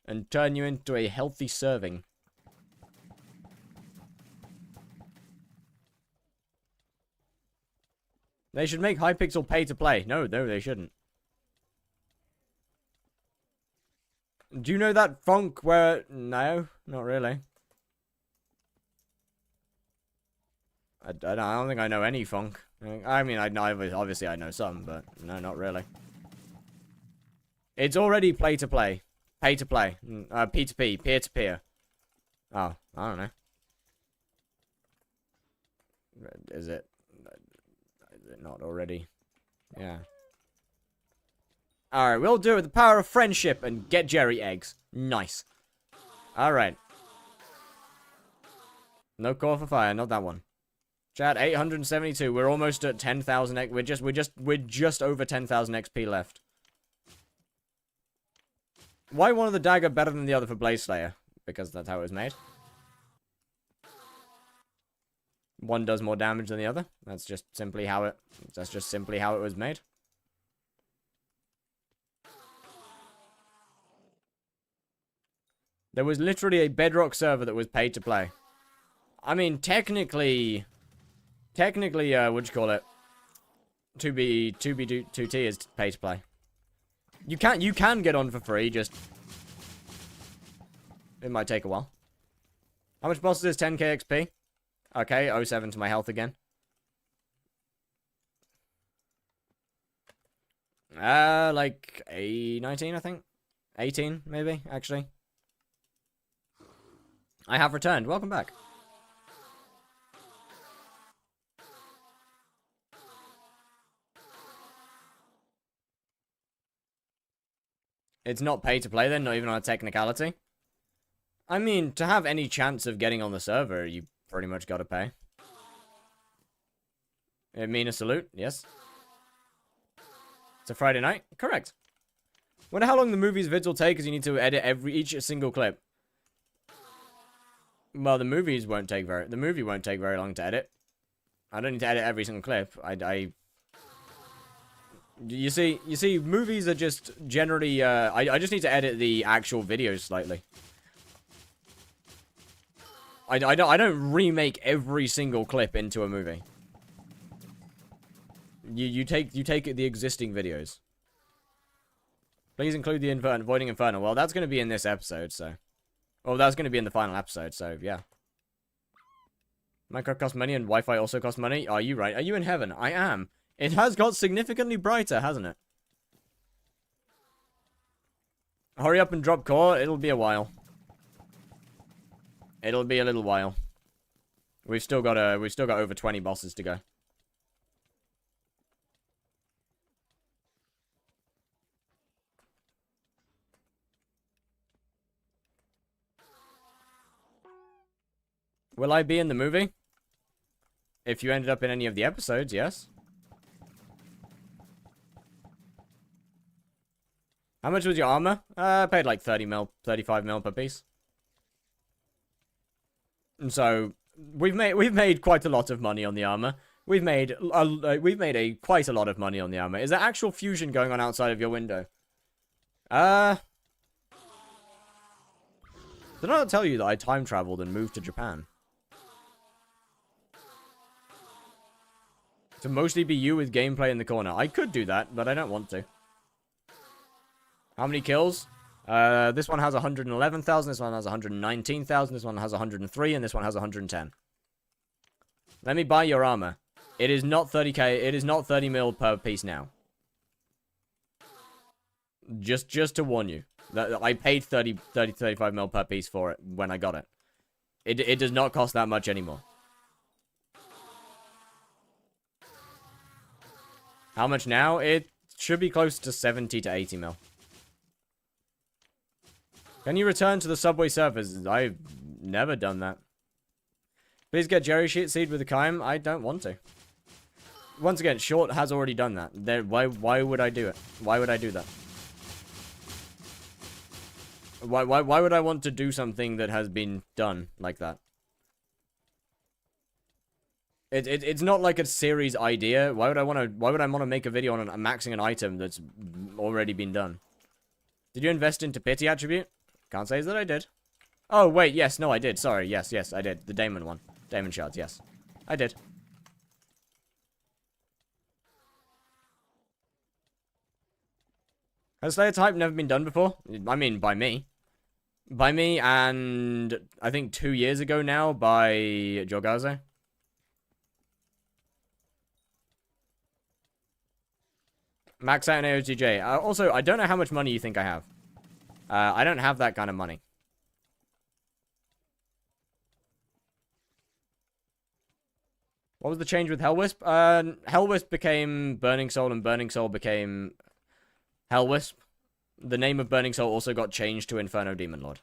and turn you into a healthy serving. They should make Hypixel pay to play. No, they shouldn't. Do you know that funk where... No, not really. I don't think I know any funk. I mean, obviously I know some, but no, not really. It's already play to play. Pay to play. P2P. Peer to peer. Oh, I don't know. Is it not already? Yeah. Alright, we'll do it with the power of friendship and get Jerry eggs. Nice. Alright. No core for fire, not that one. Chat, 872. We're almost at 10,000 X. We're just over 10,000 XP left. Why one of the dagger better than the other for Blaze Slayer? Because that's how it was made. One does more damage than the other. That's just simply how it was made. There was literally a Bedrock server that was paid to play. I mean, technically, what'd you call it? 2T is pay to play. You can get on for free, just it might take a while. How much boss is 10k XP? Okay, 07 to my health again. Like 19, I think. 18, maybe, actually. I have returned. Welcome back. It's not pay to play then, not even on a technicality. I mean, to have any chance of getting on the server, you pretty much gotta pay. It mean a salute? Yes. It's a Friday night? Correct. Wonder how long the movie's vids will take, because you need to edit each single clip. Well, the movie won't take very long to edit. I don't need to edit every single clip. You see, movies are just generally, I just need to edit the actual videos slightly. I don't remake every single clip into a movie. You take the existing videos. Please include the Avoiding Inferno. Well, that's going to be in this episode, so. Well, that's going to be in the final episode, so yeah. Minecraft costs money and Wi-Fi also costs money. Are you right? Are you in heaven? I am. It has got significantly brighter, hasn't it? Hurry up and drop core. It'll be a while. It'll be a little while. We've still got over 20 bosses to go. Will I be in the movie? If you ended up in any of the episodes, yes. How much was your armor? I paid like 35 mil per piece. And so we've made quite a lot of money on the armor. We've made quite a lot of money on the armor. Is there actual fusion going on outside of your window? Did I not tell you that I time traveled and moved to Japan? To mostly be you with gameplay in the corner. I could do that, but I don't want to. How many kills? This one has 111,000, this one has 119,000, this one has 103, and this one has 110. Let me buy your armor. It is not 30k, it is not 30 mil per piece now. Just to warn you. I paid 35 mil per piece for it when I got it. It does not cost that much anymore. How much now? It should be close to 70 to 80 mil. Can you return to the subway surface? I've never done that. Please get Jerry Seed with the Kaim. I don't want to. Once again, Short has already done that. Why would I do it? Why would I do that? Why would I want to do something that has been done like that? It's not like a series idea. Why would I want to make a video on maxing an item that's already been done? Did you invest into pity attribute? Can't say that I did. Oh wait, yes, no, I did. Sorry, yes, I did. The Daemon one, Daemon shards. Yes, I did. Has Slayer type never been done before? I mean, by me. By me, and I think 2 years ago now by Jorgaze. Max out an AOTJ. Also, I don't know how much money you think I have. I don't have that kind of money. What was the change with Hellwisp? Hellwisp became Burning Soul, and Burning Soul became Hellwisp. The name of Burning Soul also got changed to Inferno Demon Lord.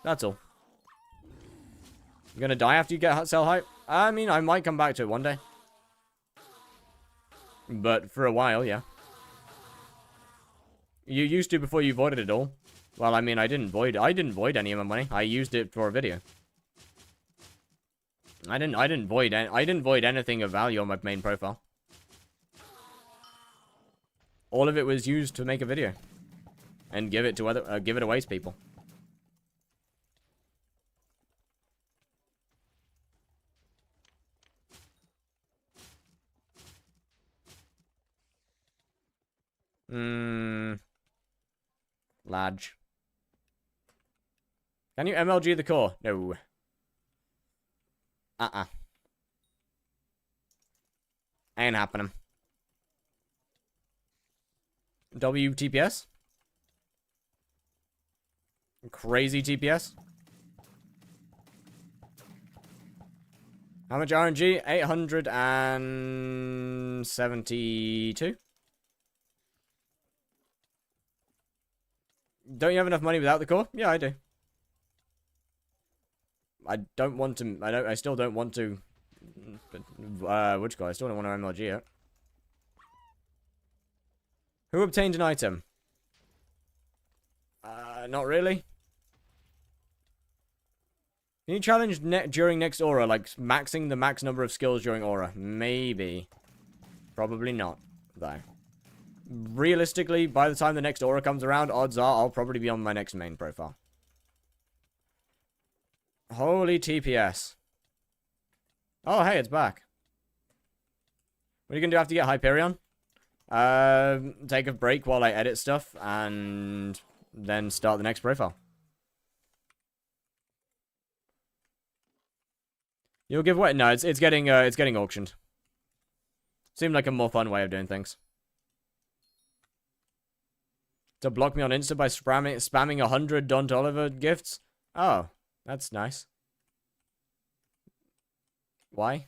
That's all. You're gonna die after you get sell hype? I mean, I might come back to it one day. But for a while, yeah. You used to before you voided it all. Well, I mean, I didn't void any of my money. I used it for a video. I didn't void anything of value on my main profile. All of it was used to make a video and give it to give it away to people. Large. Can you MLG the core? No. Ain't happening. WTPS? Crazy TPS? How much RNG? 872? Don't you have enough money without the core? Yeah, I do. I don't want to. I still don't want to. Which guy? I still don't want to MLG it. Who obtained an item? Not really. Can you challenge during next aura, like maxing the max number of skills during aura? Maybe. Probably not, though. Realistically, by the time the next aura comes around, odds are I'll probably be on my next main profile. Holy TPS. Oh, hey, it's back. What are you going to do after you get Hyperion? Take a break while I edit stuff, and then start the next profile. You'll give away? No, it's getting auctioned. Seemed like a more fun way of doing things. To block me on Insta by spamming 100 Don Toliver gifts? Oh, that's nice. Why?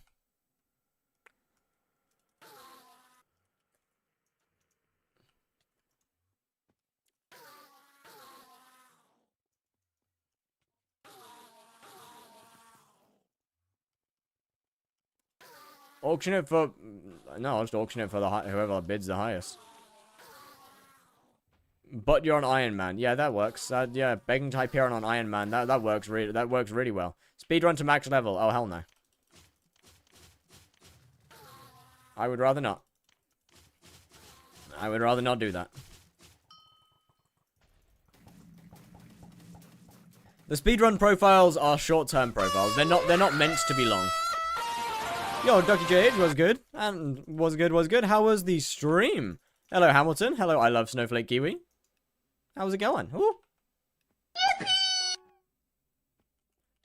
Auction it for... No, I'll just auction it for whoever bids the highest. But you're on Iron Man. Yeah, that works. Yeah, begging to Hyperion on Iron Man. That works really well. Speedrun to max level. Oh, hell no. I would rather not. I would rather not do that. The speedrun profiles are short-term profiles. They're not meant to be long. Yo, Ducky Jade was good. And was good. How was the stream? Hello, Hamilton. Hello, I love Snowflake Kiwi. How's it going? Ooh.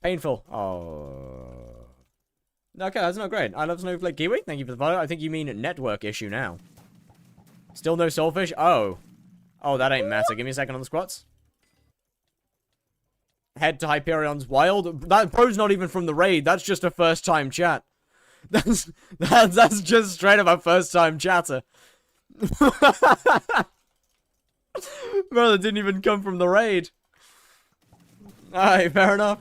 Painful. Oh. Okay, that's not great. I love Snowflake Kiwi. Thank you for the follow. I think you mean network issue now. Still no soulfish? Oh. Oh, that ain't matter. Give me a second on the squats. Head to Hyperion's Wild. That bro's not even from the raid. That's just a first-time chat. That's just straight up a first-time chatter. Bro, that didn't even come from the raid. Alright, fair enough.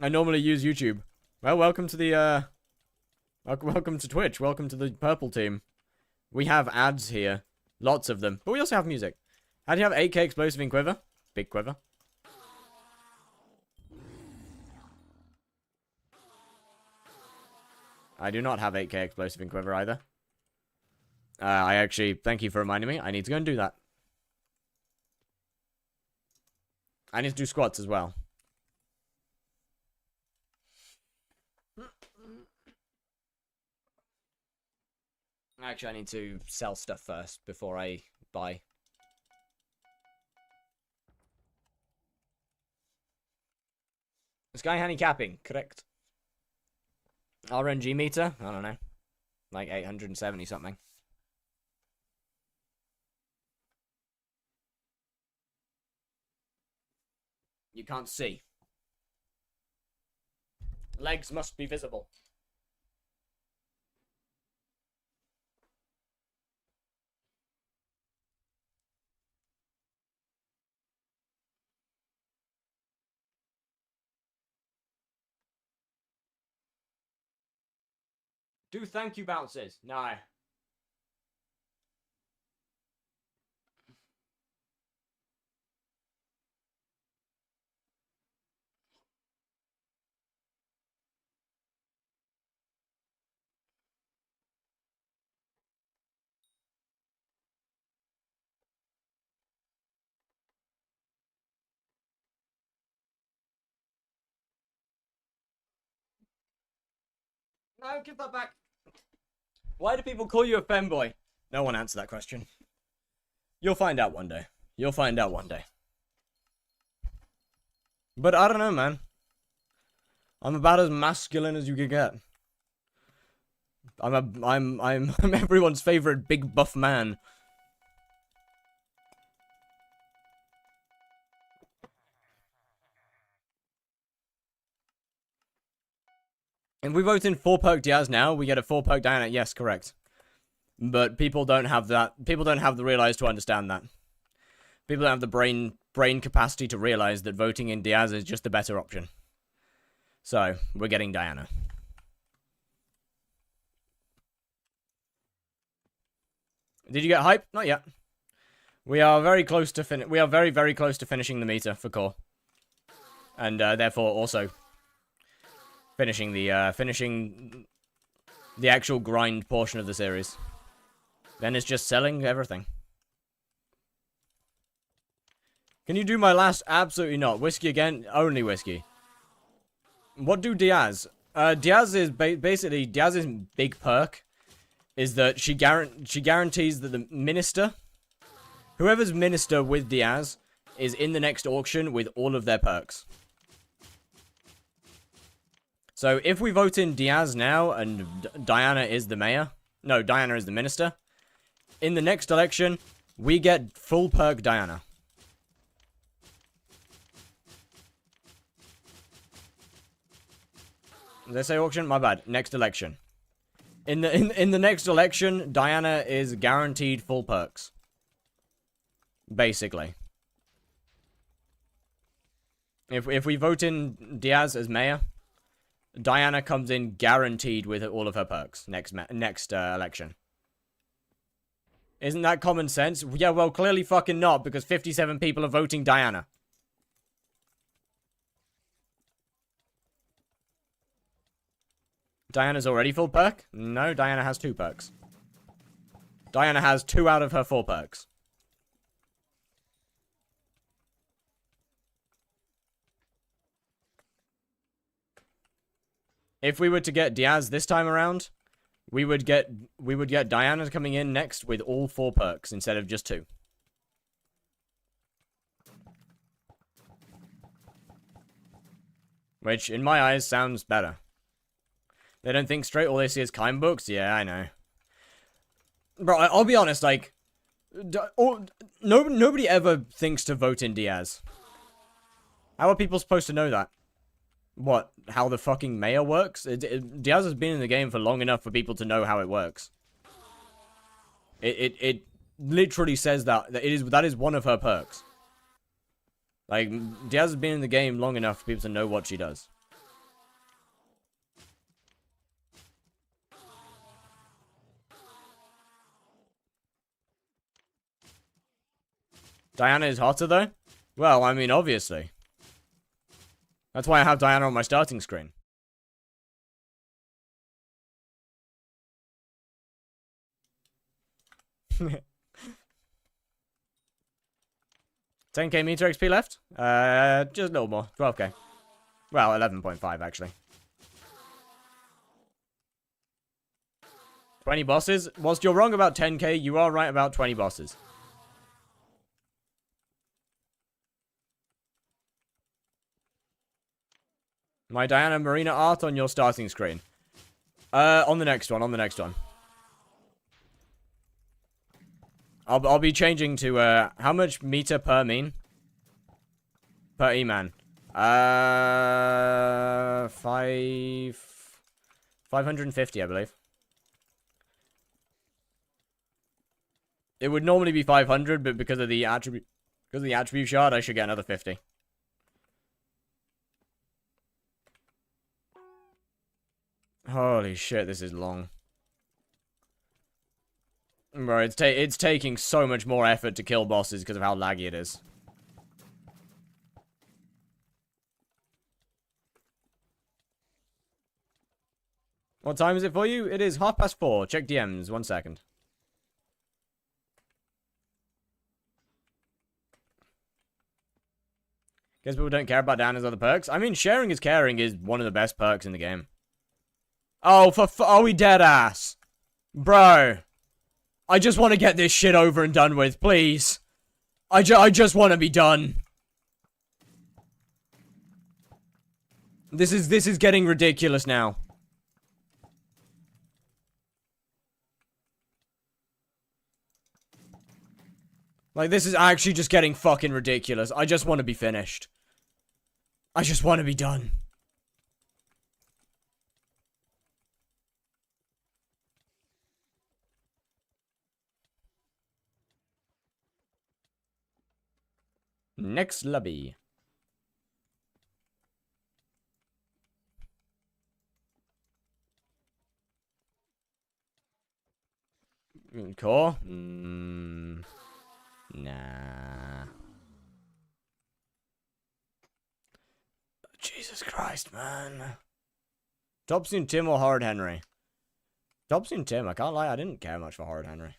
I normally use YouTube. Well, welcome to the, welcome to Twitch. Welcome to the purple team. We have ads here. Lots of them. But we also have music. How do you have 8k explosive in quiver? Big quiver. I do not have 8k explosive in quiver either. I actually, thank you for reminding me. I need to go and do that. I need to do squats as well. Actually, I need to sell stuff first before I buy. Sky handicapping, correct. RNG meter? I don't know. Like 870 something. You can't see. Legs must be visible. Do thank you bounces. No. No, give that back. Why do people call you a femboy? No one answered that question. You'll find out one day. You'll find out one day. But I don't know, man. I'm about as masculine as you can get. I'm everyone's favorite big buff man. If we vote in 4 perk Diaz now, we get a 4 perk Diana. Yes, correct. But people don't have that. People don't have the realize to understand that. People don't have the brain capacity to realize that voting in Diaz is just the better option. So, we're getting Diana. Did you get hype? Not yet. We are very close to we are very, very close to finishing the meter for core. And therefore also finishing the actual grind portion of the series. Then it's just selling everything. Can you do my last? Absolutely not. Whiskey again? Only whiskey. What do Diaz? Diaz is basically Diaz's big perk is that she guarantees that the minister, whoever's minister with Diaz, is in the next auction with all of their perks. So if we vote in Diaz now and Diana is the mayor, no, Diana is the minister, in the next election, we get full perk Diana. Did I say auction? My bad. Next election. In the next election, Diana is guaranteed full perks. Basically. If we vote in Diaz as mayor, Diana comes in guaranteed with all of her perks next election. Isn't that common sense? Yeah, well, clearly fucking not, because 57 people are voting Diana. Diana's already full perk? No, Diana has 2 perks. Diana has 2 out of her 4 perks. If we were to get Diaz this time around, we would get Diana coming in next with all 4 perks instead of just 2. Which, in my eyes, sounds better. They don't think straight, all they see is Kime books? Yeah, I know. Bro, I'll be honest, like, nobody ever thinks to vote in Diaz. How are people supposed to know that? What? How the fucking mayor works? Diaz has been in the game for long enough for people to know how it works. It literally says that that is one of her perks. Like, Diaz has been in the game long enough for people to know what she does. Diana is hotter, though? Well, I mean, obviously. That's why I have Diana on my starting screen. $10k meter XP left? Just a little more. 12k. Well, 11.5 actually. 20 bosses? Whilst you're wrong about 10k, you are right about 20 bosses. My Diana Marina art on your starting screen. On the next one, I'll be changing to, how much meter per mean? Per E-man. 550, I believe. It would normally be 500, but because of the attribute shard, I should get another 50. Holy shit, this is long. Bro, it's taking so much more effort to kill bosses because of how laggy it is. What time is it for you? It is 4:30. Check DMs. 1 second. Guess people don't care about Diana's other perks. I mean, sharing is caring is one of the best perks in the game. Oh, are we dead ass? Bro. I just want to get this shit over and done with, please. I just want to be done. This is getting ridiculous now. Like, this is actually just getting fucking ridiculous. I just want to be finished. I just want to be done. Next lobby. Core? Nah. Jesus Christ, man. Topsoon Tim or Hard Henry? Topsoon Tim, I can't lie, I didn't care much for Hard Henry.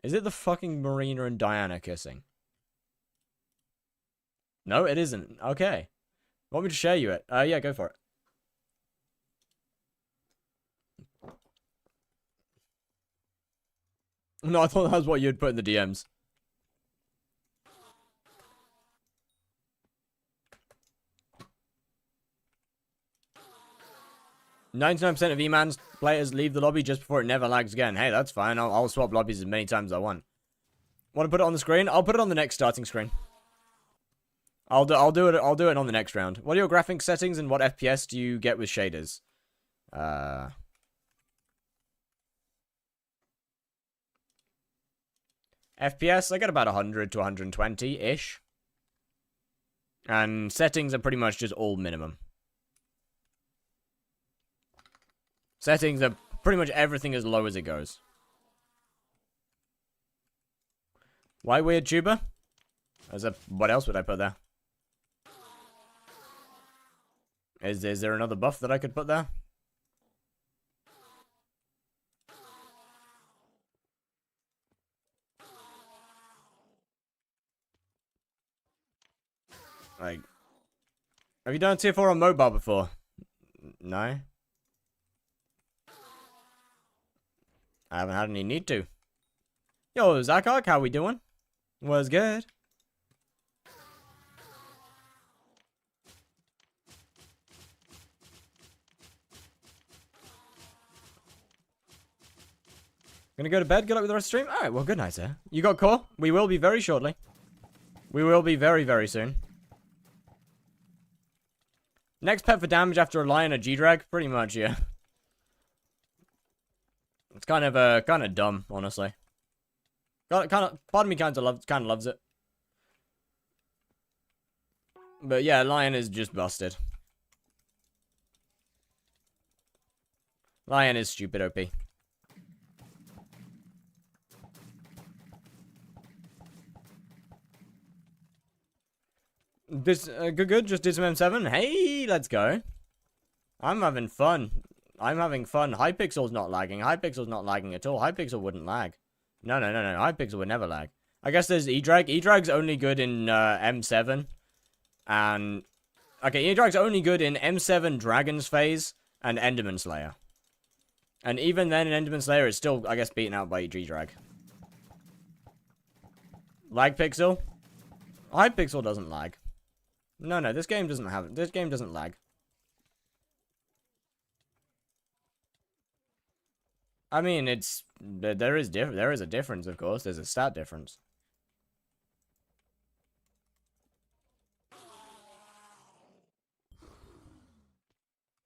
Is it the fucking Marina and Diana kissing? No, it isn't. Okay. Want me to share you it? Yeah, go for it. No, I thought that was what you'd put in the DMs. "99% of E-Man's players leave the lobby just before it never lags again." Hey, that's fine. I'll swap lobbies as many times as I want. Want to put it on the screen? I'll put it on the next starting screen. I'll do it on the next round. What are your graphics settings and what FPS do you get with shaders? FPS, I get about 100 to 120-ish. And settings are pretty much just all minimum. Settings are pretty much everything as low as it goes. Why weird tuber? What else would I put there? Is there another buff that I could put there? Like, have you done tier 4 on mobile before? No? I haven't had any need to. Yo, Zakok, how we doing? Was good. Gonna go to bed, good luck with the rest of the stream? Alright, well, good night, sir. You got core? We will be very shortly. We will be very, very soon. Next pet for damage after a lion, a G-Drag? Pretty much, yeah. It's kind of dumb, honestly. Part of me kind of loves it. But yeah, lion is just busted. Lion is stupid OP. This good. Just did some M7. Hey, let's go. I'm having fun. Hypixel's not lagging. Hypixel's not lagging at all. Hypixel wouldn't lag. No. Hypixel would never lag. I guess there's E-Drag. E-Drag's only good in M7. And okay, E-Drag's only good in M7 Dragon's Phase and Enderman Slayer. And even then, in Enderman Slayer, it's still, I guess, beaten out by G-Drag. Lag Pixel? Hypixel doesn't lag. No, this game doesn't lag. I mean, there is a difference, of course. There's a stat difference.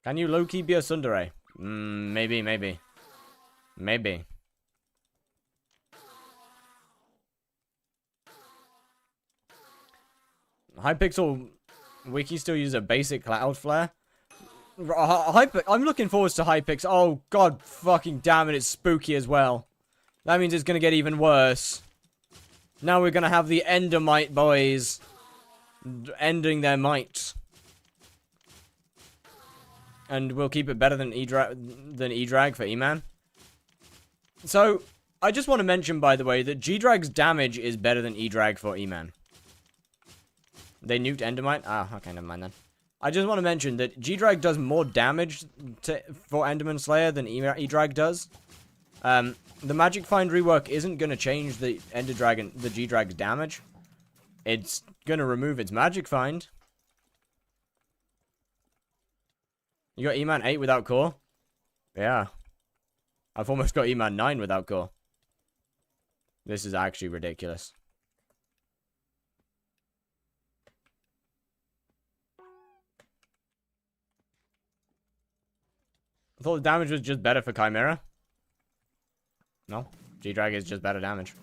Can you low-key be a tsundere? Maybe. Hypixel Wiki still use a basic cloud flare. I'm looking forward to Hypixel. Oh god fucking damn it, it's spooky as well. That means it's gonna get even worse. Now we're gonna have the Endermite boys ending their might. And we'll keep it better than E-Drag for E-Man. So, I just want to mention, by the way, that G-Drag's damage is better than E-Drag for E-Man. They nuked Endermite? Ah, okay, never mind then. I just want to mention that G-Drag does more damage for Enderman Slayer than E-Drag does. The Magic Find rework isn't going to change the G-Drag's damage. It's going to remove its Magic Find. You got E-Man 8 without core? Yeah. I've almost got E-Man 9 without core. This is actually ridiculous. I thought the damage was just better for Chimera. No. G-Drag is just better damage.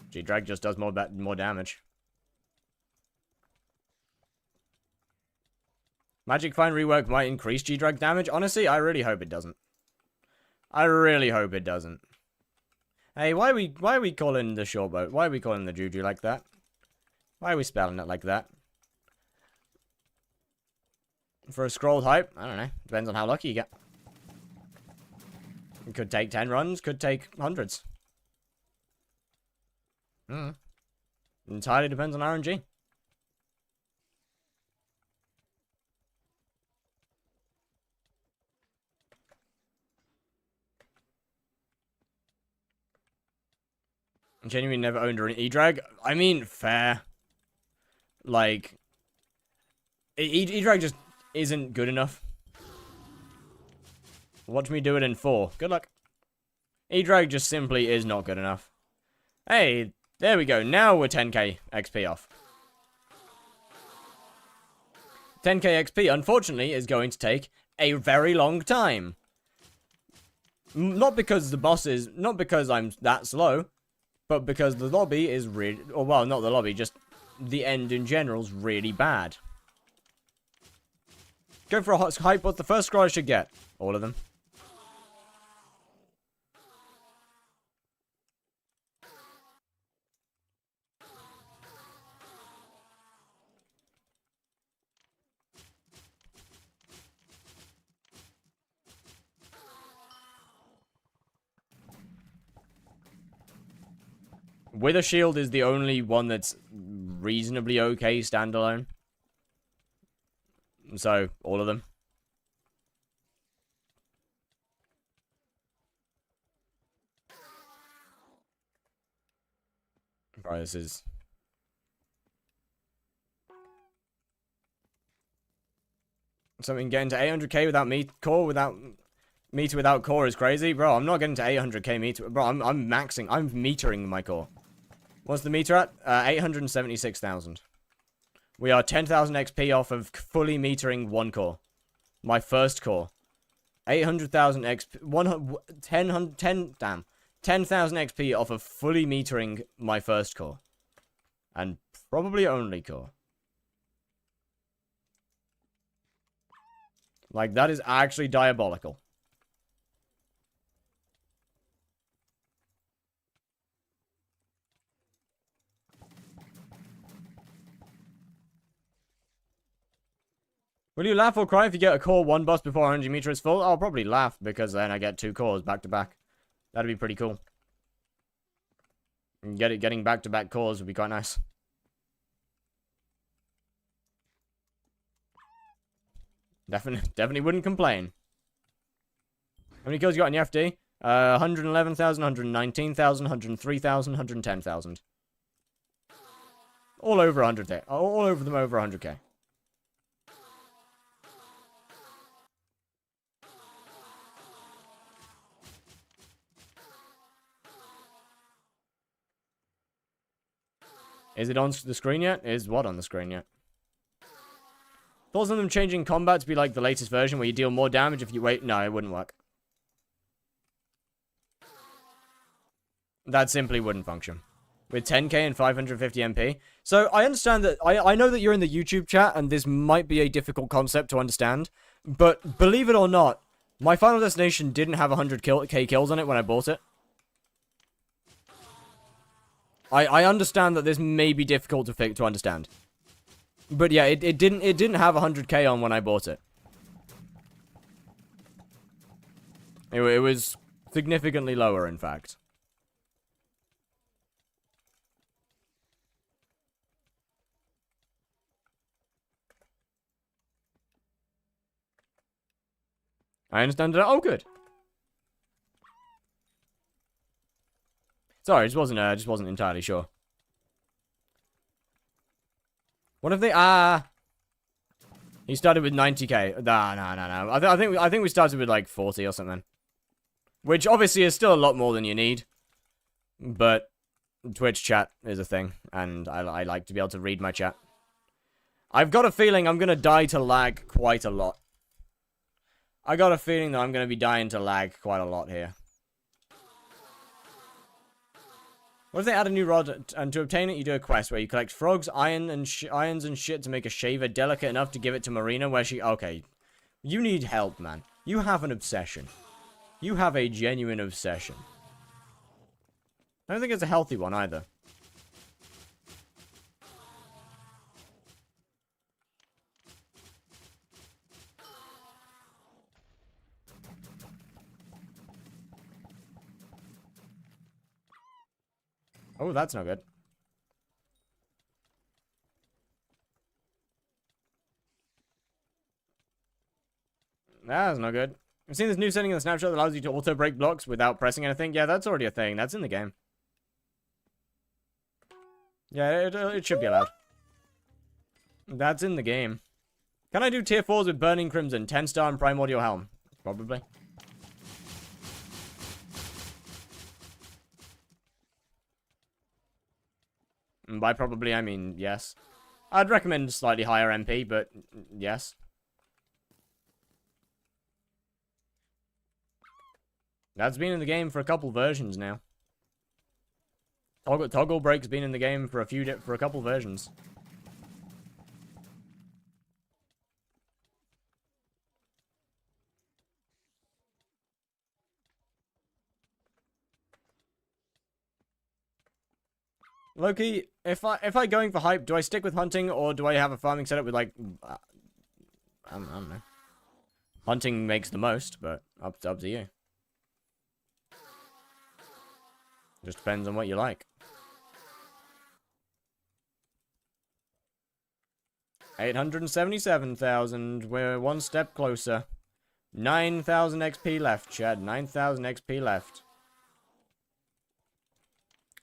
G-Drag just does more damage. Magic Find rework might increase G-Drag damage. Honestly, I really hope it doesn't. I really hope it doesn't. Hey, why are we calling the shortboat? Why are we calling the Juju like that? Why are we spelling it like that? For a scrolled hype? I don't know. Depends on how lucky you get. It could take 10 runs, could take hundreds. Entirely depends on RNG. Genuinely never owned an E-Drag. I mean, fair. Like, E-Drag just isn't good enough. Watch me do it in 4. Good luck. E-Drag just simply is not good enough. Hey, there we go. Now we're 10k XP off. 10k XP, unfortunately, is going to take a very long time. Not because the boss is... Not because I'm that slow, but because the lobby is really... Or, well, not the lobby, just the end in general is really bad. Go for a hot hype. What's the first scroll I should get? All of them. Wither Shield is the only one that's reasonably okay standalone. So, all of them. Right, this is... Something getting to 800k without meter without core is crazy. Bro, I'm not getting to 800k meter. Bro, I'm maxing. I'm metering my core. What's the meter at? 876,000. We are 10,000 XP off of fully metering one core. My first core. 800,000 XP. 10,000 XP off of fully metering my first core. And probably only core. Like, that is actually diabolical. Will you laugh or cry if you get a core 1 bus before 100 meter is full? I'll probably laugh, because then I get 2 cores back to back. That'd be pretty cool. And getting back to back cores would be quite nice. Definitely wouldn't complain. How many kills you got in your FD? 111,000, 119,000, 103,000, 110,000. All over 100k. All over them over 100k. Is it on the screen yet? Is what on the screen yet? Thoughts on them changing combat to be like the latest version where you deal more damage if you wait? No, it wouldn't work. That simply wouldn't function. With 10k and 550 MP. So I understand that, I know that you're in the YouTube chat and this might be a difficult concept to understand. But believe it or not, my Final Destination didn't have 100k kills on it when I bought it. I understand that this may be difficult to understand. But yeah, it didn't have 100k on when I bought it. It was significantly lower, in fact. I understand that. Oh, good. Sorry, I just wasn't entirely sure. What if they he started with 90k. No. I think we started with like 40 or something. Which obviously is still a lot more than you need. But Twitch chat is a thing, and I like to be able to read my chat. I've got a feeling I'm gonna die to lag quite a lot. I got a feeling that I'm gonna be dying to lag quite a lot here. What if they add a new rod, and to obtain it, you do a quest where you collect frogs, irons and shit to make a shaver delicate enough to give it to Marina, where she... Okay. You need help, man. You have an obsession. You have a genuine obsession. I don't think it's a healthy one, either. Oh, that's no good. That's no good. I've seen this new setting in the snapshot that allows you to auto-break blocks without pressing anything. Yeah, that's already a thing. That's in the game. Yeah, it should be allowed. That's in the game. Can I do tier 4s with Burning Crimson, 10-star and Primordial Helm? Probably. And by probably, I mean yes. I'd recommend slightly higher MP, but yes. That's been in the game for a couple versions now. Toggle break's been in the game for a couple versions. Loki, if I going for hype, do I stick with hunting or do I have a farming setup with like I don't know. Hunting makes the most, but up to you. Just depends on what you like. 877,000. We're one step closer. 9,000 XP left, Chad. 9,000 XP left.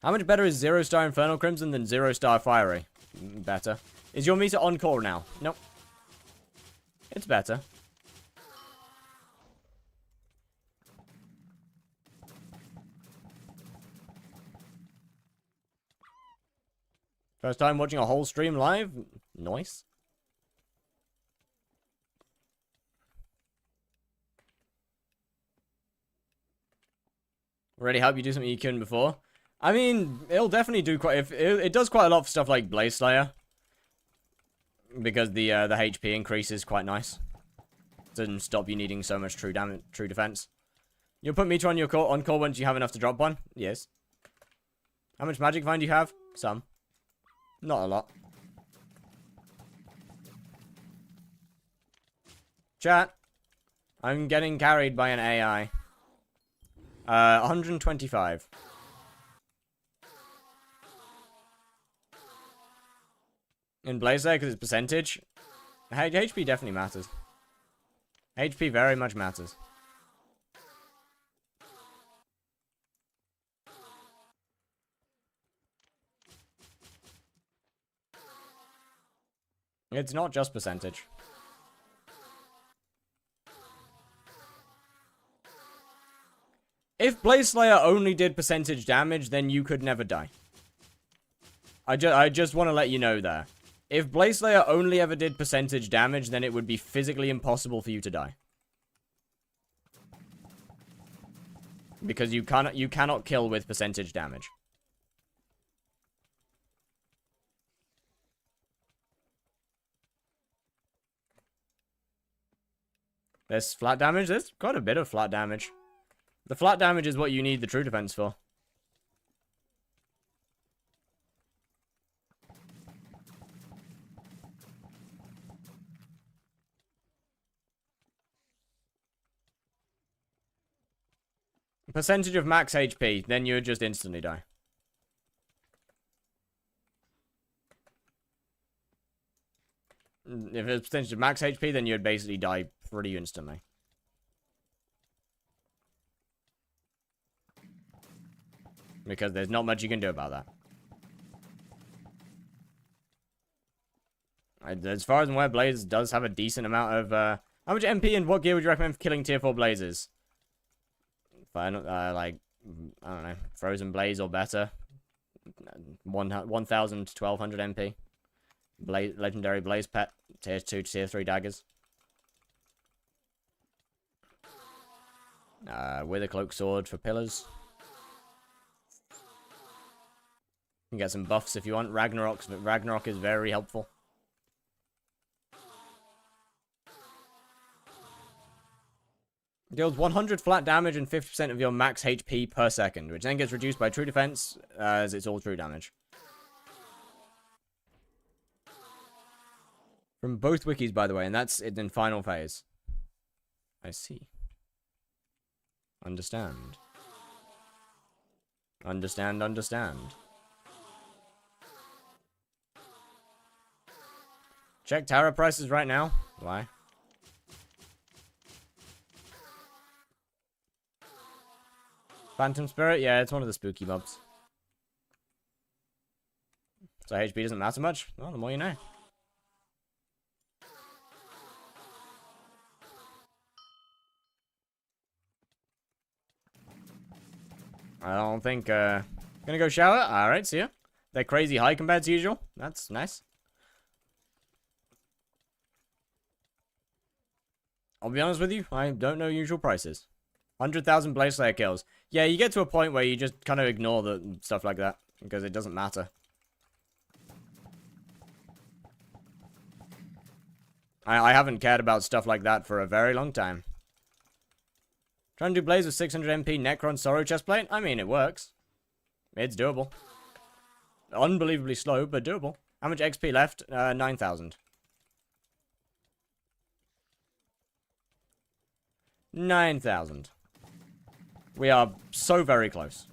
How much better is 0-star Infernal Crimson than 0-star Fiery? Better. Is your meter on core now? Nope. It's better. First time watching a whole stream live? Nice. Really help you do something you couldn't before? I mean, it'll definitely do quite... It does quite a lot for stuff like Blaze Slayer. Because the HP increase is quite nice. Doesn't stop you needing so much true defense. You'll put meter on your on core once you have enough to drop one? Yes. How much magic vine do you have? Some. Not a lot. Chat. I'm getting carried by an AI. 125. In Blaze Slayer, because it's percentage. HP definitely matters. HP very much matters. It's not just percentage. If Blaze Slayer only did percentage damage, then you could never die. I just want to let you know there. If Blaze Slayer only ever did percentage damage, then it would be physically impossible for you to die. Because you cannot kill with percentage damage. There's flat damage. There's quite a bit of flat damage. The flat damage is what you need the true defense for. Percentage of max HP, then you would just instantly die. If it's percentage of max HP, then you'd basically die pretty instantly. Because there's not much you can do about that. As far as I'm aware, Blaze does have a decent amount of... how much MP and what gear would you recommend for killing tier 4 Blazes? Like, I don't know, Frozen Blaze or better. 1,000 to 1,200 MP. Legendary Blaze Pet, tier 2 to tier 3 daggers. With a cloak sword for pillars. You can get some buffs if you want. Ragnarok is very helpful. Deals 100 flat damage and 50% of your max HP per second, which then gets reduced by true defense, as it's all true damage. From both wikis, by the way, and that's it in final phase. I see. Understand. Understand. Check tower prices right now. Why? Phantom Spirit? Yeah, it's one of the spooky mobs. So HP doesn't matter much? Well, the more you know. I don't think, gonna go shower? Alright, see ya. They're crazy high compared to usual. That's nice. I'll be honest with you, I don't know usual prices. 100,000 Blaze Slayer kills. Yeah, you get to a point where you just kind of ignore the stuff like that, because it doesn't matter. I haven't cared about stuff like that for a very long time. Trying to do Blaze with 600 MP Necron Sorrow chestplate? I mean, it works. It's doable. Unbelievably slow, but doable. How much XP left? 9,000. 9,000. We are so very close.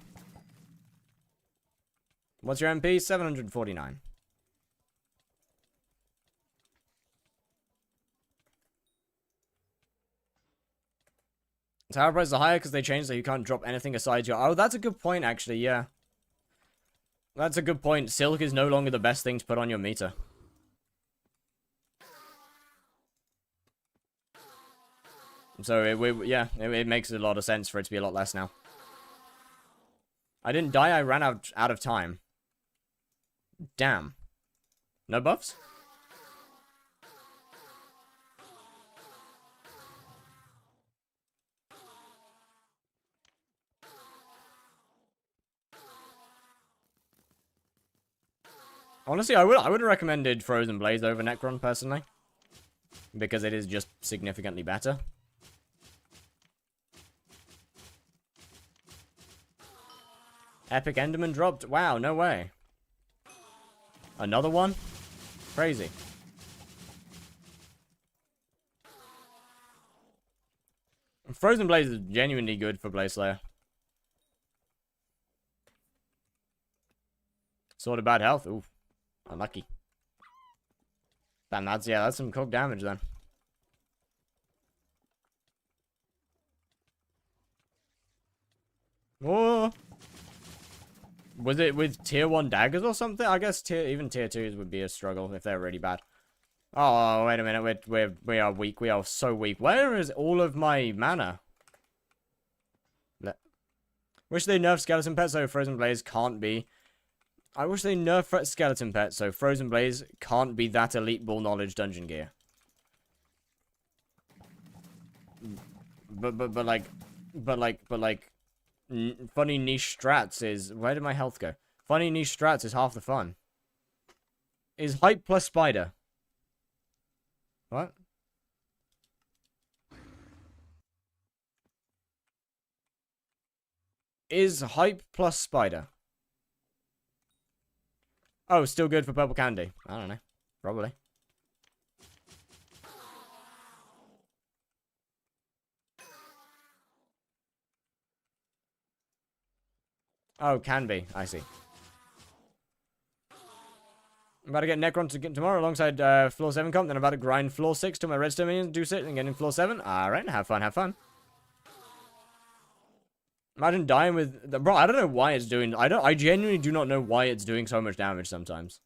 What's your MP? 749. Tower prices are higher because they changed so you can't drop anything aside your... Oh, that's a good point, actually, yeah. That's a good point. Silk is no longer the best thing to put on your meter. So, it makes a lot of sense for it to be a lot less now. I didn't die, I ran out of time. Damn. No buffs? Honestly, I would have recommended Frozen Blaze over Necron, personally. Because it is just significantly better. Epic Enderman dropped. Wow, no way. Another one? Crazy. Frozen Blaze is genuinely good for Blaze Slayer. Sort of bad health. Ooh. Unlucky. Damn, that's some cook damage then. Oh. Was it with tier 1 daggers or something? I guess even tier 2s would be a struggle if they're really bad. Oh, wait a minute. We are weak. We are so weak. Where is all of my mana? Wish they nerfed Skeleton Pet so Frozen Blaze can't be. I wish they nerfed Skeleton Pet so Frozen Blaze can't be that Elite Ball Knowledge dungeon gear. But funny niche strats is... Where did my health go? Funny niche strats is half the fun. Is hype plus spider. What? Is hype plus spider. Oh, still good for purple candy. I don't know. Probably. Oh, can be. I see. I'm about to get Necron tomorrow alongside floor 7 comp. Then I'm about to grind floor 6 to my redstone minions, do sit, and get in floor 7. Alright, have fun, have fun. Imagine dying with... Bro, I don't know why it's doing... I genuinely do not know why it's doing so much damage sometimes.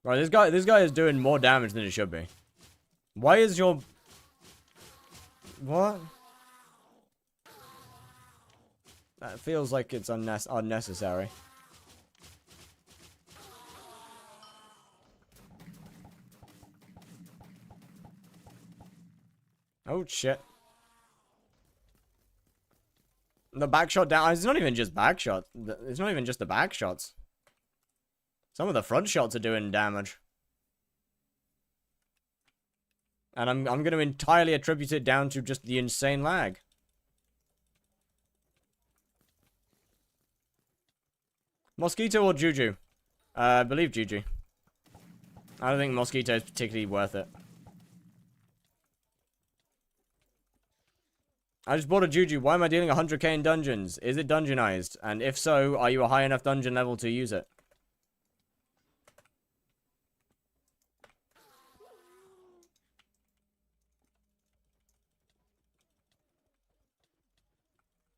Bro, this guy is doing more damage than it should be. Why is your... What? That feels like it's unnecessary. Oh, shit. The backshot down. It's not even just backshot. It's not even just the backshots. Some of the front shots are doing damage. And I'm going to entirely attribute it down to just the insane lag. Mosquito or Juju? I believe Juju. I don't think Mosquito is particularly worth it. I just bought a Juju. Why am I dealing 100k in dungeons? Is it dungeonized? And if so, are you a high enough dungeon level to use it?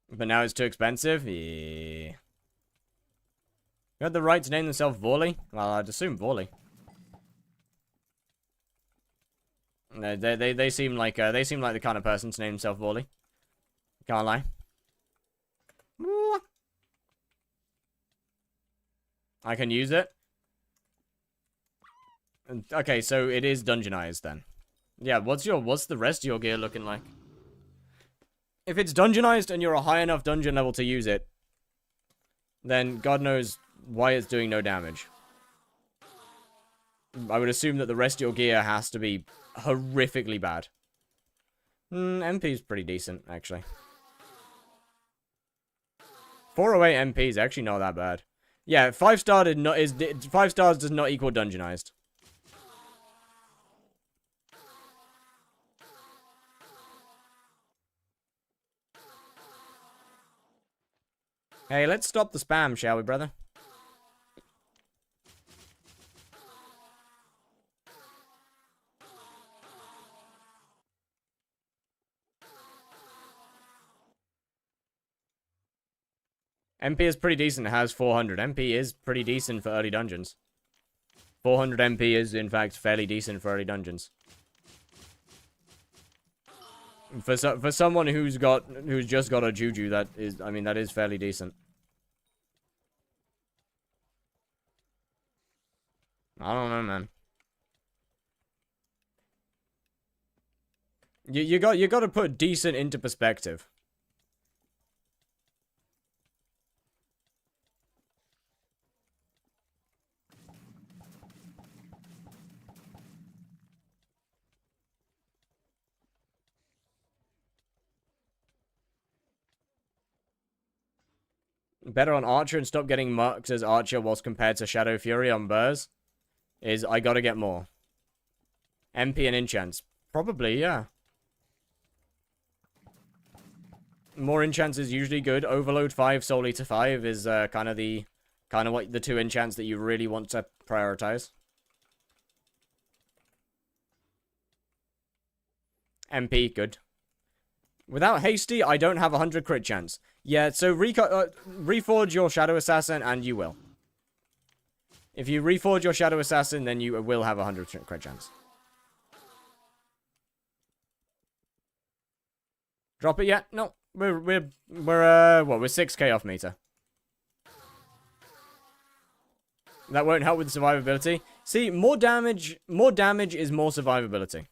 But now it's too expensive? Yeah. You had the right to name themselves Vorley? Well, I'd assume Vorley. They seem like the kind of person to name himself Vorley. Can't lie. I can use it. Okay, so it is dungeonized then. Yeah, what's the rest of your gear looking like? If it's dungeonized and you're a high enough dungeon level to use it, then God knows why it's doing no damage. I would assume that the rest of your gear has to be horrifically bad. MP's pretty decent, actually. 408 MP is actually not that bad. Yeah, 5 stars does not equal dungeonized. Hey, let's stop the spam, shall we, brother? MP is pretty decent. It has 400. MP is pretty decent for early dungeons. 400 MP is, in fact, fairly decent for early dungeons. For someone who's just got a Juju, that is fairly decent. I don't know, man. You got to put decent into perspective. Better on Archer and stop getting marked as Archer whilst compared to Shadow Fury on Burrs is I gotta get more. MP and enchants. Probably, yeah. More enchants is usually good. Overload 5, Soul Eater 5 is kind of what the 2 enchants that you really want to prioritize. MP, good. Without Hasty, I don't have 100 crit chance. Yeah, so reforge your Shadow Assassin and you will. If you reforge your Shadow Assassin, then you will have 100 crit chance. Drop it yet? No. We're 6k off meter. That won't help with survivability. See, more damage is more survivability.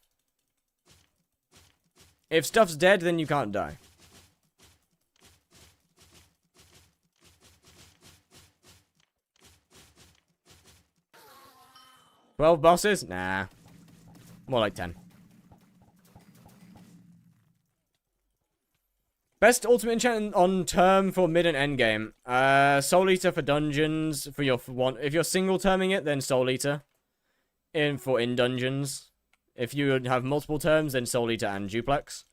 If stuff's dead, then you can't die. $12 bosses? Nah. More like 10. Best ultimate enchant on term for mid and end game. Soul Eater for dungeons. For your one, if you're single terming it, then Soul Eater. In dungeons. If you have multiple terms, then Soul Eater and Duplex.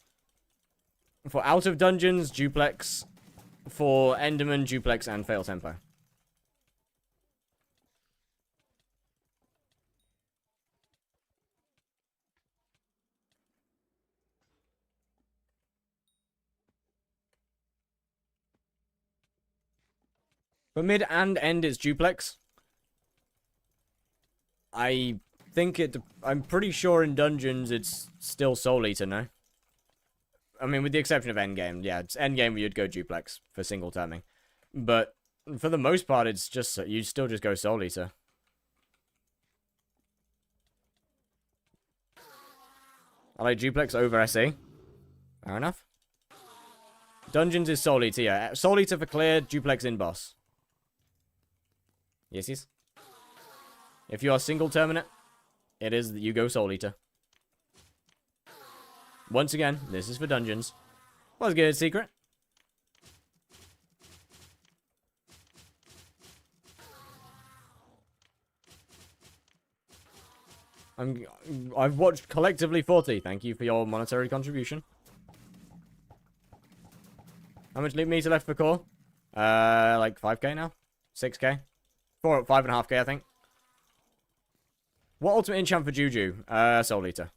For out of dungeons, Duplex. For Enderman, Duplex, and Fail Tempo. For mid and end, it's Duplex. I'm pretty sure in dungeons it's still Soul Eater, no? I mean, with the exception of endgame. Yeah, it's endgame where you'd go Duplex for single terming. But for the most part, it's just, you still just go Soul Eater. I like Duplex over SE. Fair enough. Dungeons is Soul Eater, yeah. Soul Eater for clear, Duplex in boss. Yes. If you are single terming it, it is that you go Soul Eater. Once again, this is for dungeons. Was good, secret. I've watched collectively 40. Thank you for your monetary contribution. How much meter left for core? Like 5k now? 6k? 5.5k, I think. What ultimate enchant for Juju? Soul Eater.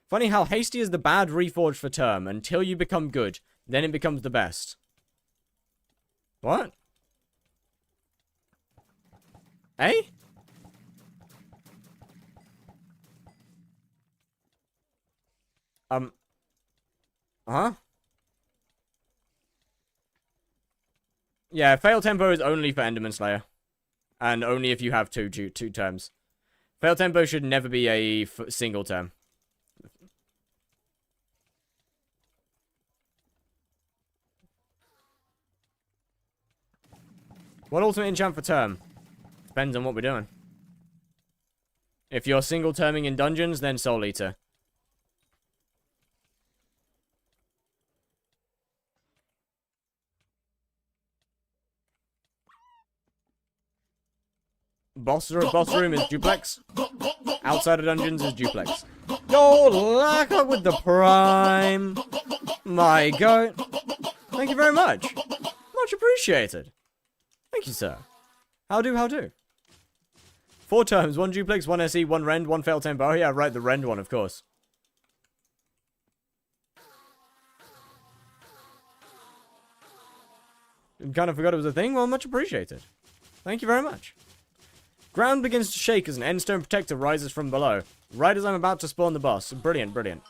Funny how Hasty is the bad reforge for term until you become good. Then it becomes the best. What? Eh? Huh? Yeah, Fail Tempo is only for Enderman Slayer. And only if you have two terms. Fail Tempo should never be a single term. What ultimate enchant for term? Depends on what we're doing. If you're single terming in dungeons, then Soul Eater. Boss room is Duplex. Outside of dungeons is Duplex. Yo, Laka with the prime. My goat. Thank you very much. Much appreciated. Thank you, sir. How do? 4 terms, 1 Duplex, 1 SE, 1 Rend, 1 Fail Tempo. Oh yeah, right, the Rend one, of course. Kind of forgot it was a thing. Well, much appreciated. Thank you very much. Ground begins to shake as an endstone protector rises from below. Right as I'm about to spawn the boss. Brilliant, brilliant.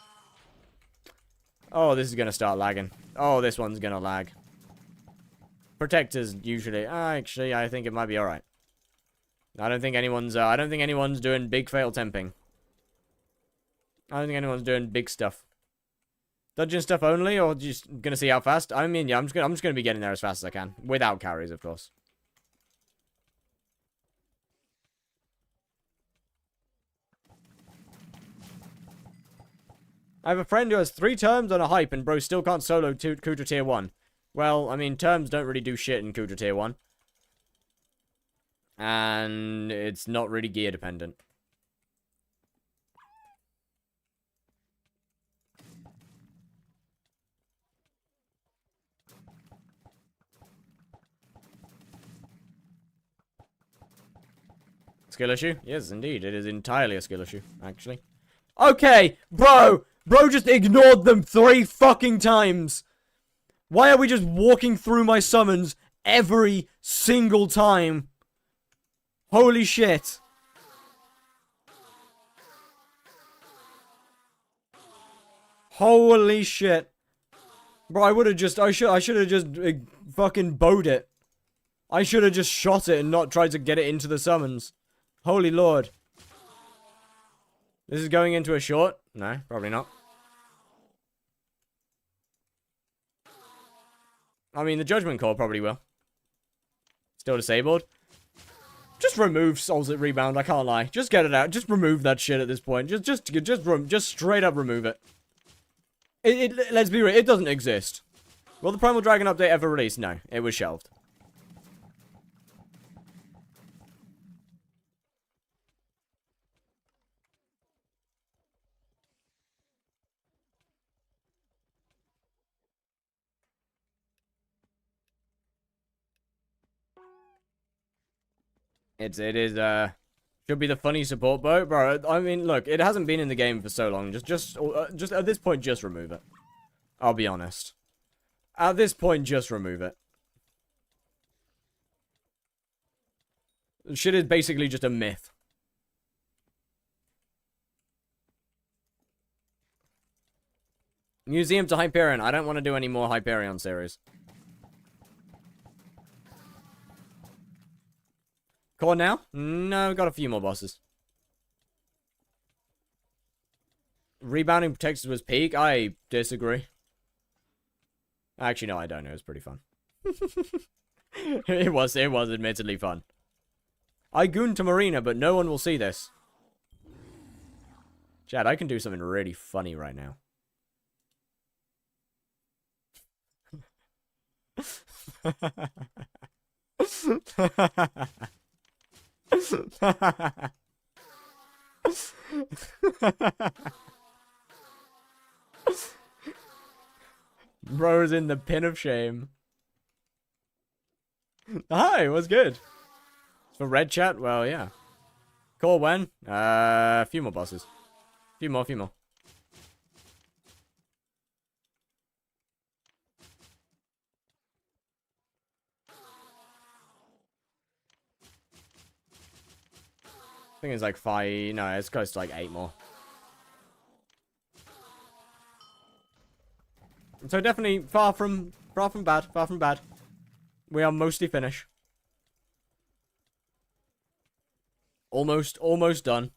Oh, this is going to start lagging. Oh, this one's going to lag. Protectors usually. Actually, I think it might be all right. I don't think anyone's doing big fail temping. I don't think anyone's doing big stuff. Dungeon stuff only, or just gonna see how fast? I mean, yeah, I'm just gonna be getting there as fast as I can, without carries, of course. I have a friend who has 3 terms on a hype, and bro still can't solo Kuta tier 1. Well, I mean, terms don't really do shit in Kuta tier 1. And it's not really gear dependent. Skill issue? Yes, indeed. It is entirely a skill issue, actually. Okay, bro! Bro just ignored them 3 fucking times! Why are we just walking through my summons every single time? Holy shit. Holy shit. Bro, I should have just fucking bowed it. I should have just shot it and not tried to get it into the summons. Holy lord. This is going into a short? No, probably not. I mean, the Judgment Call probably will. Still disabled. Just remove Souls at Rebound, I can't lie. Just get it out. Just remove that shit at this point. Just straight up remove it. Let's be real, it doesn't exist. Will the Primal Dragon update ever release? No, it was shelved. It is, should be the funny support boat, bro. I mean, look, it hasn't been in the game for so long. Just at this point, just remove it. I'll be honest. At this point, just remove it. Shit is basically just a myth. Museum to Hyperion. I don't want to do any more Hyperion series. Core now? No, got a few more bosses. Rebounding Protectors was peak? I disagree. Actually, no, I don't know. It was pretty fun. It was admittedly fun. I gooned to Marina, but no one will see this. Chad, I can do something really funny right now. Bro's in the pin of shame. Hi, what's good? For red chat? Well, yeah. Call when? A few more bosses. Few more. I think it's like 5. No, it's close to like 8 more. So definitely far from bad. We are mostly finished. Almost done.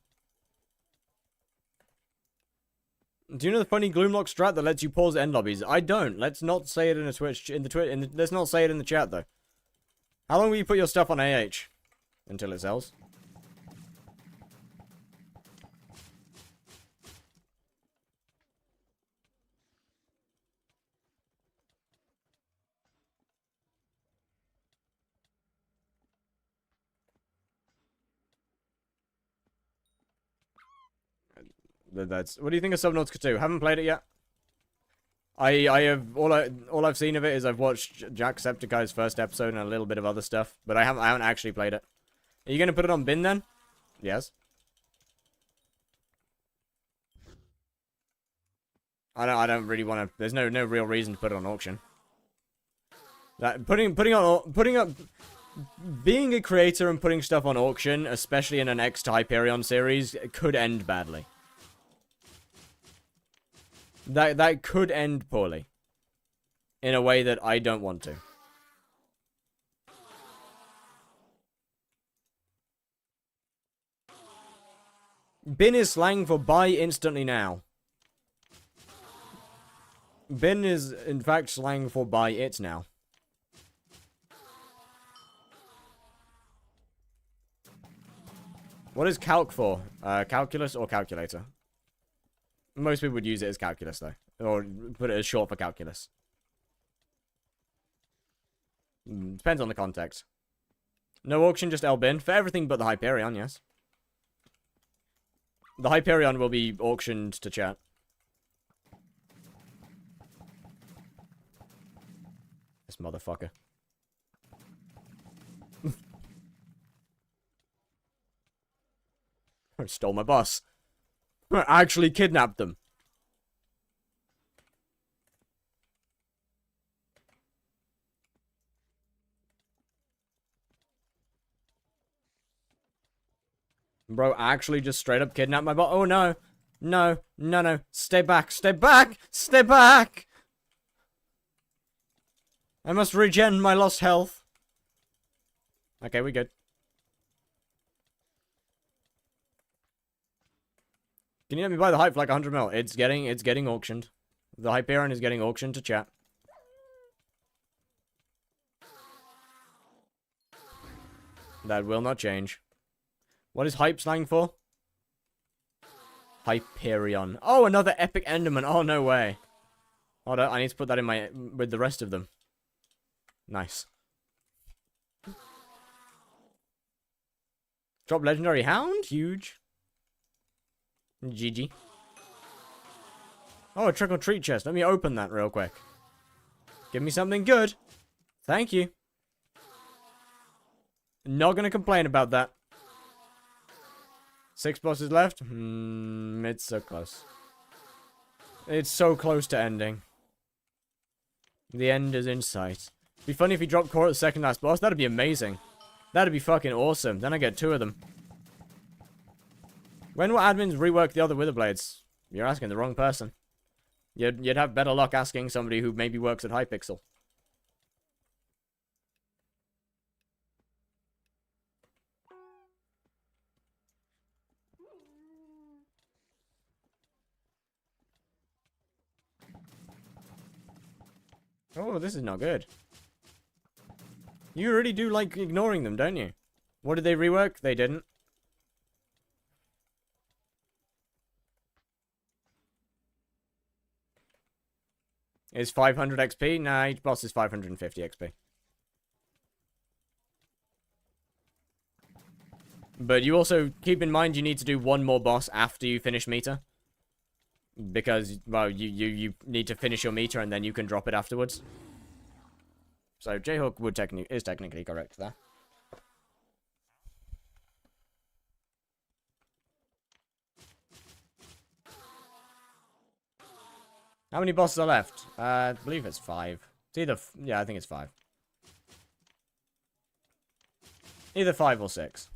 Do you know the funny Gloomlock strat that lets you pause end lobbies? I don't. Let's not say it in a Twitch let's not say it in the chat though. How long will you put your stuff on AH? Until it sells. That's what do you think of Subnautica 2? Haven't played it yet. I have all I've seen of it is I've watched Jacksepticeye's first episode and a little bit of other stuff, but I haven't actually played it. Are you gonna put it on bin then? Yes. I don't really want to. There's no real reason to put it on auction. That being a creator and putting stuff on auction, especially in an X to Hyperion series, could end badly. That could end poorly. In a way that I don't want to. Bin is slang for buy instantly now. Bin is, in fact, slang for buy it now. What is calc for? Calculus or calculator? Most people would use it as calculus, though. Or put it as short for calculus. Depends on the context. No auction, just L bin. For everything but the Hyperion, yes. The Hyperion will be auctioned to chat. This motherfucker. I stole my boss. I actually kidnapped them. Bro, actually just straight up kidnapped my boss. Oh no. No. No, no. Stay back. Stay back. Stay back. I must regen my lost health. Okay, we good. Can you let me buy the hype for like 100 mil? It's getting auctioned. The Hyperion is getting auctioned to chat. That will not change. What is hype slang for? Hyperion. Oh, another epic enderman. Oh, no way. Hold on, I need to put that in my with the rest of them. Nice. Drop legendary hound? Huge. GG. Oh, a trick or treat chest. Let me open that real quick. Give me something good. Thank you. Not gonna complain about that. 6 bosses left? It's so close. It's so close to ending. The end is in sight. Be funny if he dropped core at the second last boss. That'd be amazing. That'd be fucking awesome. Then I get 2 of them. When will admins rework the other Witherblades? You're asking the wrong person. You'd have better luck asking somebody who maybe works at Hypixel. Oh, this is not good. You really do like ignoring them, don't you? What did they rework? They didn't. Is 500 XP? Nah, each boss is 550 XP. But you also keep in mind you need to do 1 more boss after you finish meter. Because, well, you need to finish your meter and then you can drop it afterwards. So J-Hook is technically correct there. How many bosses are left? I believe it's 5. It's either... yeah, I think it's 5. Either 5 or 6.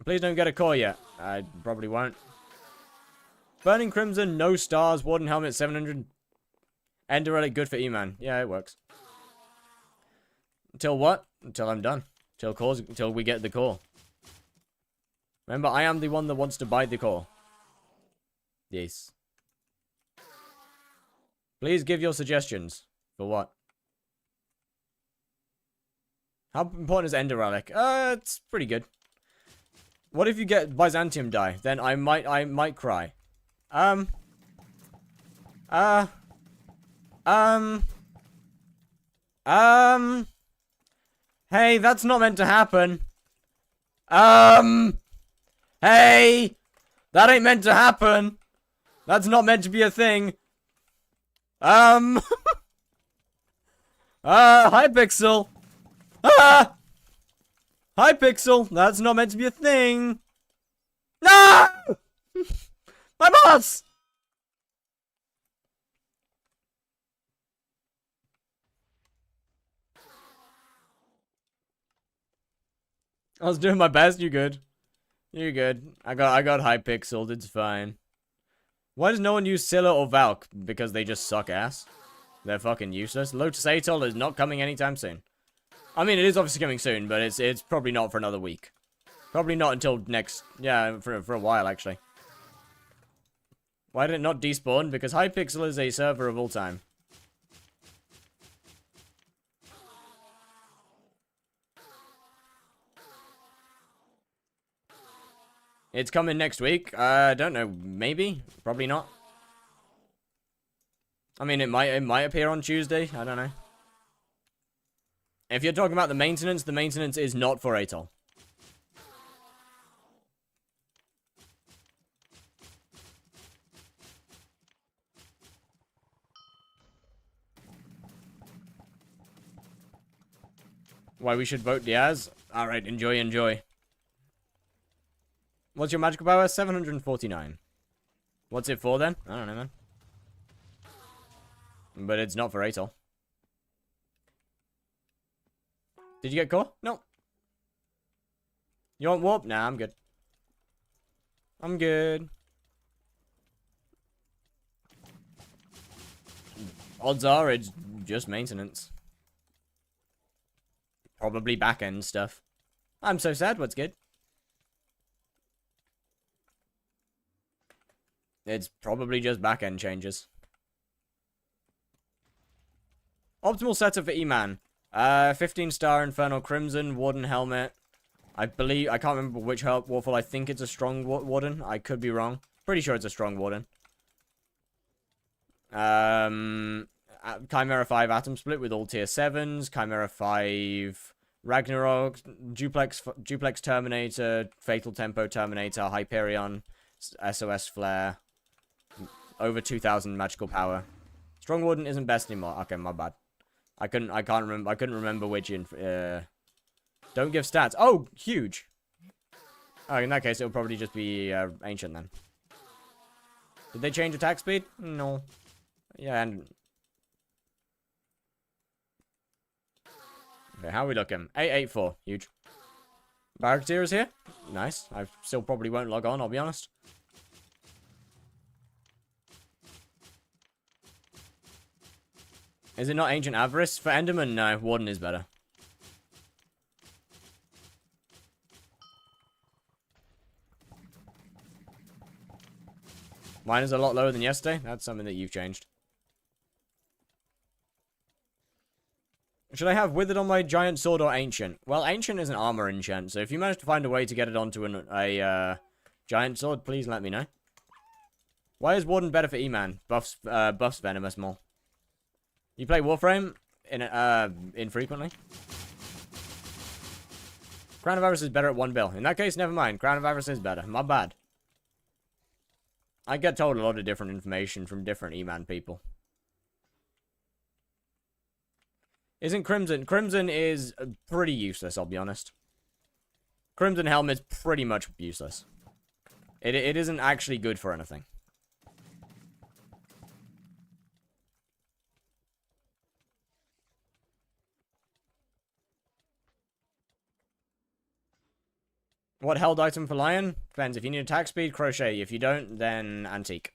Please don't get a core yet. I probably won't. Burning Crimson, no stars, Warden Helmet 700. Ender Relic, good for E-Man. Yeah, it works. Until what? Until I'm done. Until we get the core. Remember, I am the one that wants to buy the core. Yes. Please give your suggestions. For what? How important is Ender Relic? It's pretty good. What if you get Byzantium die? Then I might cry. Hey, that's not meant to happen. Hey! That ain't meant to happen. That's not meant to be a thing. Hypixel. Hypixel. That's not meant to be a thing. No! My boss! I was doing my best. You good? You good? I got Hypixeled. It's fine. Why does no one use Scylla or Valk? Because they just suck ass. They're fucking useless. Lotus Atoll is not coming anytime soon. I mean, it is obviously coming soon, but it's probably not for another week. Probably not until next... Yeah, for a while, actually. Why did it not despawn? Because Hypixel is a server of all time. It's coming next week. I don't know. Maybe. Probably not. I mean, it might appear on Tuesday. I don't know. If you're talking about the maintenance is not for ATOL. Why we should vote Diaz? Alright, enjoy. What's your magical power? 749. What's it for then? I don't know, man. But it's not for ATOL. Did you get core? No. You want warp? Nah, I'm good. I'm good. Odds are it's just maintenance. Probably back-end stuff. I'm so sad. What's good? It's probably just back-end changes. Optimal setup for E-Man. 15-star Infernal Crimson, Warden Helmet. I can't remember which waffle. I think it's a strong Warden. I could be wrong. Pretty sure it's a strong Warden. Chimera 5 Atom Split with all tier 7s. Chimera 5 Ragnarok. Duplex Terminator. Fatal Tempo Terminator. Hyperion. SOS Flare. Over 2,000 magical power. Strong Warden isn't best anymore. Okay, my bad. I couldn't remember which don't give stats. Oh, huge. Oh, in that case, it'll probably just be ancient then. Did they change attack speed? No. Yeah, and okay, how are we looking? 884, huge. Barracketeer is here. Nice. I still probably won't log on, I'll be honest. Is it not Ancient Avarice? For Enderman, no. Warden is better. Mine is a lot lower than yesterday. That's something that you've changed. Should I have Withered on my giant sword or Ancient? Well, Ancient is an armor enchant, so if you manage to find a way to get it onto a giant sword, please let me know. Why is Warden better for E-Man? Buffs Venomous more. You play Warframe infrequently? Crown of Avarice is better at 1 bill. In that case, never mind. Crown of Avarice is better. My bad. I get told a lot of different information from different E-Man people. Isn't Crimson? Crimson is pretty useless, I'll be honest. Crimson Helmet's pretty much useless. It isn't actually good for anything. What held item for Lion? Depends. If you need attack speed, Crochet. If you don't, then Antique.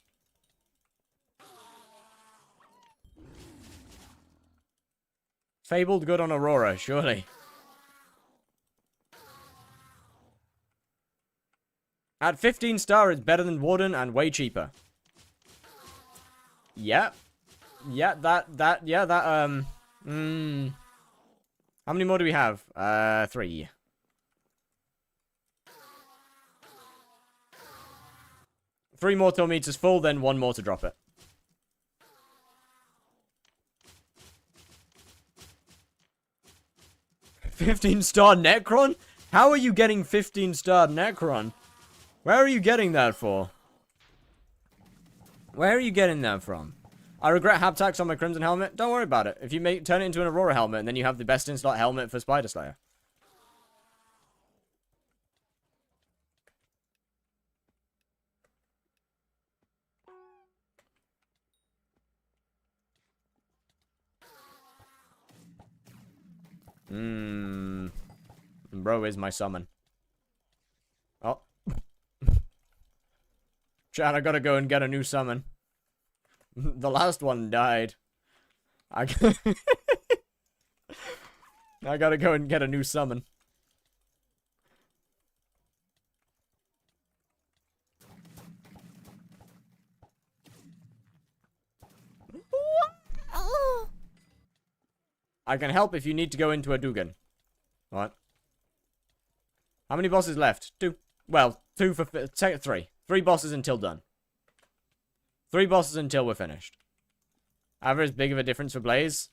Fabled good on Aurora, surely. At 15 star, it's better than Warden and way cheaper. Yeah. Yeah, How many more do we have? 3. 3 more till meters full, then 1 more to drop it. $15-star Necron? How are you getting 15-star Necron? Where are you getting that for? Where are you getting that from? I regret haptax on my Crimson Helmet. Don't worry about it. If you turn it into an Aurora Helmet, and then you have the best in-slot helmet for Spider Slayer. Bro is my summon. Oh. Chad, I gotta go and get a new summon. The last one died. I gotta go and get a new summon. I can help if you need to go into a Dugan. What? How many bosses left? 2. Well, 2 for... 3. 3 bosses until done. 3 bosses until we're finished. Avarice big of a difference for Blaze?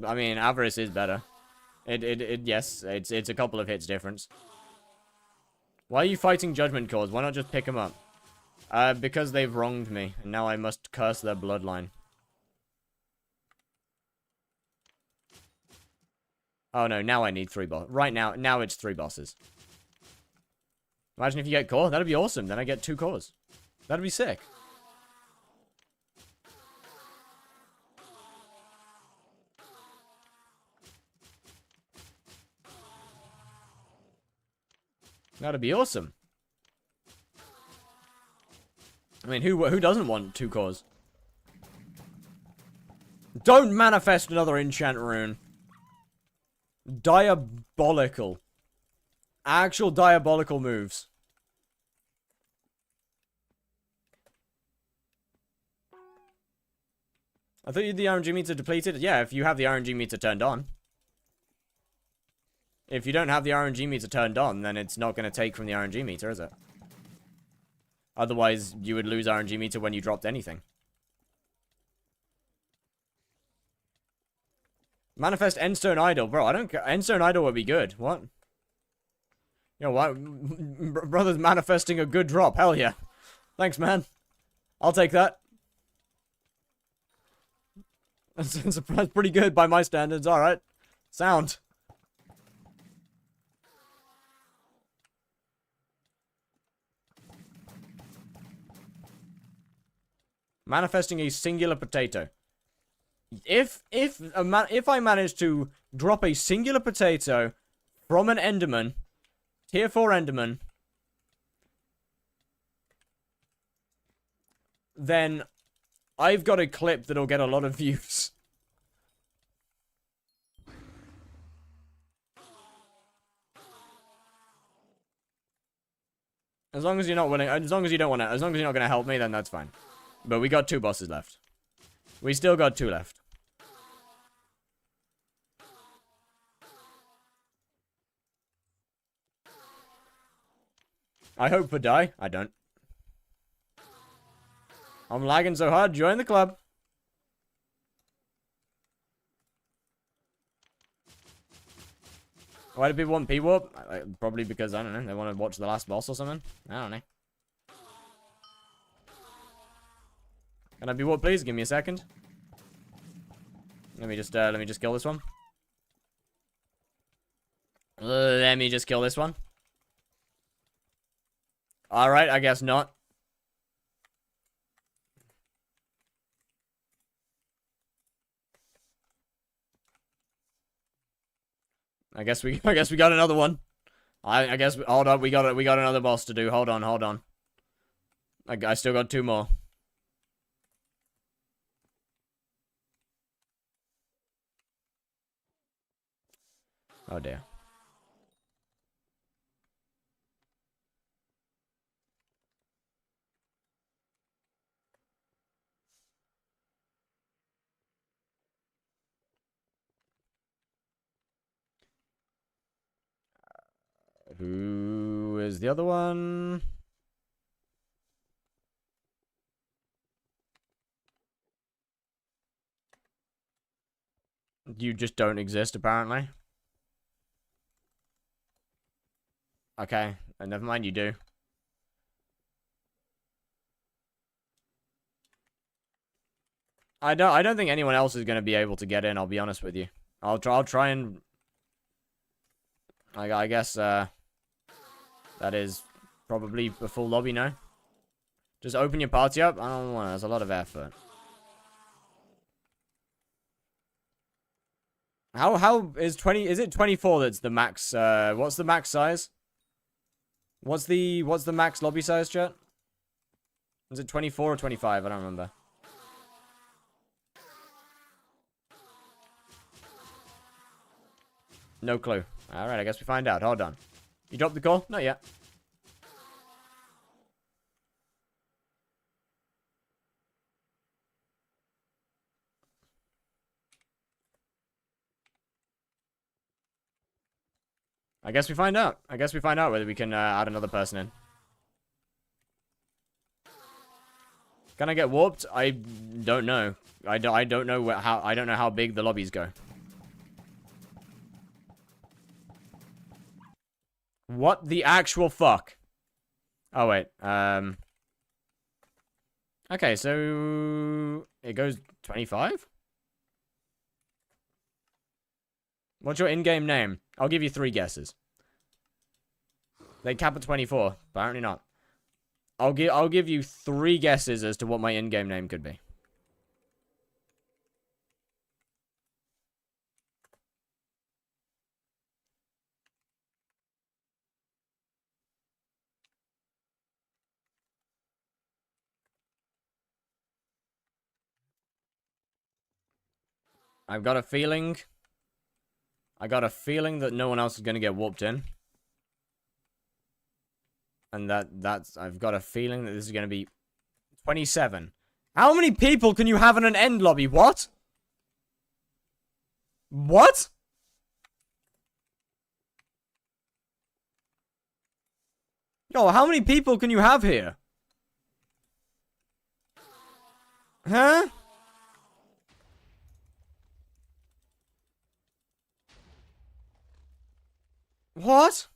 I mean, Avarice is better. Yes, it's a couple of hits difference. Why are you fighting Judgment Cores? Why not just pick them up? Because they've wronged me, and now I must curse their bloodline. Oh no, now I need 3 bosses. Right now it's 3 bosses. Imagine if you get core, that'd be awesome. Then I get 2 cores. That'd be sick. That'd be awesome. I mean, who doesn't want 2 cores? Don't manifest another enchant rune. Diabolical. Actual diabolical moves. I thought you had the RNG meter depleted. Yeah, if you have the RNG meter turned on. If you don't have the RNG meter turned on, then it's not going to take from the RNG meter, is it? Otherwise, you would lose RNG meter when you dropped anything. Manifest Endstone Idol. Bro, I don't care. Endstone Idol would be good. What? You know what? Brother's manifesting a good drop. Hell yeah. Thanks, man. I'll take that. That's pretty good by my standards. Alright. Sound. Manifesting a singular potato. If I manage to drop a singular potato from an Enderman, tier 4 Enderman, then I've got a clip that'll get a lot of views. As long as you're not willing, as long as you don't want to, as long as you're not going to help me, then that's fine. But we got 2 bosses left. We still got 2 left. I hope for die. I don't. I'm lagging so hard. Join the club. Why do people want P-Warp? Probably because, I don't know, they want to watch the last boss or something. I don't know. Can I be warp, please? Give me a second. Let me just kill this one. Let me just kill this one. Alright, I guess not. I guess we got another one. I guess hold on, we got another boss to do. Hold on. I still got 2 more. Oh dear. Who is the other one? You just don't exist, apparently. Okay, never mind, you do. I don't think anyone else is going to be able to get in, I'll be honest with you. I'll try and... I guess, that is probably a full lobby now. Just open your party up? I don't want to, there's a lot of effort. How is 20, is it 24 that's the max, what's the max size? What's the max lobby size, chat? Is it 24 or 25? I don't remember. No clue. Alright, I guess we find out. Hold on. You dropped the call? Not yet. I guess we find out. I guess we find out whether we can add another person in. Can I get warped? I don't know. I don't know I don't know how big the lobbies go. What the actual fuck? Oh wait. Okay, so it goes 25? What's your in-game name? I'll give you 3 guesses. They cap at 24. Apparently not. I'll give you 3 guesses as to what my in-game name could be. I've got a feeling. I got a feeling that no one else is gonna get warped in. And that's I've got a feeling that this is gonna be 27. How many people can you have in an end lobby? What? What? Yo, how many people can you have here? Huh? What?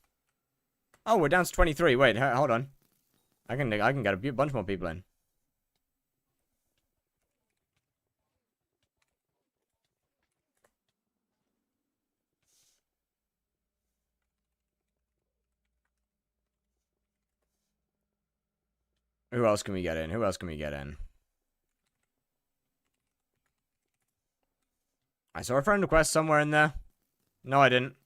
Oh, we're down to 23. Wait, hold on. I can get a bunch more people in. Who else can we get in? Who else can we get in? I saw a friend request somewhere in there. No, I didn't.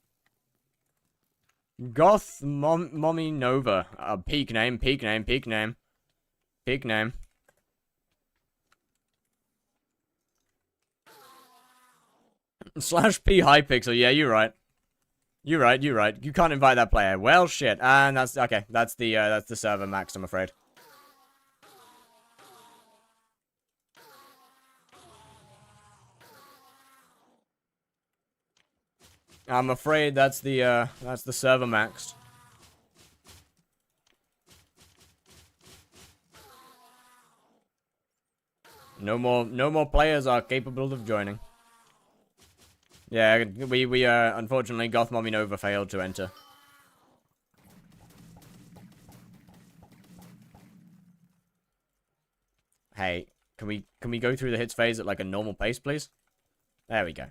Goth Mommy Nova. Peak name, peak name, peak name. Peak name. /P hypixel. Yeah, you're right. You're right, you're right. You can't invite that player. Well, shit. And that's okay. That's the server max, I'm afraid. I'm afraid that's the server maxed. No more players are capable of joining. Yeah, we unfortunately Goth Mommy Nova failed to enter. Hey, can we go through the hits phase at like a normal pace, please? There we go.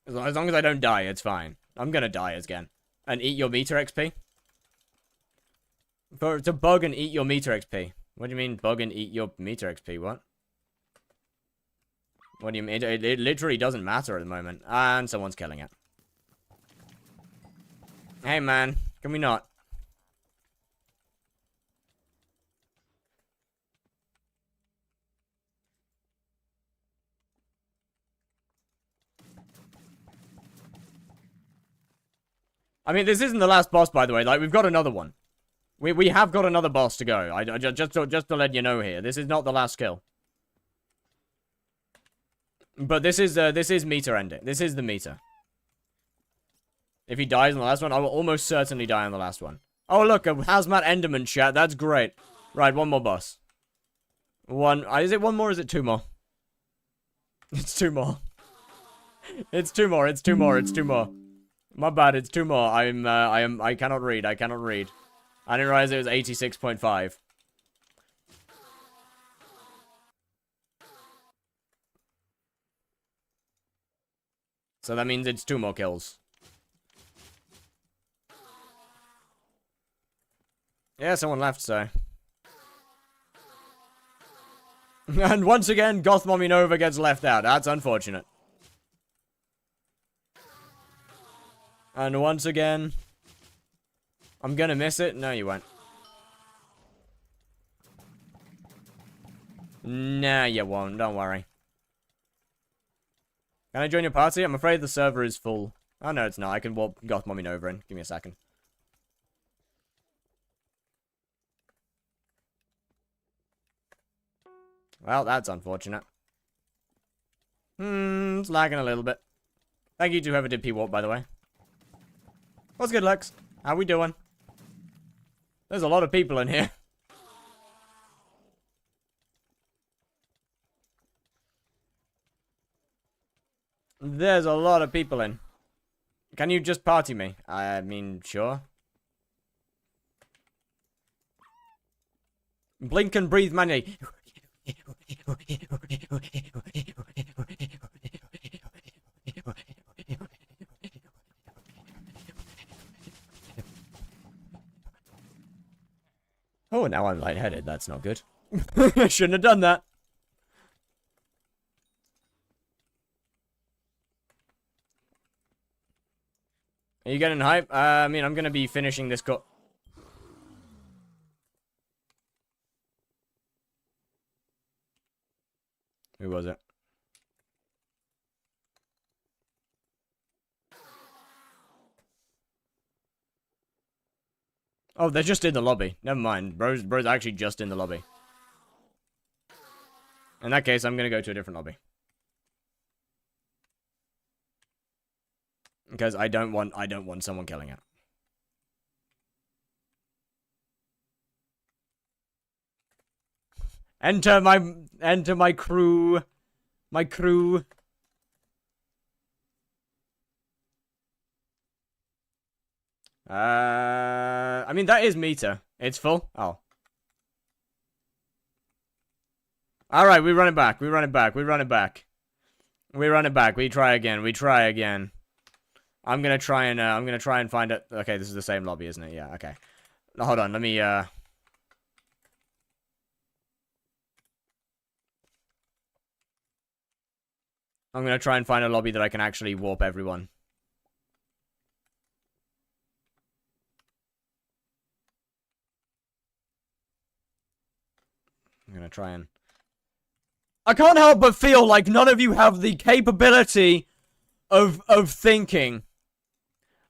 As long as I don't die, it's fine. I'm gonna die again. And eat your meter XP? To bug and eat your meter XP. What do you mean, bug and eat your meter XP? What? What do you mean? It literally doesn't matter at the moment. And someone's killing it. Hey, man. Can we not? I mean, this isn't the last boss, by the way. Like, we've got another one. We have got another boss to go. Just to let you know here. This is not the last kill. But this is meter ending. This is the meter. If he dies in the last one, I will almost certainly die in the last one. Oh, look, a Hazmat Enderman chat. That's great. Right, one more boss. Is it one more or is it 2 more? It's 2 more. It's 2 more, it's 2 more, it's 2 more. My bad, it's 2 more. I cannot read, I cannot read. I didn't realize it was 86.5. So that means it's 2 more kills. Yeah, someone left, so. And once again, Goth Mommy Nova gets left out. That's unfortunate. And once again, I'm gonna miss it. No, you won't. Nah, you won't. Don't worry. Can I join your party? I'm afraid the server is full. Oh, no, it's not. I can warp Goth Mommy Nova in. Give me a second. Well, that's unfortunate. It's lagging a little bit. Thank you to whoever did P-Warp, by the way. What's good, Lex? How we doing? There's a lot of people in here. There's a lot of people in. Can you just party me? I mean, sure. Blink and breathe manually. Oh, now I'm lightheaded. That's not good. I shouldn't have done that. Are you getting hype? I mean, I'm gonna be finishing this Who was it? Oh, they're just in the lobby. Never mind. Bro's actually just in the lobby. In that case, I'm gonna go to a different lobby. Because I don't want someone killing it. Enter my crew. My crew. I mean, that is meter. It's full. Oh. Alright, we run it back. We run it back. We run it back. We run it back. We try again. We try again. I'm gonna try and find it. Okay, this is the same lobby, isn't it? Yeah, okay. Now, hold on, let me, I'm gonna try and find a lobby that I can actually warp everyone. I'm gonna try and... I can't help but feel like none of you have the capability of thinking.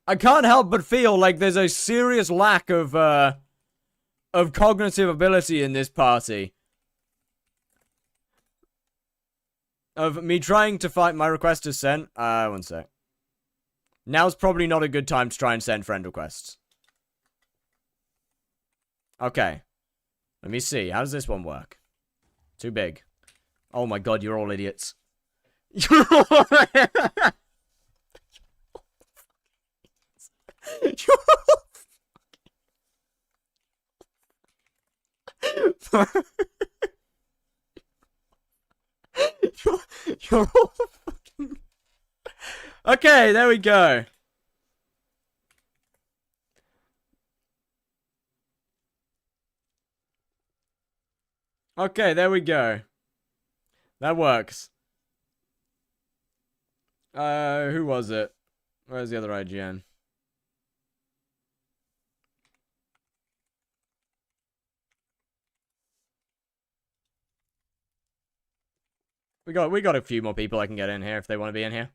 I can't help but feel like there's a serious lack of cognitive ability in this party. Of me trying to find my request is sent. One sec. Now's probably not a good time to try and send friend requests. Okay. Let me see. How does this one work? Too big. Oh my god, you're all idiots. You're all... you're all fucking... Okay, there we go. Okay, there we go. That works. Who was it? Where's the other IGN? We got a few more people I can get in here if they want to be in here.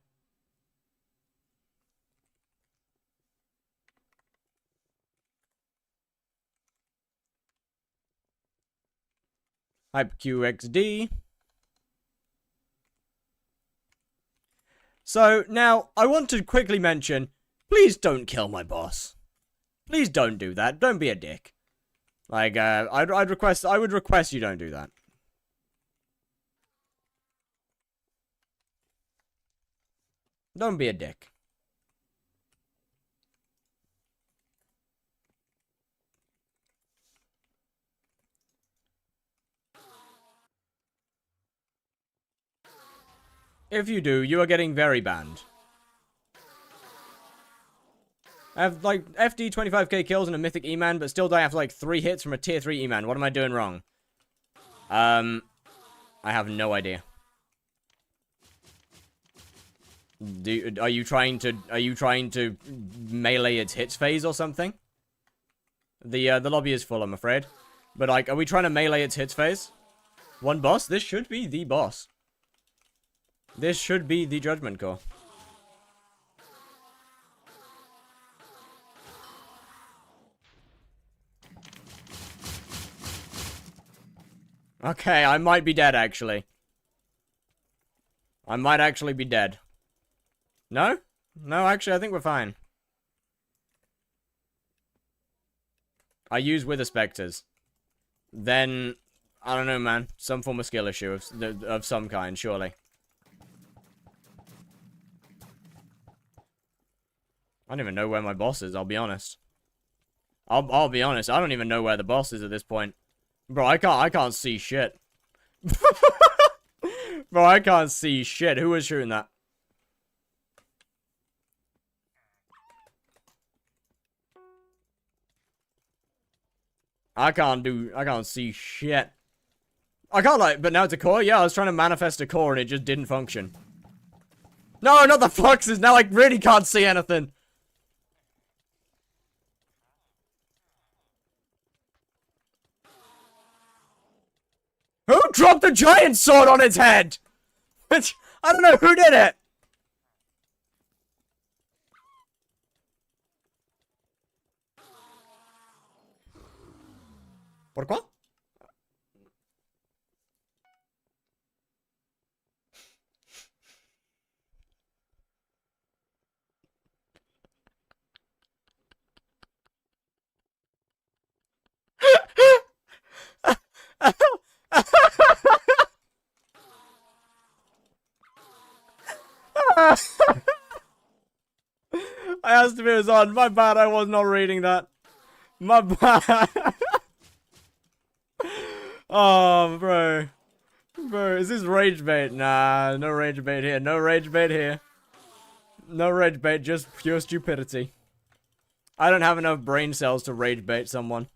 HyperQXD. So, now, I want to quickly mention, please don't kill my boss. Please don't do that. Don't be a dick. Like, I would request you don't do that. Don't be a dick. If you do, you are getting very banned. I have, like, FD 25k kills and a mythic E-Man, but still die after, like, 3 hits from a tier 3 E-Man. What am I doing wrong? I have no idea. Are you trying to melee its hits phase or something? The lobby is full, I'm afraid. But, like, are we trying to melee its hits phase? One boss? This should be the boss. This should be the Judgment Core. Okay, I might be dead, actually. I might actually be dead. No? No, actually, I think we're fine. I use Wither Spectres. Then, I don't know, man. Some form of skill issue of some kind, surely. I don't even know where my boss is, I'll be honest. I'll be honest, I don't even know where the boss is at this point. Bro, I can't see shit. Bro, I can't see shit. Who was shooting that? I can't see shit. I can't, like, but now it's a core? Yeah, I was trying to manifest a core and it just didn't function. No, not the fluxes! Now I really can't see anything! Who dropped a giant sword on its head? I don't know who did it! Pourquoi? I asked if it was on. My bad, I was not reading that. My bad. Oh, bro. Bro, is this rage bait? Nah, no rage bait here. No rage bait here. No rage bait, just pure stupidity. I don't have enough brain cells to rage bait someone.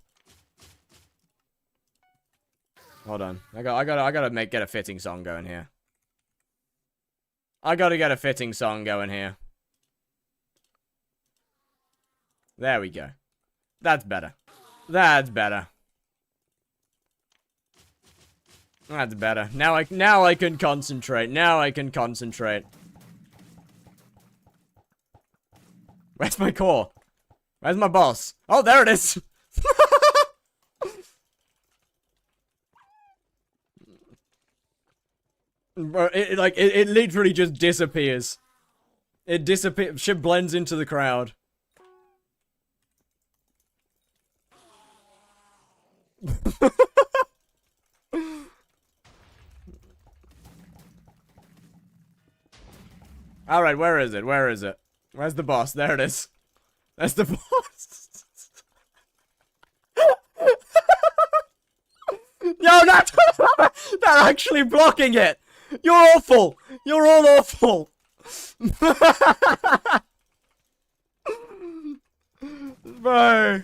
Hold on. I gotta get a fitting song going here. I gotta get a fitting song going here. There we go. That's better. That's better. That's better. Now I can concentrate. Now I can concentrate. Where's my core? Where's my boss? Oh, there it is. Bro, it literally just disappears. It disappears. Shit blends into the crowd. Alright, where is it? Where is it? Where's the boss? There it is. That's the boss. No, not they're actually blocking it. You're awful. You're all awful. Bro.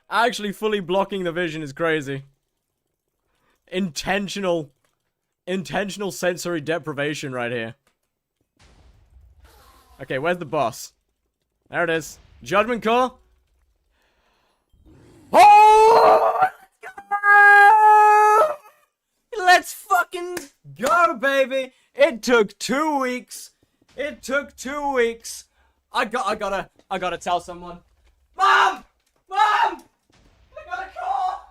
Actually fully blocking the vision is crazy. Intentional sensory deprivation right here. Okay, where's the boss? There it is. Judgment Core. Oh! Let's fucking go, baby! It took 2 weeks. It took 2 weeks. I gotta tell someone. Mom! Mom! I got a call!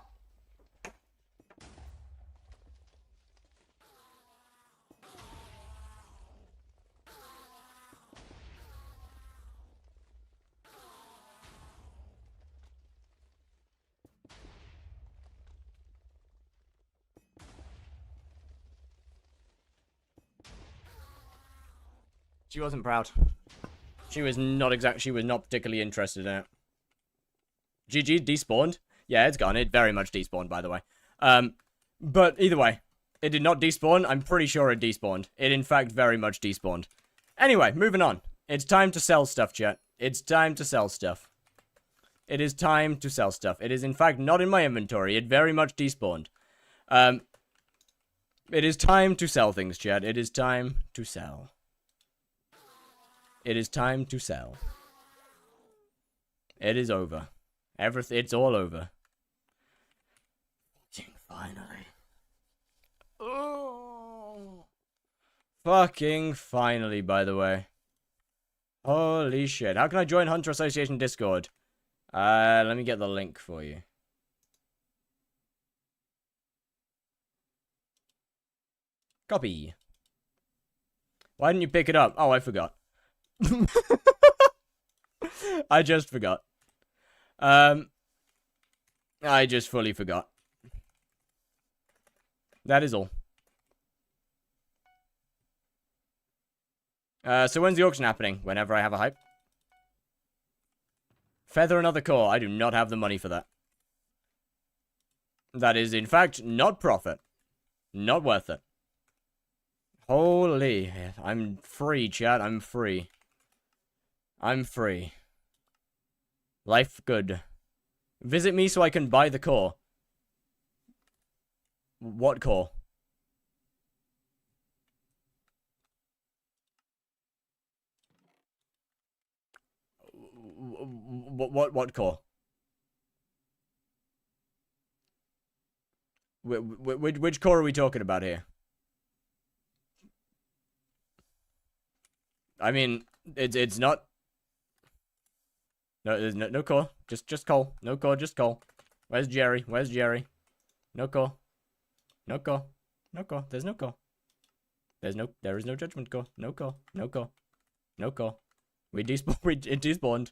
She wasn't proud. She was not particularly interested in it. GG, despawned. Yeah, it's gone. It very much despawned, by the way. But either way, it did not despawn. I'm pretty sure it despawned. It, in fact, very much despawned. Anyway, moving on. It's time to sell stuff, chat. It's time to sell stuff. It is time to sell stuff. It is, in fact, not in my inventory. It very much despawned. It is time to sell things, chat. It is time to sell. It is time to sell. It is over. Everything, it's all over. Finally. Oh. Fucking finally, by the way. Holy shit. How can I join Hunter Association Discord? Let me get the link for you. Copy. Why didn't you pick it up? Oh, I forgot. I just forgot. I just fully forgot. That is all. So when's the auction happening? Whenever I have a hype. Feather another core. I do not have the money for that. That is, in fact, not profit. Not worth it. Holy. I'm free, chat. I'm free. I'm free. Life good. Visit me so I can buy the core. What core? What core? Which core are we talking about here? I mean, it's not. No, there's no core. Just coal. No core, just coal. Where's Jerry? Where's Jerry? No core. No core. No core. There's no core. There is no judgment core. No core. No core. No core. It despawned.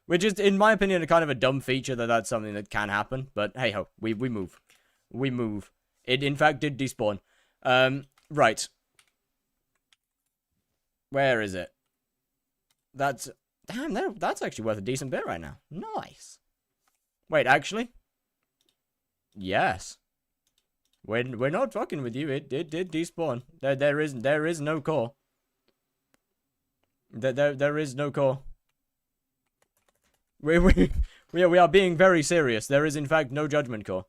Which is, in my opinion, a kind of a dumb feature that's something that can happen. But hey ho, we move. We move. It in fact did despawn. Right. Where is it? That's that's actually worth a decent bit right now. Nice. Wait, actually? Yes. We're not fucking with you. It did despawn. There is no core. There is no core. We are being very serious. There is in fact no judgment core.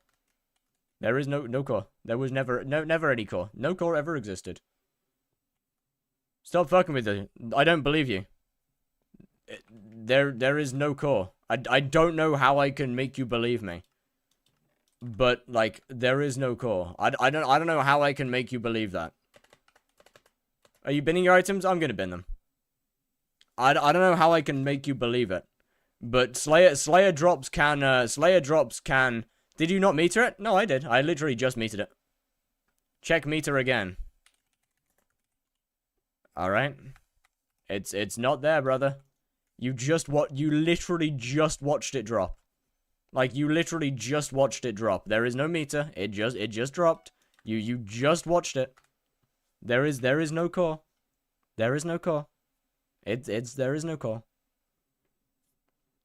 There is no core. There was never any core. No core ever existed. Stop fucking with it. I don't believe you. There is no core. I don't know how I can make you believe me. But like there is no core. I don't know how I can make you believe that. Are you binning your items? I'm gonna bin them. I don't know how I can make you believe it. But Slayer drops can Did you not meter it? No, I did. I literally just metered it. Check meter again. Alright. It's not there, brother. You literally just watched it drop. Like you literally just watched it drop. There is no meter. It just dropped. You just watched it. There is no core. There is no core. There is no core.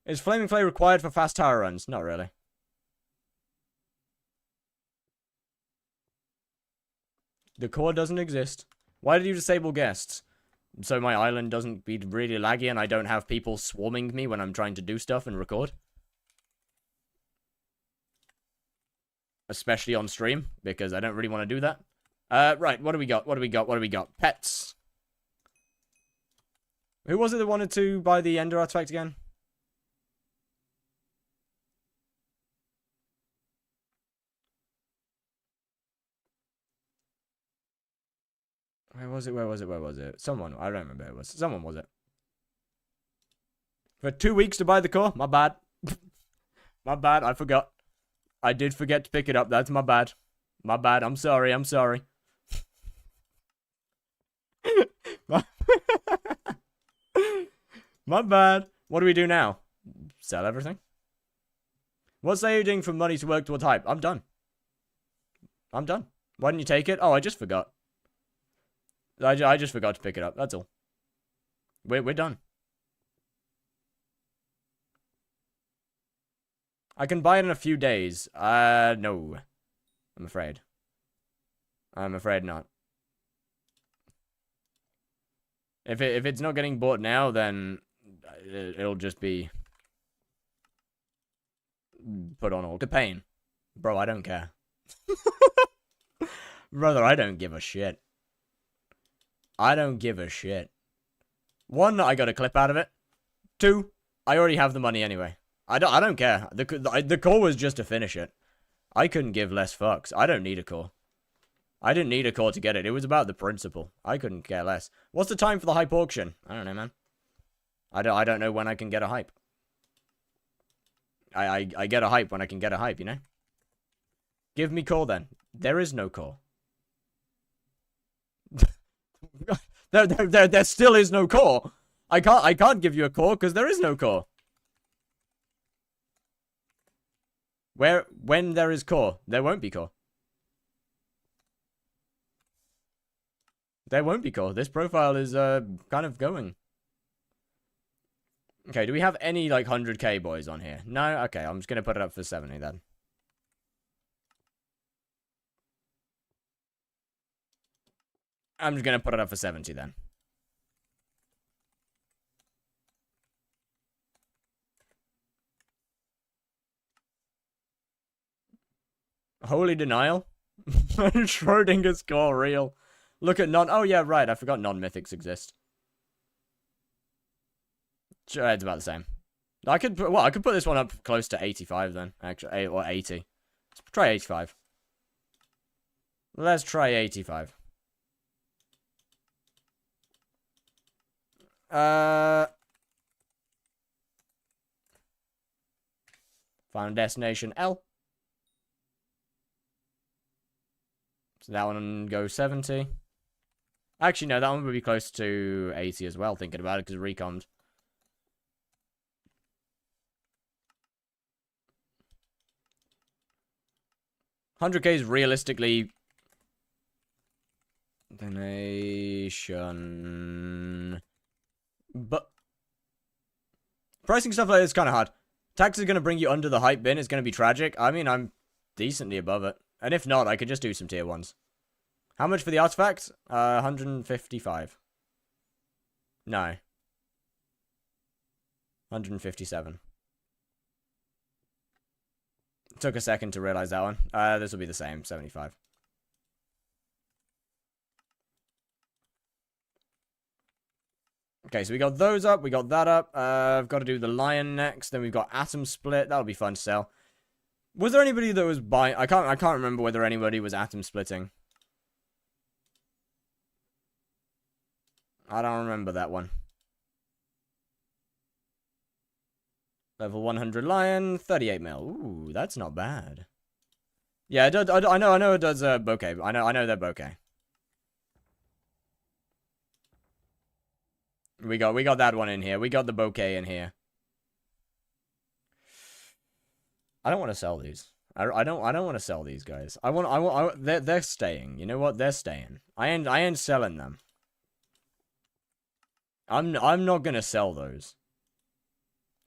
Is Flaming Flame required for fast tower runs? Not really. The core doesn't exist. Why did you disable guests? So my island doesn't be really laggy and I don't have people swarming me when I'm trying to do stuff and record. Especially on stream, because I don't really want to do that. Right, what do we got? What do we got? What do we got? Pets. Who was it that wanted to buy the Ender artifact again? Where was it? Where was it? Where was it? Someone. I don't remember who it was. Someone was it. For 2 weeks to buy the core? My bad. My bad. I forgot. I did forget to pick it up. That's my bad. My bad. I'm sorry. I'm sorry. My bad. What do we do now? Sell everything? What's are you doing for money to work towards hype? I'm done. I'm done. Why didn't you take it? Oh, I just forgot. I just forgot to pick it up. That's all. We're done. I can buy it in a few days. No. I'm afraid. I'm afraid not. If it's not getting bought now, then it'll just be put on hold. To pain. Bro, I don't care. Brother, I don't give a shit. I don't give a shit. 1, I got a clip out of it. 2, I already have the money anyway. I don't care. The core was just to finish it. I couldn't give less fucks. I don't need a core. I didn't need a core to get it. It was about the principle. I couldn't care less. What's the time for the hype auction? I don't know, man. I don't know when I can get a hype. I get a hype when I can get a hype, you know? Give me core then. There is no core. There still is no core. I can't give you a core because there is no core. When there is core, there won't be core. There won't be core. This profile is kind of going. Okay, do we have any like 100k boys on here? No? Okay, I'm just gonna put it up for 70 then. I'm just gonna put it up for 70 then. Holy denial? Schrodinger's core real. Look at non. Oh yeah, right. I forgot non-mythics exist. Sure, it's about the same. I could put this one up close to 85 then. Actually, or 80. Let's try 85. Let's try 85. Final destination L. So that one goes 70. Actually, no, that one would be close to 80 as well, thinking about it, because recommed. $100k is realistically... Donation... But... Pricing stuff like this is kind of hard. Tax is going to bring you under the hype bin. It's going to be tragic. I mean, I'm decently above it. And if not, I could just do some tier 1s. How much for the artifacts? 155. No. 157. Took a second to realize that one. This will be the same, 75. Okay, so we got those up, we got that up. I've got to do the lion next. Then we've got atom split. That'll be fun to sell. Was there anybody that was buying? I can't remember whether anybody was atom splitting. I don't remember that one. Level 100 lion, 38 mil. Ooh, that's not bad. Yeah, I know it does bokeh. I know they're bokeh. We got that one in here. We got the bokeh in here. I don't want to sell these. I don't want to sell these guys. They're staying. You know what? They're staying. I ain't selling them. I'm not gonna sell those.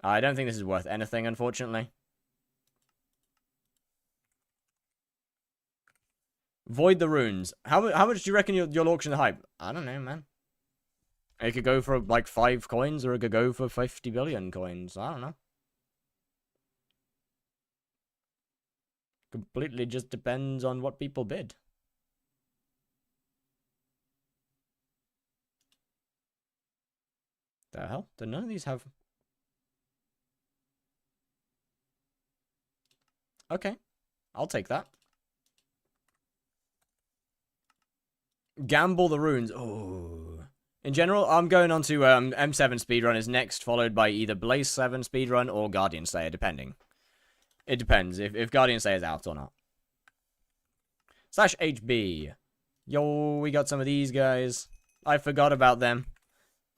I don't think this is worth anything, unfortunately. Void the runes. How much do you reckon you'll auction the hype? I don't know, man. It could go for like 5 coins, or it could go for 50 billion coins. I don't know. Completely just depends on what people bid. The hell? Do none of these have... Okay. I'll take that. Gamble the runes. Oh. In general, I'm going on to M7 speedrun is next, followed by either Blaze 7 speedrun or Guardian Slayer, depending. It depends if Guardian Slayer is out or not. /HB. Yo, we got some of these guys. I forgot about them.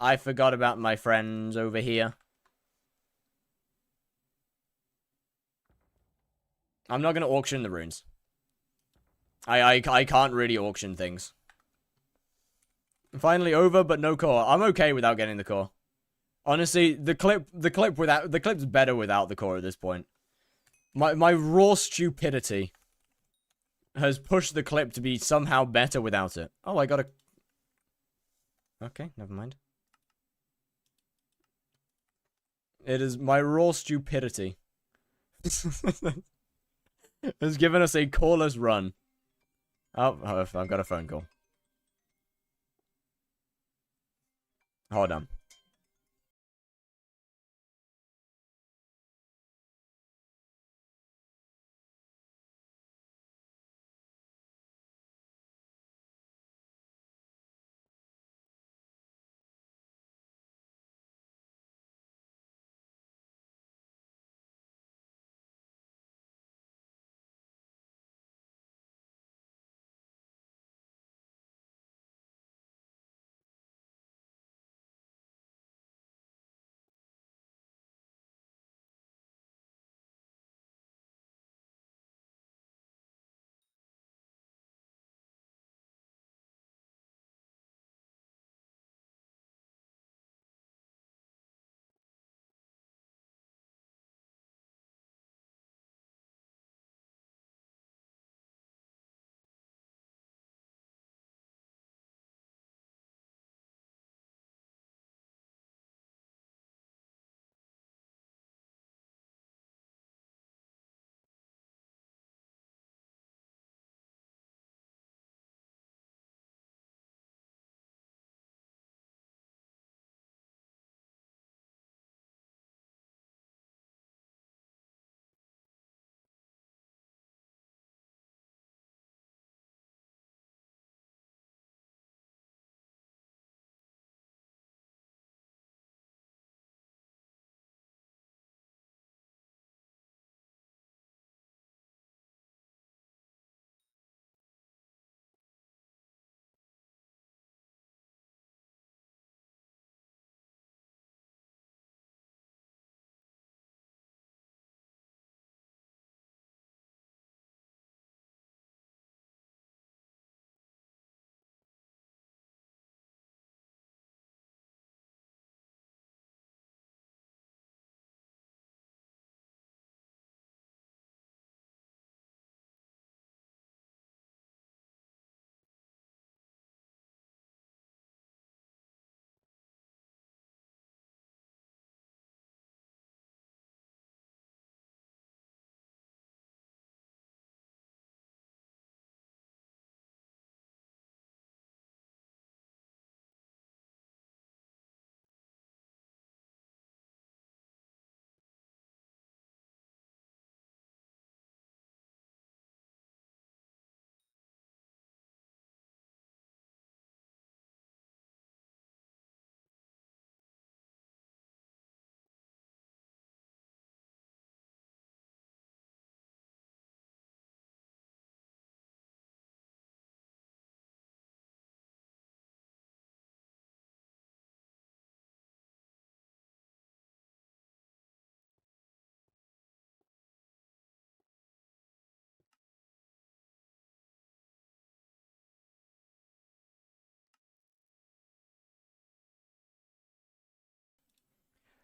I forgot about my friends over here. I'm not going to auction the runes. I can't really auction things. Finally over, but no core. I'm okay without getting the core. Honestly, the clip's better without the core at this point. My raw stupidity has pushed the clip to be somehow better without it. Oh, I got a... Okay, never mind. It is my raw stupidity has given us a coreless run. Oh, I've got a phone call. Hold on.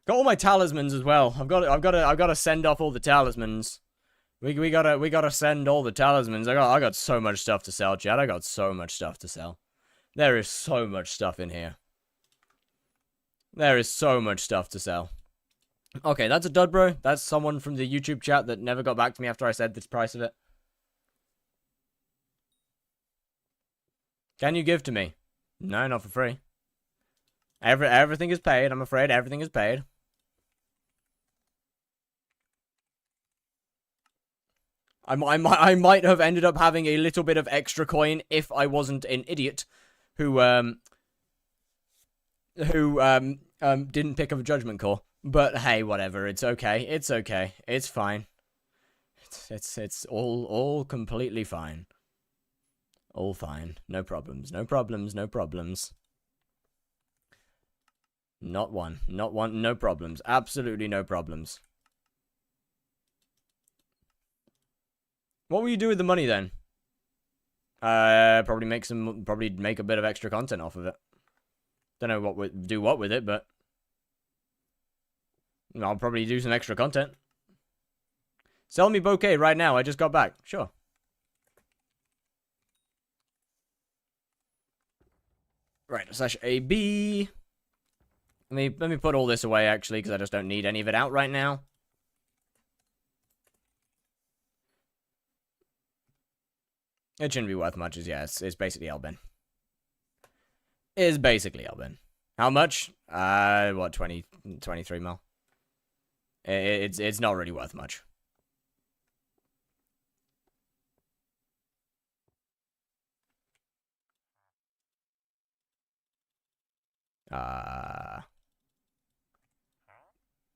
Got all my talismans as well. I've got to send off all the talismans. We gotta send all the talismans. I got so much stuff to sell, Chad. I got so much stuff to sell. There is so much stuff in here. There is so much stuff to sell. Okay, that's a dud, bro. That's someone from the YouTube chat that never got back to me after I said the price of it. Can you give to me? No, not for free. Everything is paid. I'm afraid everything is paid. I might have ended up having a little bit of extra coin if I wasn't an idiot who didn't pick up a judgment call. But hey, whatever. It's okay. It's okay. It's fine. It's all completely fine. All fine. No problems. No problems. No problems. Not one. Not one. No problems. Absolutely no problems. What will you do with the money then? Probably make a bit of extra content off of it. Don't know what with it, but I'll probably do some extra content. Sell me bouquet right now. I just got back. Sure. Right, /AB. Let me put all this away actually, because I just don't need any of it out right now. It shouldn't be worth much, it's basically Elbin. It's basically Elbin. How much? What, 23 mil? It's not really worth much.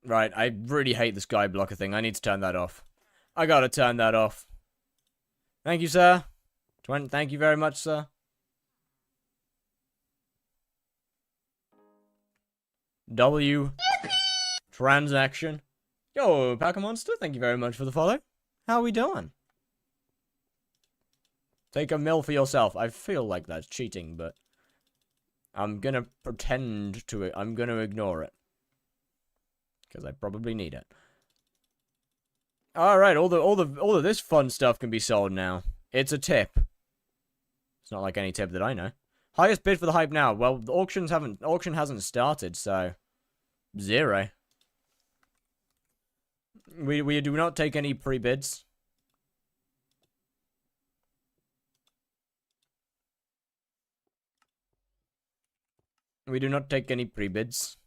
Right, I really hate the skyblocker thing. I need to turn that off. I gotta turn that off. Thank you, sir. Thank you very much, sir. W. Transaction. Yo, Packer Monster, thank you very much for the follow. How we doing? Take a mill for yourself. I feel like that's cheating, but I'm gonna pretend to it. I'm gonna ignore it. Because I probably need it. Alright, all of this fun stuff can be sold now. It's a tip. It's not like any tip that I know. Highest bid for the hype now. Well, the auction hasn't started, so 0. We do not take any pre-bids. We do not take any pre-bids.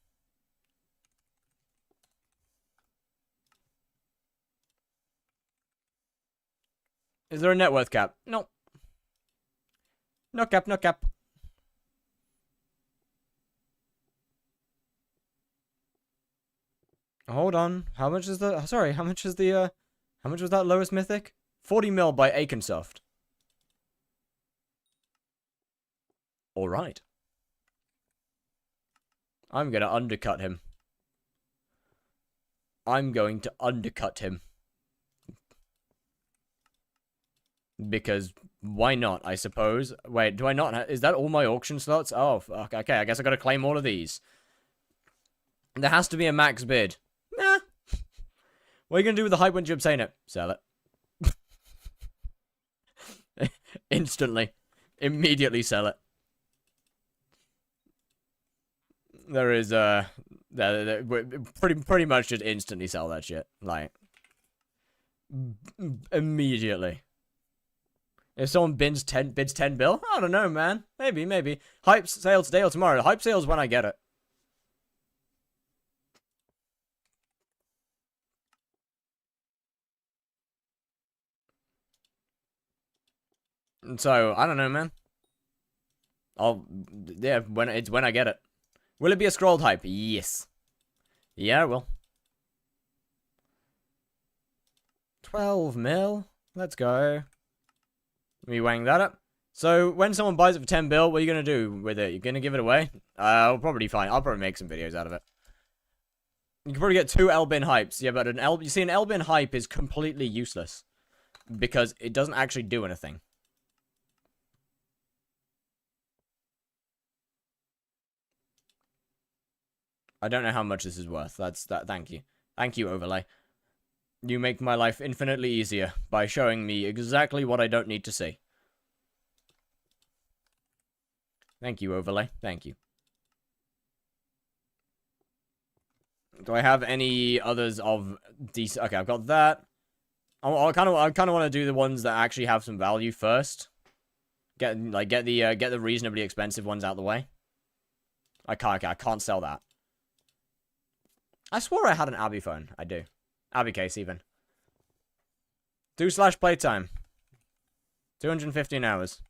Is there a net worth cap? No. No cap, no cap. Hold on. How much is the... Sorry, how much is the... How much was that lowest mythic? 40 mil by Akensoft. Alright. I'm gonna undercut him. I'm going to undercut him. Because why not, I suppose. Wait, do I not is that all my auction slots? Oh, fuck. Okay, I guess I gotta claim all of these. There has to be a max bid. Nah. What are you gonna do with the hype once you obtain it? Sell it. Instantly. Immediately sell it. There is, pretty much just instantly sell that shit. Like, immediately. If someone bids 10 bill, I don't know, man. Maybe. Hype sale today or tomorrow. Hype sale's when I get it. And so, I don't know, man. Yeah, when I get it. Will it be a scrolled hype? Yes. Yeah, it will. 12 mil. Let's go. Let me wang that up. So, when someone buys it for 10 bill, what are you going to do with it? You're going to give it away? I'll probably make some videos out of it. You can probably get 2 Elbin hypes. Yeah, but you see, an Elbin hype is completely useless. Because it doesn't actually do anything. I don't know how much this is worth. That's that. Thank you. Thank you, overlay. You make my life infinitely easier by showing me exactly what I don't need to see. Thank you, overlay. Thank you. Do I have any others of decent? Okay, I've got that. I kind of want to do the ones that actually have some value first. Get the reasonably expensive ones out of the way. I can't sell that. I swore I had an Abby phone. I do. Abby case even. 2/playtime. 215 hours.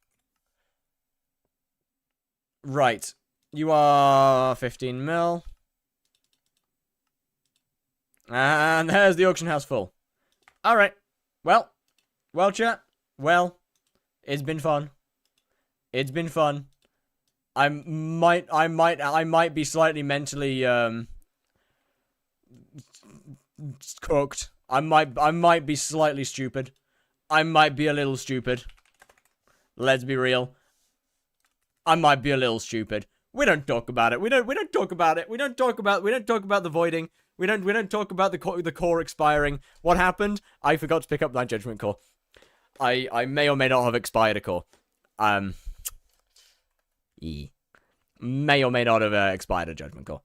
Right. You are 15 mil. And there's the auction house full. Alright. Well, chat. Well, it's been fun. It's been fun. I might be slightly mentally cooked. I might be slightly stupid. I might be a little stupid. Let's be real. I might be a little stupid. We don't talk about it. We don't talk about it. We don't talk about the voiding. We don't talk about the core expiring. What happened? I forgot to pick up that judgment core. I may or may not have expired a core. May or may not have expired a judgment core.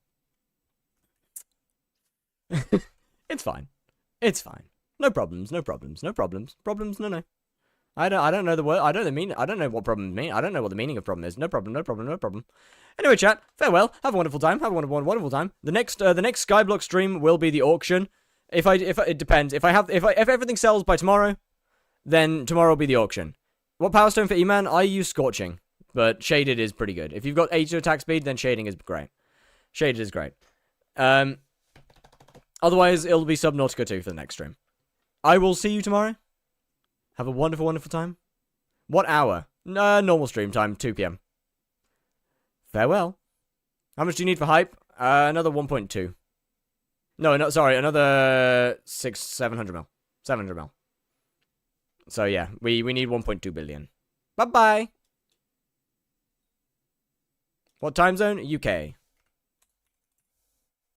It's fine. It's fine. No problems. No problems. No problems. Problems. No. I don't know the word. I don't know what problems mean. I don't know what the meaning of problem is. No problem. No problem. No problem. Anyway, chat. Farewell. Have a wonderful time. Have a wonderful time. The next skyblock stream will be the auction. It depends. If everything sells by tomorrow, then tomorrow will be the auction. What power stone for E-Man? I use Scorching, but Shaded is pretty good. If you've got 80 attack speed, then Shading is great. Shaded is great. Otherwise, it'll be Subnautica 2 for the next stream. I will see you tomorrow. Have a wonderful, wonderful time. What hour? Normal stream time, 2 PM. Farewell. How much do you need for hype? Another 1.2. No, sorry, another 700 mil. 700 mil. So yeah, we need 1.2 billion. Bye-bye. What time zone? UK.